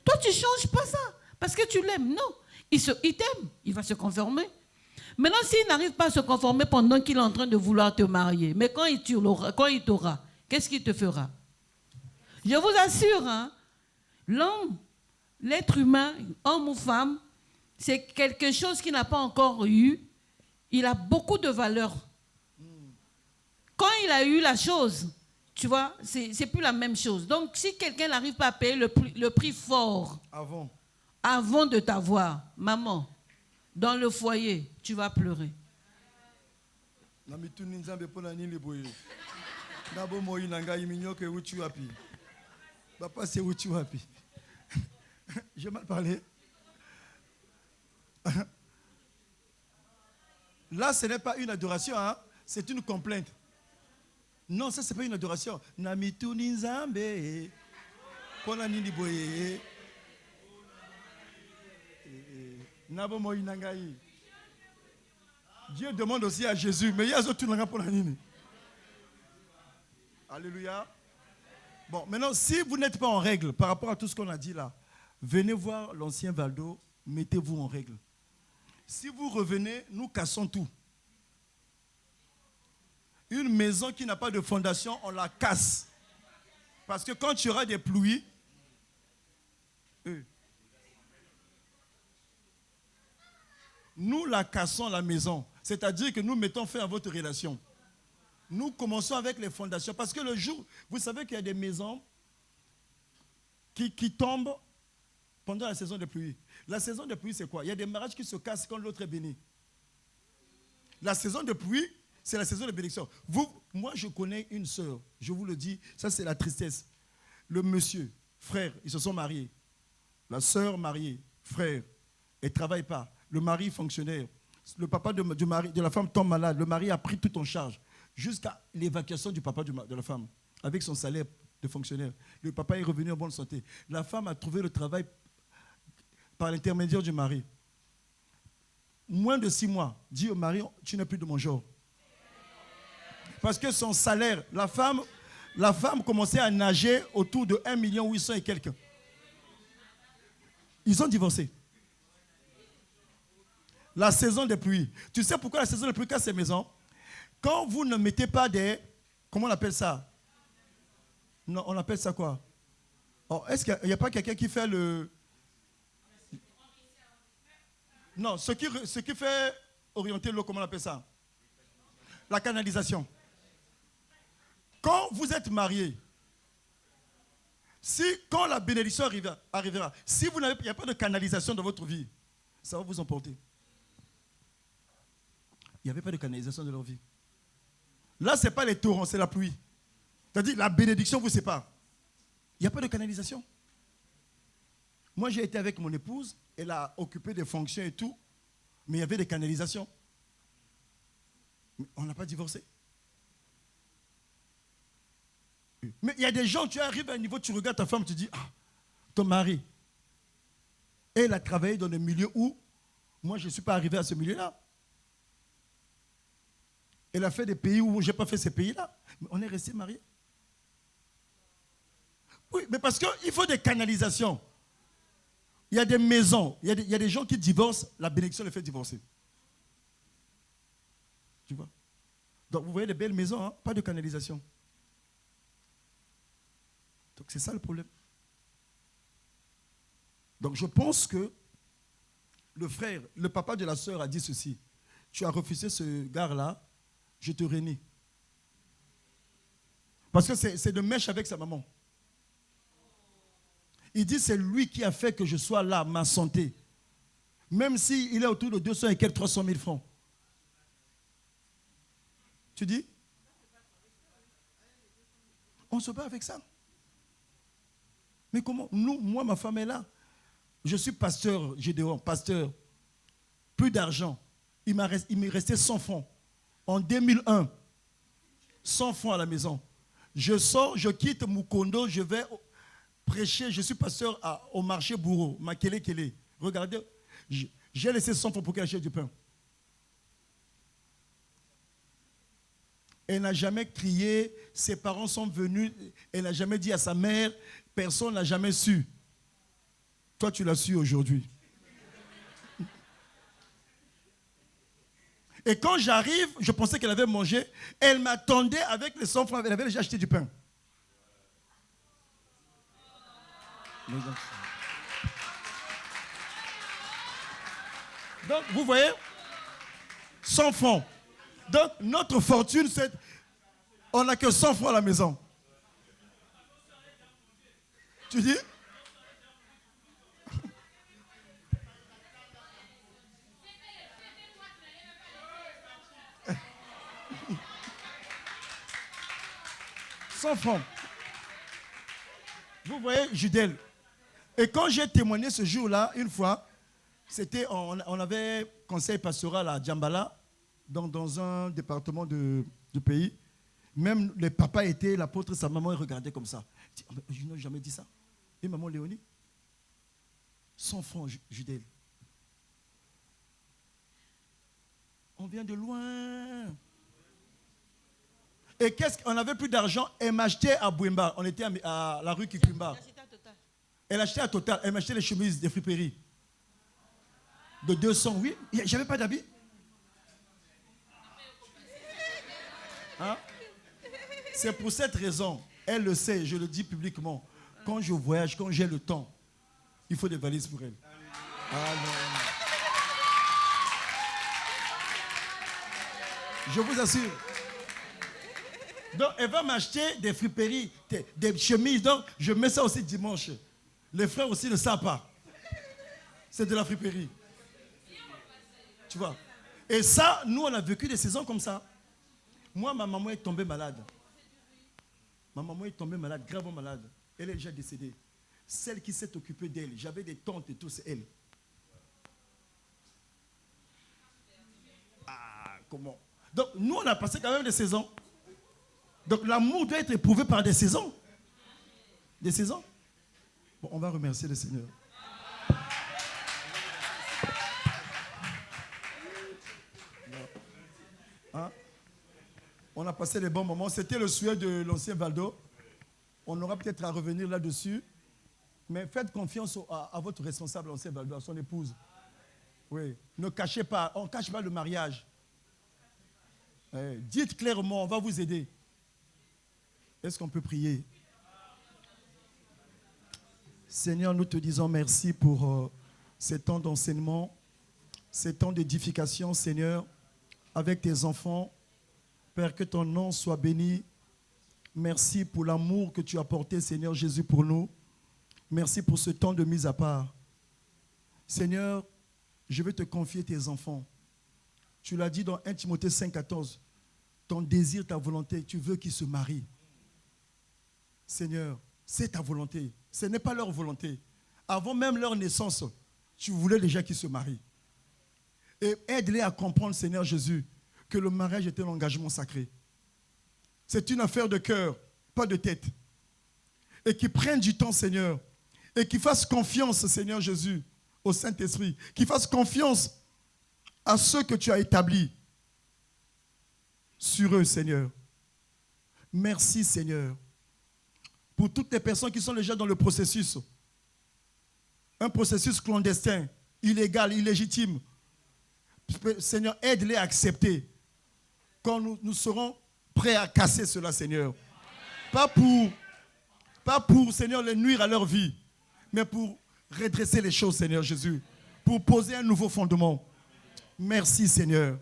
Speaker 2: Toi, tu ne changes pas ça parce que tu l'aimes. Non, il t'aime, il va se conformer. Maintenant, s'il n'arrive pas à se conformer pendant qu'il est en train de vouloir te marier, mais quand il t'aura, qu'est-ce qu'il te fera? Je vous assure, hein, l'homme, l'être humain, homme ou femme, c'est quelque chose qu'il n'a pas encore eu. Il a beaucoup de valeur. Quand il a eu la chose, tu vois, c'est plus la même chose. Donc, si quelqu'un n'arrive pas à payer le prix fort avant de t'avoir, maman, dans le foyer, tu vas pleurer.
Speaker 1: J'ai mal parlé. Là, ce n'est pas une adoration, hein? C'est une complainte. Non, ça, ce n'est pas une adoration. Dieu demande aussi à Jésus, mais il y a d'autres choses pour la nini. Alléluia. Bon, maintenant, si vous n'êtes pas en règle par rapport à tout ce qu'on a dit là, venez voir l'ancien Valdo, mettez-vous en règle. Si vous revenez, nous cassons tout. Une maison qui n'a pas de fondation, on la casse. Parce que quand tu auras des pluies, nous la cassons la maison. C'est-à-dire que nous mettons fin à votre relation. Nous commençons avec les fondations. Parce que le jour, vous savez qu'il y a des maisons qui tombent pendant la saison de pluie. La saison de pluie, c'est quoi? Il y a des mariages qui se cassent quand l'autre est béni. La saison de pluie, c'est la saison de bénédiction. Moi, je connais une sœur, je vous le dis, ça c'est la tristesse. Le monsieur, frère, ils se sont mariés. La sœur mariée, frère, elle ne travaille pas. Le mari fonctionnaire. Le papa de la femme tombe malade. Le mari a pris tout en charge jusqu'à l'évacuation du papa de la femme avec son salaire de fonctionnaire. Le papa est revenu en bonne santé. La femme a trouvé le travail par l'intermédiaire du mari. Moins de 6 mois, dit au mari, tu n'es plus de mon genre. Parce que son salaire, la femme commençait à nager autour de 1 800 000 et quelques. Ils ont divorcé. La saison des pluies. Tu sais pourquoi la saison des pluies casse ces maisons? Quand vous ne mettez pas des... Comment on appelle ça? Non, on appelle ça quoi? Oh, est-ce qu'il n'y a pas quelqu'un qui fait le... Non, ce qui fait orienter l'eau, comment on appelle ça? La canalisation. Quand vous êtes marié, Si, quand la bénédiction arrivera, si il n'y a pas de canalisation dans votre vie, ça va vous emporter. Il n'y avait pas de canalisation dans leur vie. Là, ce n'est pas les torrents, c'est la pluie. C'est-à-dire, la bénédiction vous sépare. Il n'y a pas de canalisation. Moi, j'ai été avec mon épouse, elle a occupé des fonctions et tout, mais il y avait des canalisations. Mais on n'a pas divorcé. Mais il y a des gens, tu arrives à un niveau, tu regardes ta femme, tu dis, ah, ton mari, elle a travaillé dans le milieu où moi, je ne suis pas arrivé à ce milieu-là. Elle a fait des pays où je n'ai pas fait ces pays-là. Mais on est resté mariés. Oui, mais parce qu'il faut des canalisations. Il y a des maisons, il y a des gens qui divorcent, la bénédiction les fait divorcer. Tu vois? Donc vous voyez des belles maisons, hein? Pas de canalisation. Donc c'est ça le problème. Donc je pense que le frère, le papa de la sœur a dit ceci. Tu as refusé ce gars-là, je te réunis. Parce que c'est de mèche avec sa maman. Il dit c'est lui qui a fait que je sois là, ma santé. Même s'il est autour de 200 et quelques 300 000 francs. Tu dis? On se bat avec ça. Mais comment? Nous, moi, ma femme est là. Je suis pasteur, Gédéon, pasteur. Plus d'argent. Il me restait 100 francs. En 2001, 100 francs à la maison. Je sors, je quitte Mukondo, je vais prêcher. Je suis pasteur au marché Bourreau, Makele Kele. Regardez, j'ai laissé 100 francs pour qu'elle achète du pain. Elle n'a jamais crié, ses parents sont venus, elle n'a jamais dit à sa mère, personne n'a jamais su. Toi, tu l'as su aujourd'hui. Et quand j'arrive, je pensais qu'elle avait mangé, elle m'attendait avec les 100 francs, elle avait déjà acheté du pain. Donc, vous voyez, 100 francs. Donc, notre fortune, c'est... On n'a que 100 francs à la maison. Tu dis? Francs. Vous voyez, Judel. Et quand j'ai témoigné ce jour-là, une fois, c'était, on avait conseil pastoral à Djambala, dans un département du pays. Même les papas étaient, l'apôtre, sa maman, ils regardaient comme ça. Je n'ai jamais dit ça. Et maman Léonie, 100 francs, Judel. On vient de loin. Et qu'est-ce qu'on n'avait plus d'argent, elle m'achetait à Bouimba. On était à la rue Kikumba. Elle achetait à Total. Elle m'achetait les chemises des friperies. De 200, oui. J'avais pas d'habits. Hein? C'est pour cette raison, elle le sait, je le dis publiquement. Quand je voyage, quand j'ai le temps, il faut des valises pour elle. Ah non. Je vous assure. Donc, elle va m'acheter des friperies, des chemises. Donc, je mets ça aussi dimanche. Les frères aussi ne savent pas. C'est de la friperie. Tu vois. Et ça, nous, on a vécu des saisons comme ça. Moi, ma maman est tombée malade. Ma maman est tombée malade, gravement malade. Elle est déjà décédée. Celle qui s'est occupée d'elle, j'avais des tantes et tout, c'est elle. Ah, comment? Donc, nous, on a passé quand même des saisons. Donc l'amour doit être éprouvé par des saisons. Des saisons. Bon, on va remercier le Seigneur. Hein? On a passé des bons moments. C'était le souhait de l'ancien Valdo. On aura peut-être à revenir là-dessus. Mais faites confiance à votre responsable, l'ancien Valdo, à son épouse. Oui. Ne cachez pas. On ne cache pas le mariage. Dites clairement, on va vous aider. Est-ce qu'on peut prier? Seigneur, nous te disons merci pour ces temps d'enseignement, ces temps d'édification, Seigneur, avec tes enfants. Père, que ton nom soit béni. Merci pour l'amour que tu as porté, Seigneur Jésus, pour nous. Merci pour ce temps de mise à part. Seigneur, je vais te confier tes enfants. Tu l'as dit dans 1 Timothée 5,14. Ton désir, ta volonté, tu veux qu'ils se marient. Seigneur, c'est ta volonté. Ce n'est pas leur volonté. Avant même leur naissance, tu voulais déjà qu'ils se marient. Et aide-les à comprendre, Seigneur Jésus, que le mariage est un engagement sacré. C'est une affaire de cœur, pas de tête. Et qu'ils prennent du temps, Seigneur. Et qu'ils fassent confiance, Seigneur Jésus, au Saint-Esprit. Qu'ils fassent confiance à ceux que tu as établis sur eux, Seigneur. Merci, Seigneur, pour toutes les personnes qui sont déjà dans le processus. Un processus clandestin, illégal, illégitime. Seigneur, aide-les à accepter. Quand nous serons prêts à casser cela, Seigneur. Pas pour, Seigneur, les nuire à leur vie, mais pour redresser les choses, Seigneur Jésus. Pour poser un nouveau fondement. Merci, Seigneur.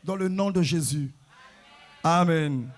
Speaker 1: Dans le nom de Jésus. Amen.